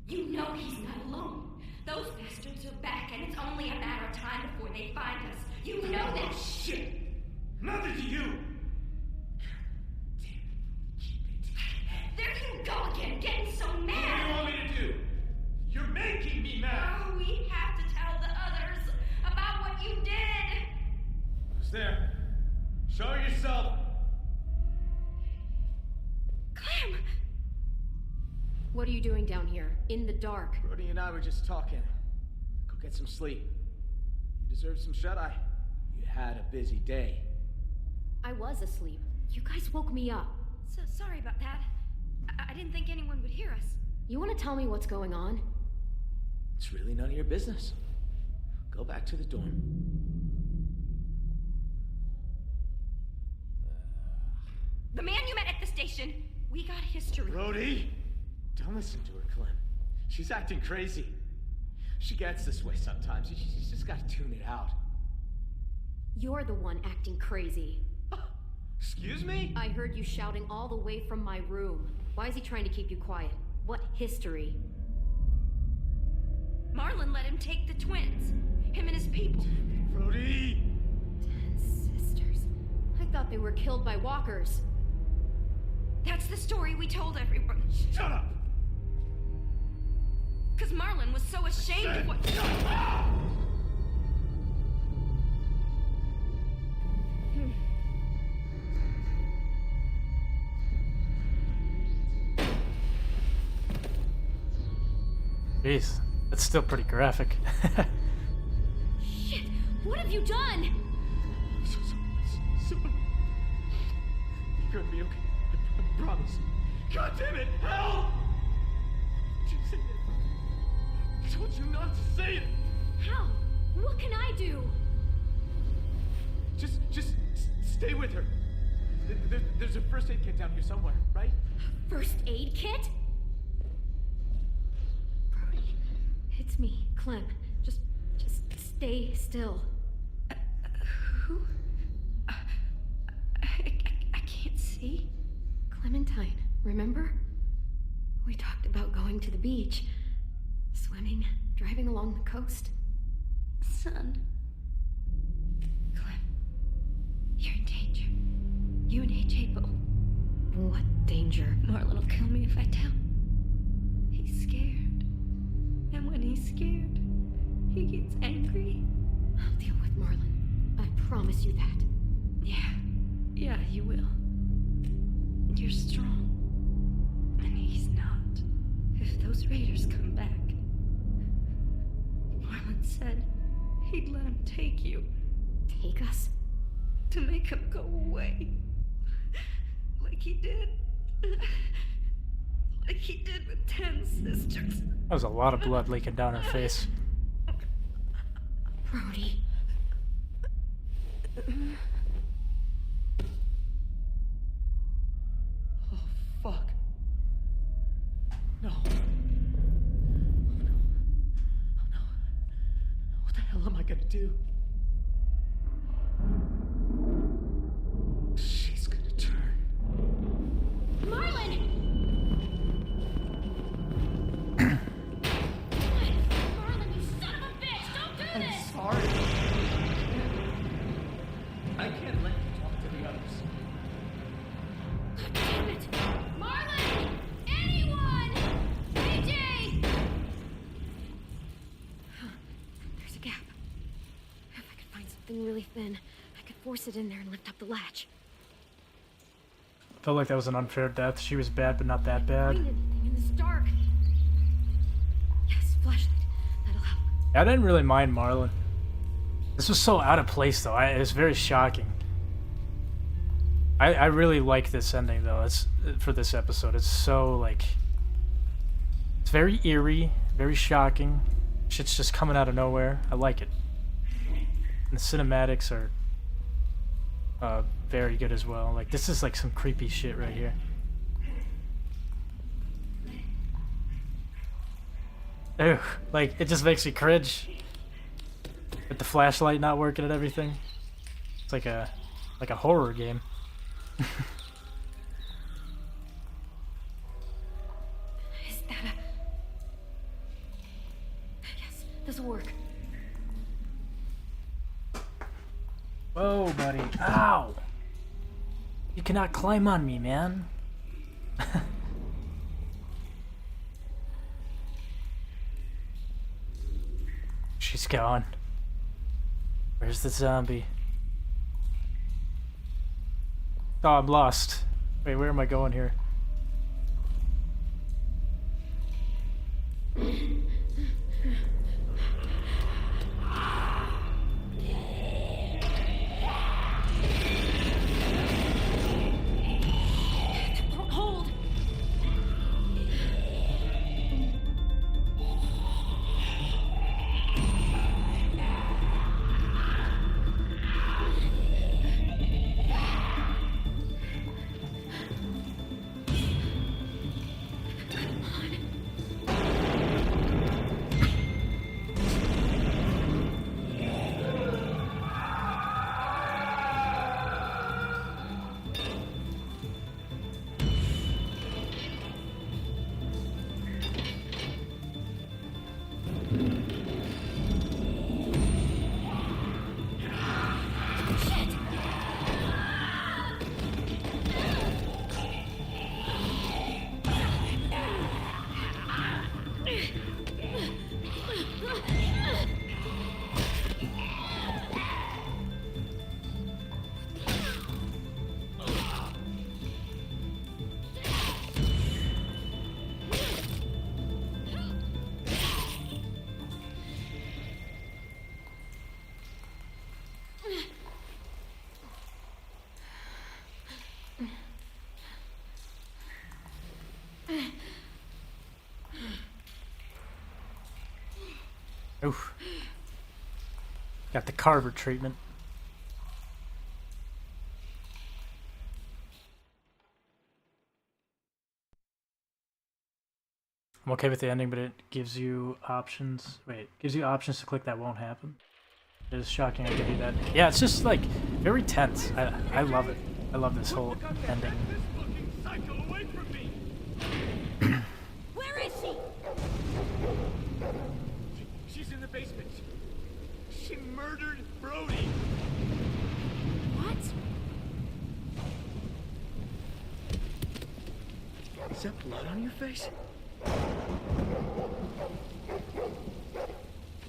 You know he's not alone. Those bastards are back, and it's only a matter of time before they find us. You know that. Shit! Nothing to you! There you go again, getting so What do you mad. want me to do? You're making me mad! Oh, we have to tell the others about what you did. Who's there? Show yourself! Clem! What are you doing down here? In the dark? Brody and I were just talking. get some sleep. You deserve some shut-eye. You had a busy day. I was asleep. You guys woke me up. So sorry about that. I didn't think anyone would hear us. You want to tell me what's going on? It's really none of your business. Go back to the dorm. The man you met at the station, we got history. Brody! Don't listen to her, Clem. She's acting crazy. She gets this way sometimes. You just gotta tune it out. You're the one acting crazy. Excuse me? I heard you shouting all the way from my room. Why is he trying to keep you quiet? What history? Marlon let him take the twins. Him and his people. Brody! 10 sisters. I thought they were killed by walkers. That's the story we told everyone. Shut up! Because Marlon was so ashamed of what... Jeez, that's still pretty graphic. Shit! What have you done? You're gonna be okay. I promise. God damn it! Help! Did you say it? I told you not to say it! How? What can I do? Just stay with her. There's a first aid kit down here somewhere, right? First aid kit? Brody, it's me, Clem. Just stay still. Who? I can't see. Clementine, remember? We talked about going to the beach. Swimming, driving along the coast. Son. Clem. You're in danger. You and AJ both. What danger? Marlon will kill me if I tell. He's scared. And when he's scared, he gets angry. I'll deal with Marlon. I promise you that. Yeah, you will. You're strong. And he's not. If those raiders come back, Marlon said he'd let him take you. Take us? To make him go away. Like he did. Like he did with 10 sisters. That was a lot of blood leaking down her face. Brody. Oh, fuck. No. Oh, no. What the hell am I gonna do? She's gonna turn. Marlon! Marlon, you son of a bitch! Don't do this! I'm sorry. I can't let you talk to the others. God damn it! Marlon! Anyone! AJ! There's a gap. If I could find something really thin, I could force it in there and lift up the latch. Felt like that was an unfair death. She was bad, but not that bad. Find anything in this dark. Yes, flashlight. That'll help. I didn't really mind Marlon. This was so out of place, though. It was very shocking. I really like this ending, though. It's for this episode. It's so like, it's very eerie, very shocking. Shit's just coming out of nowhere. I like it. And the cinematics are very good as well. Like, this is like some creepy shit right here. Ew, like, it just makes me cringe. With the flashlight not working and everything. It's like a horror game. Is that a... Yes, this'll work. Whoa, buddy. Ow! You cannot climb on me, man. She's gone. Where's the zombie? Oh, I'm lost. Wait, where am I going here? Oof. Got the Carver treatment. I'm okay with the ending, but it gives you options. Wait, gives you options to click that won't happen. It is shocking I give you that. Yeah, it's just like very tense. I love it. I love this whole ending. Where is she? She's in the basement. She murdered Brody. What? Is that blood on your face?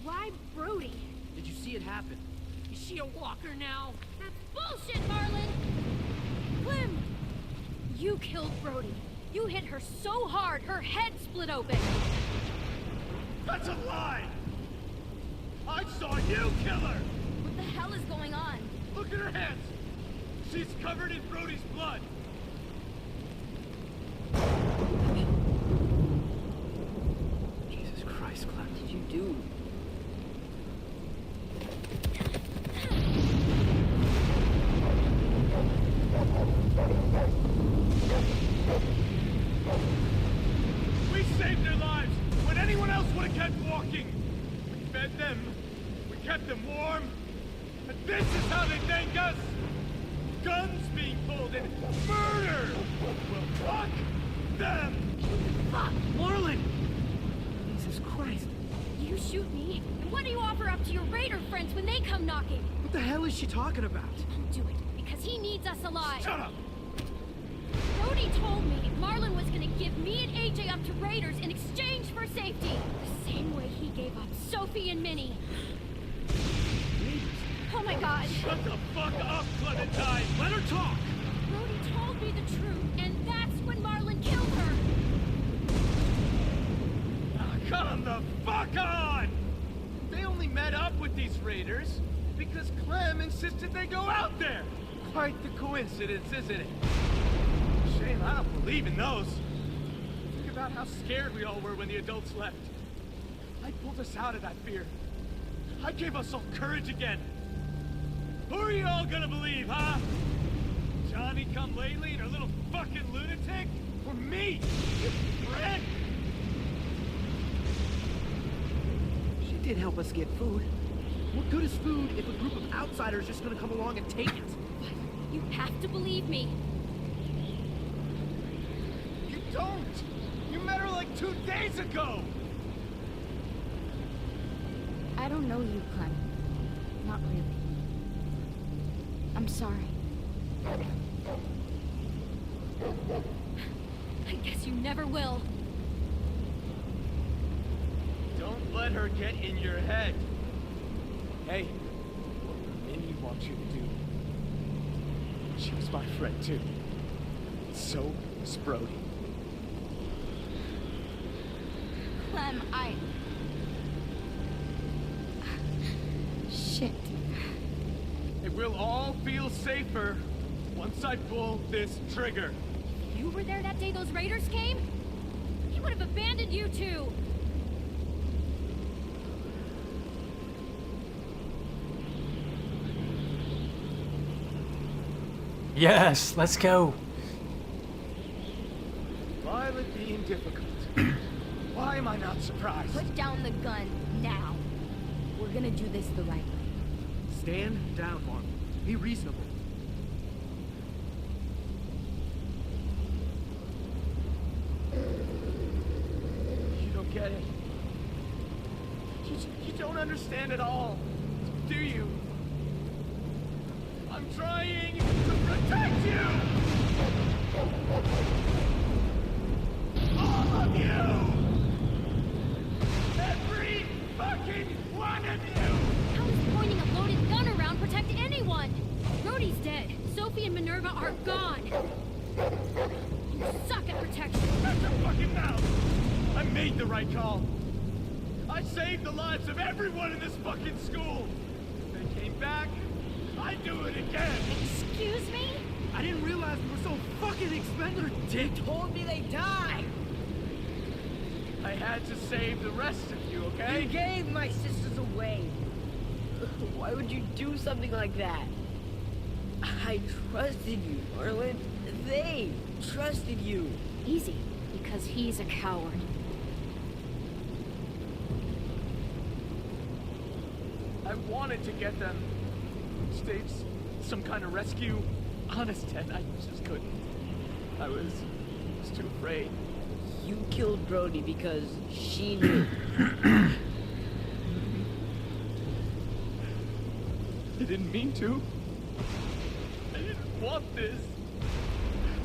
Why Brody? Did you see it happen? Is she a walker now? That's bullshit, Marlon! Clem! You killed Brody. You hit her so hard, her head split open. That's a lie! I saw you kill her! What the hell is going on? Look at her hands! She's covered in Brody's blood! Jesus Christ, Clem, what did you do? We saved their lives when anyone else would have kept walking! We fed them, we kept them warm, and this is how they thank us! Guns being pulled and murder! Well, fuck them! Fuck! Marlon! Jesus Christ! You shoot me, and what do you offer up to your raider friends when they come knocking? What the hell is she talking about? Don't do it, because he needs us alive. Shut up! Brody told me Marlon was gonna give me and AJ up to raiders in exchange for safety. The same way he gave up Sophie and Minnie. Oh my god! Shut the fuck up, Clementine! Let her talk! Brody told me the truth, and that's when Marlon killed her! Come the fuck on! They only met up with these raiders because Clem insisted they go out there! Quite the coincidence, isn't it? Shame I don't believe in those. Think about how scared we all were when the adults left. I pulled us out of that fear. I gave us all courage again. Who are you all gonna believe, huh? Johnny come lately and her little fucking lunatic? Or me? Your friend? She did help us get food. What good is food if a group of outsiders are just gonna come along and take it? You have to believe me. You don't! You met her like 2 days ago! I don't know you, Clem. Not really. I'm sorry. I guess you never will. Don't let her get in your head. Hey, what Minnie wants you to do. She was my friend too. So was Brody. Clem, Shit. It will all feel safer once I pull this trigger. You were there that day those raiders came? He would have abandoned you two. Yes, let's go. Violet being difficult. Why am I not surprised? Put down the gun now. We're gonna do this the right way. Stand down, Marlon. Be reasonable. You don't get it. You don't understand at all. Do you? I'm trying to protect you! All of you! Every fucking one of you! How does pointing a loaded gun around protect anyone? Brody's dead. Sophie and Minerva are gone. You suck at protection. Shut your fucking mouth! I made the right call. I saved the lives of everyone in this fucking school. They came back. I'd do it again. Excuse me? I didn't realize we were so fucking expendable. They told me they died. I had to save the rest of you, okay? You gave my sisters away. Why would you do something like that? I trusted you, Marlon. They trusted you. Easy, because he's a coward. I wanted to get them. Stage some kind of rescue. Honest, Ted, I just couldn't. I was too afraid. You killed Brody because she knew. I didn't mean to. I didn't want this.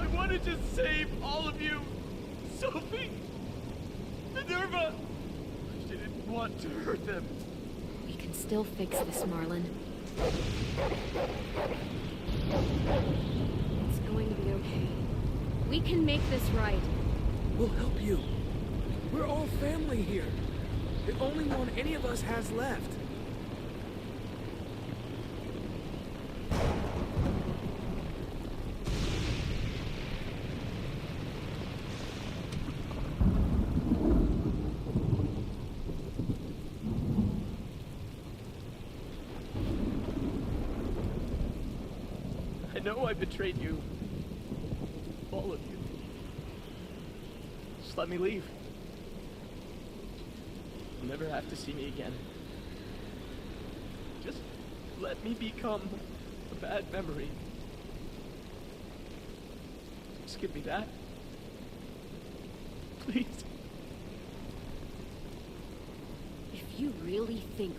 I wanted to save all of you. Sophie, Minerva. I didn't want to hurt them. We can still fix this, Marlon. It's going to be okay. We can make this right. We'll help you. We're all family here. The only one any of us has left. I know I betrayed you. All of you. Just let me leave. You'll never have to see me again. Just let me become a bad memory. Just give me that. Please. If you really think...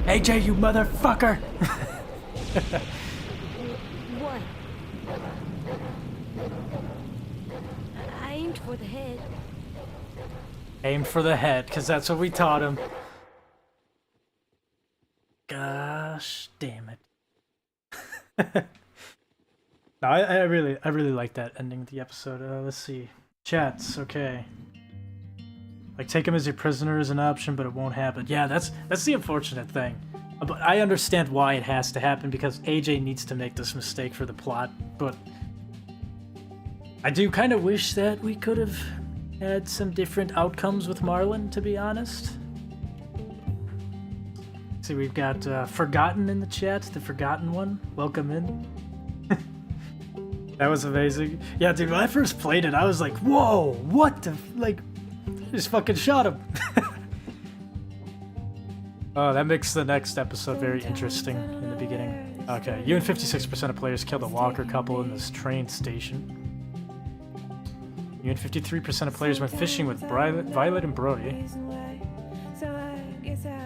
AJ, you motherfucker! What? I aimed for the head. Aim for the head, because that's what we taught him. Gosh damn it. No, I really like that ending of the episode. Let's see. Chats, okay. Like, take him as your prisoner is an option, but it won't happen. Yeah, that's the unfortunate thing. But I understand why it has to happen, because AJ needs to make this mistake for the plot, but I do kind of wish that we could have had some different outcomes with Marlon, to be honest. See, we've got Forgotten in the chat, the Forgotten one. Welcome in. That was amazing. Yeah, dude, when I first played it, I was like, whoa, what the, like, I just fucking shot him. Oh, that makes the next episode very interesting in the beginning. Okay, you and 56% of players killed a Walker couple in this train station. You and 53% of players went fishing with Violet and Brody.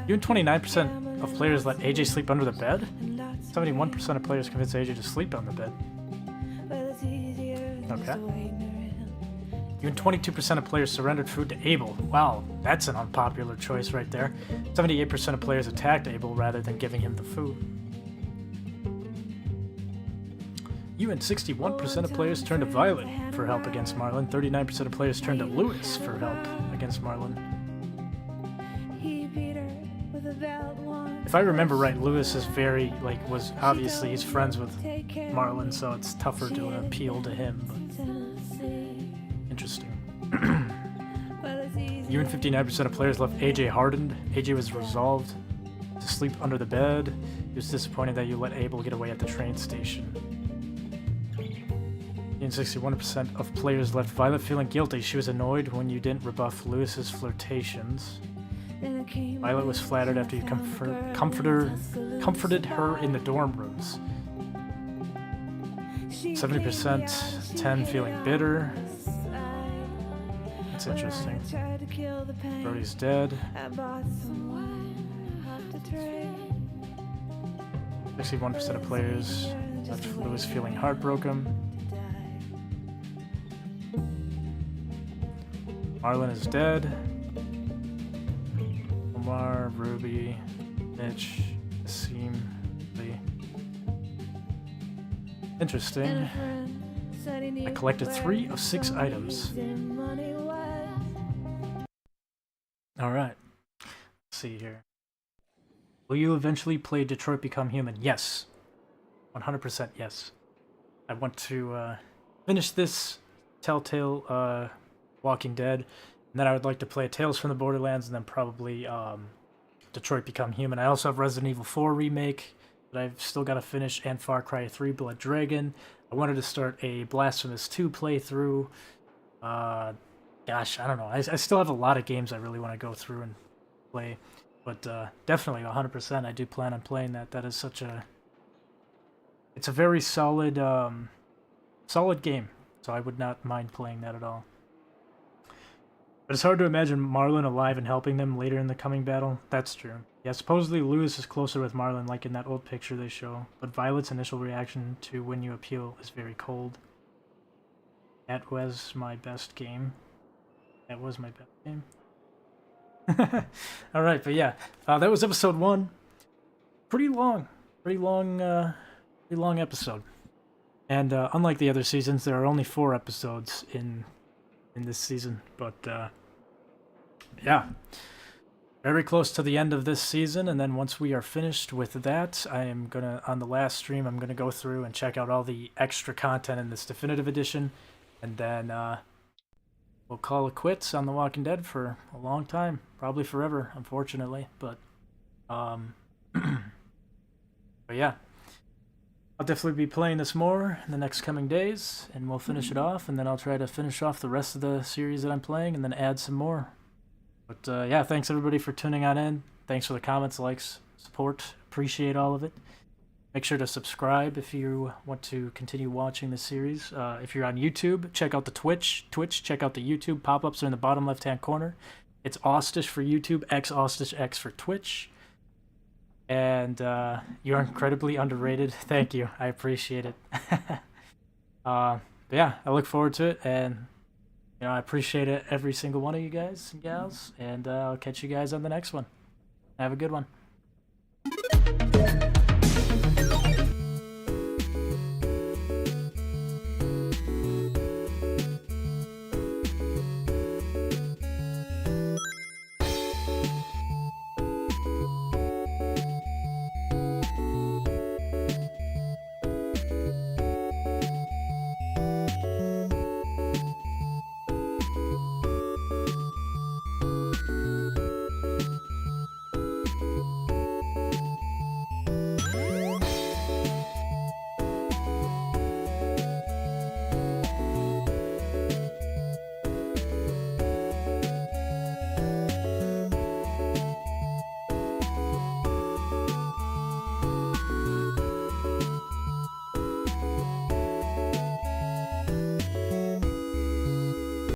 You and 29% of players let AJ sleep under the bed? 71% of players convinced AJ to sleep on the bed. Okay. You and 22% of players surrendered food to Abel. Wow, that's an unpopular choice right there. 78% of players attacked Abel rather than giving him the food. You and 61% of players turned to Violet for help against Marlon. 39% of players turned to Lewis for help against Marlon. If I remember right, Lewis is very, like, was obviously he's friends with Marlon, so it's tougher to appeal to him. But interesting. You and 59% of players left AJ hardened. AJ was resolved to sleep under the bed. He was disappointed that you let Abel get away at the train station. You and 61% of players left Violet feeling guilty. She was annoyed when you didn't rebuff Lewis's flirtations. Violet was flattered after you comforted her in the dorm rooms. 70%, 10 feeling bitter. That's interesting. Brody's dead. 61% of players left Lewis feeling heartbroken. Marlon is dead. Omar, Ruby, Mitch, Asim, Lee. Interesting. I collected 3 of 6 items. Alright. Let's see here. Will you eventually play Detroit Become Human? Yes. 100% yes. I want to finish this Telltale Walking Dead, and then I would like to play Tales from the Borderlands, and then probably Detroit Become Human. I also have Resident Evil 4 Remake that I've still got to finish, and Far Cry 3 Blood Dragon. I wanted to start a Blasphemous 2 playthrough. Gosh, I don't know. I still have a lot of games I really want to go through and play. But definitely, 100%, I do plan on playing that. That is such a... It's a very solid, solid game. So I would not mind playing that at all. But it's hard to imagine Marlon alive and helping them later in the coming battle. That's true. Yeah, supposedly Lewis is closer with Marlon, like in that old picture they show. But Violet's initial reaction to When You Appeal is very cold. That was my best game. That was my best game. Alright, but yeah. That was episode 1. Pretty long. Pretty long episode. And unlike the other seasons, there are only 4 episodes in this season. But yeah. Very close to the end of this season, and then once we are finished with that, I am gonna, on the last stream, I'm gonna go through and check out all the extra content in this definitive edition, and then we'll call it quits on The Walking Dead for a long time, probably forever, unfortunately. But but yeah, I'll definitely be playing this more in the next coming days, and we'll finish it off, and then I'll try to finish off the rest of the series that I'm playing, and then add some more. But yeah, thanks everybody for tuning on in. Thanks for the comments, likes, support. Appreciate all of it. Make sure to subscribe if you want to continue watching this series. If you're on YouTube, check out the Twitch. Check out the YouTube. Pop-ups are in the bottom left-hand corner. It's Austish for YouTube, xAustishx for Twitch. And you're incredibly underrated. Thank you. I appreciate it. But yeah, I look forward to it, and you know, I appreciate it, every single one of you guys and gals, and I'll catch you guys on the next one. Have a good one.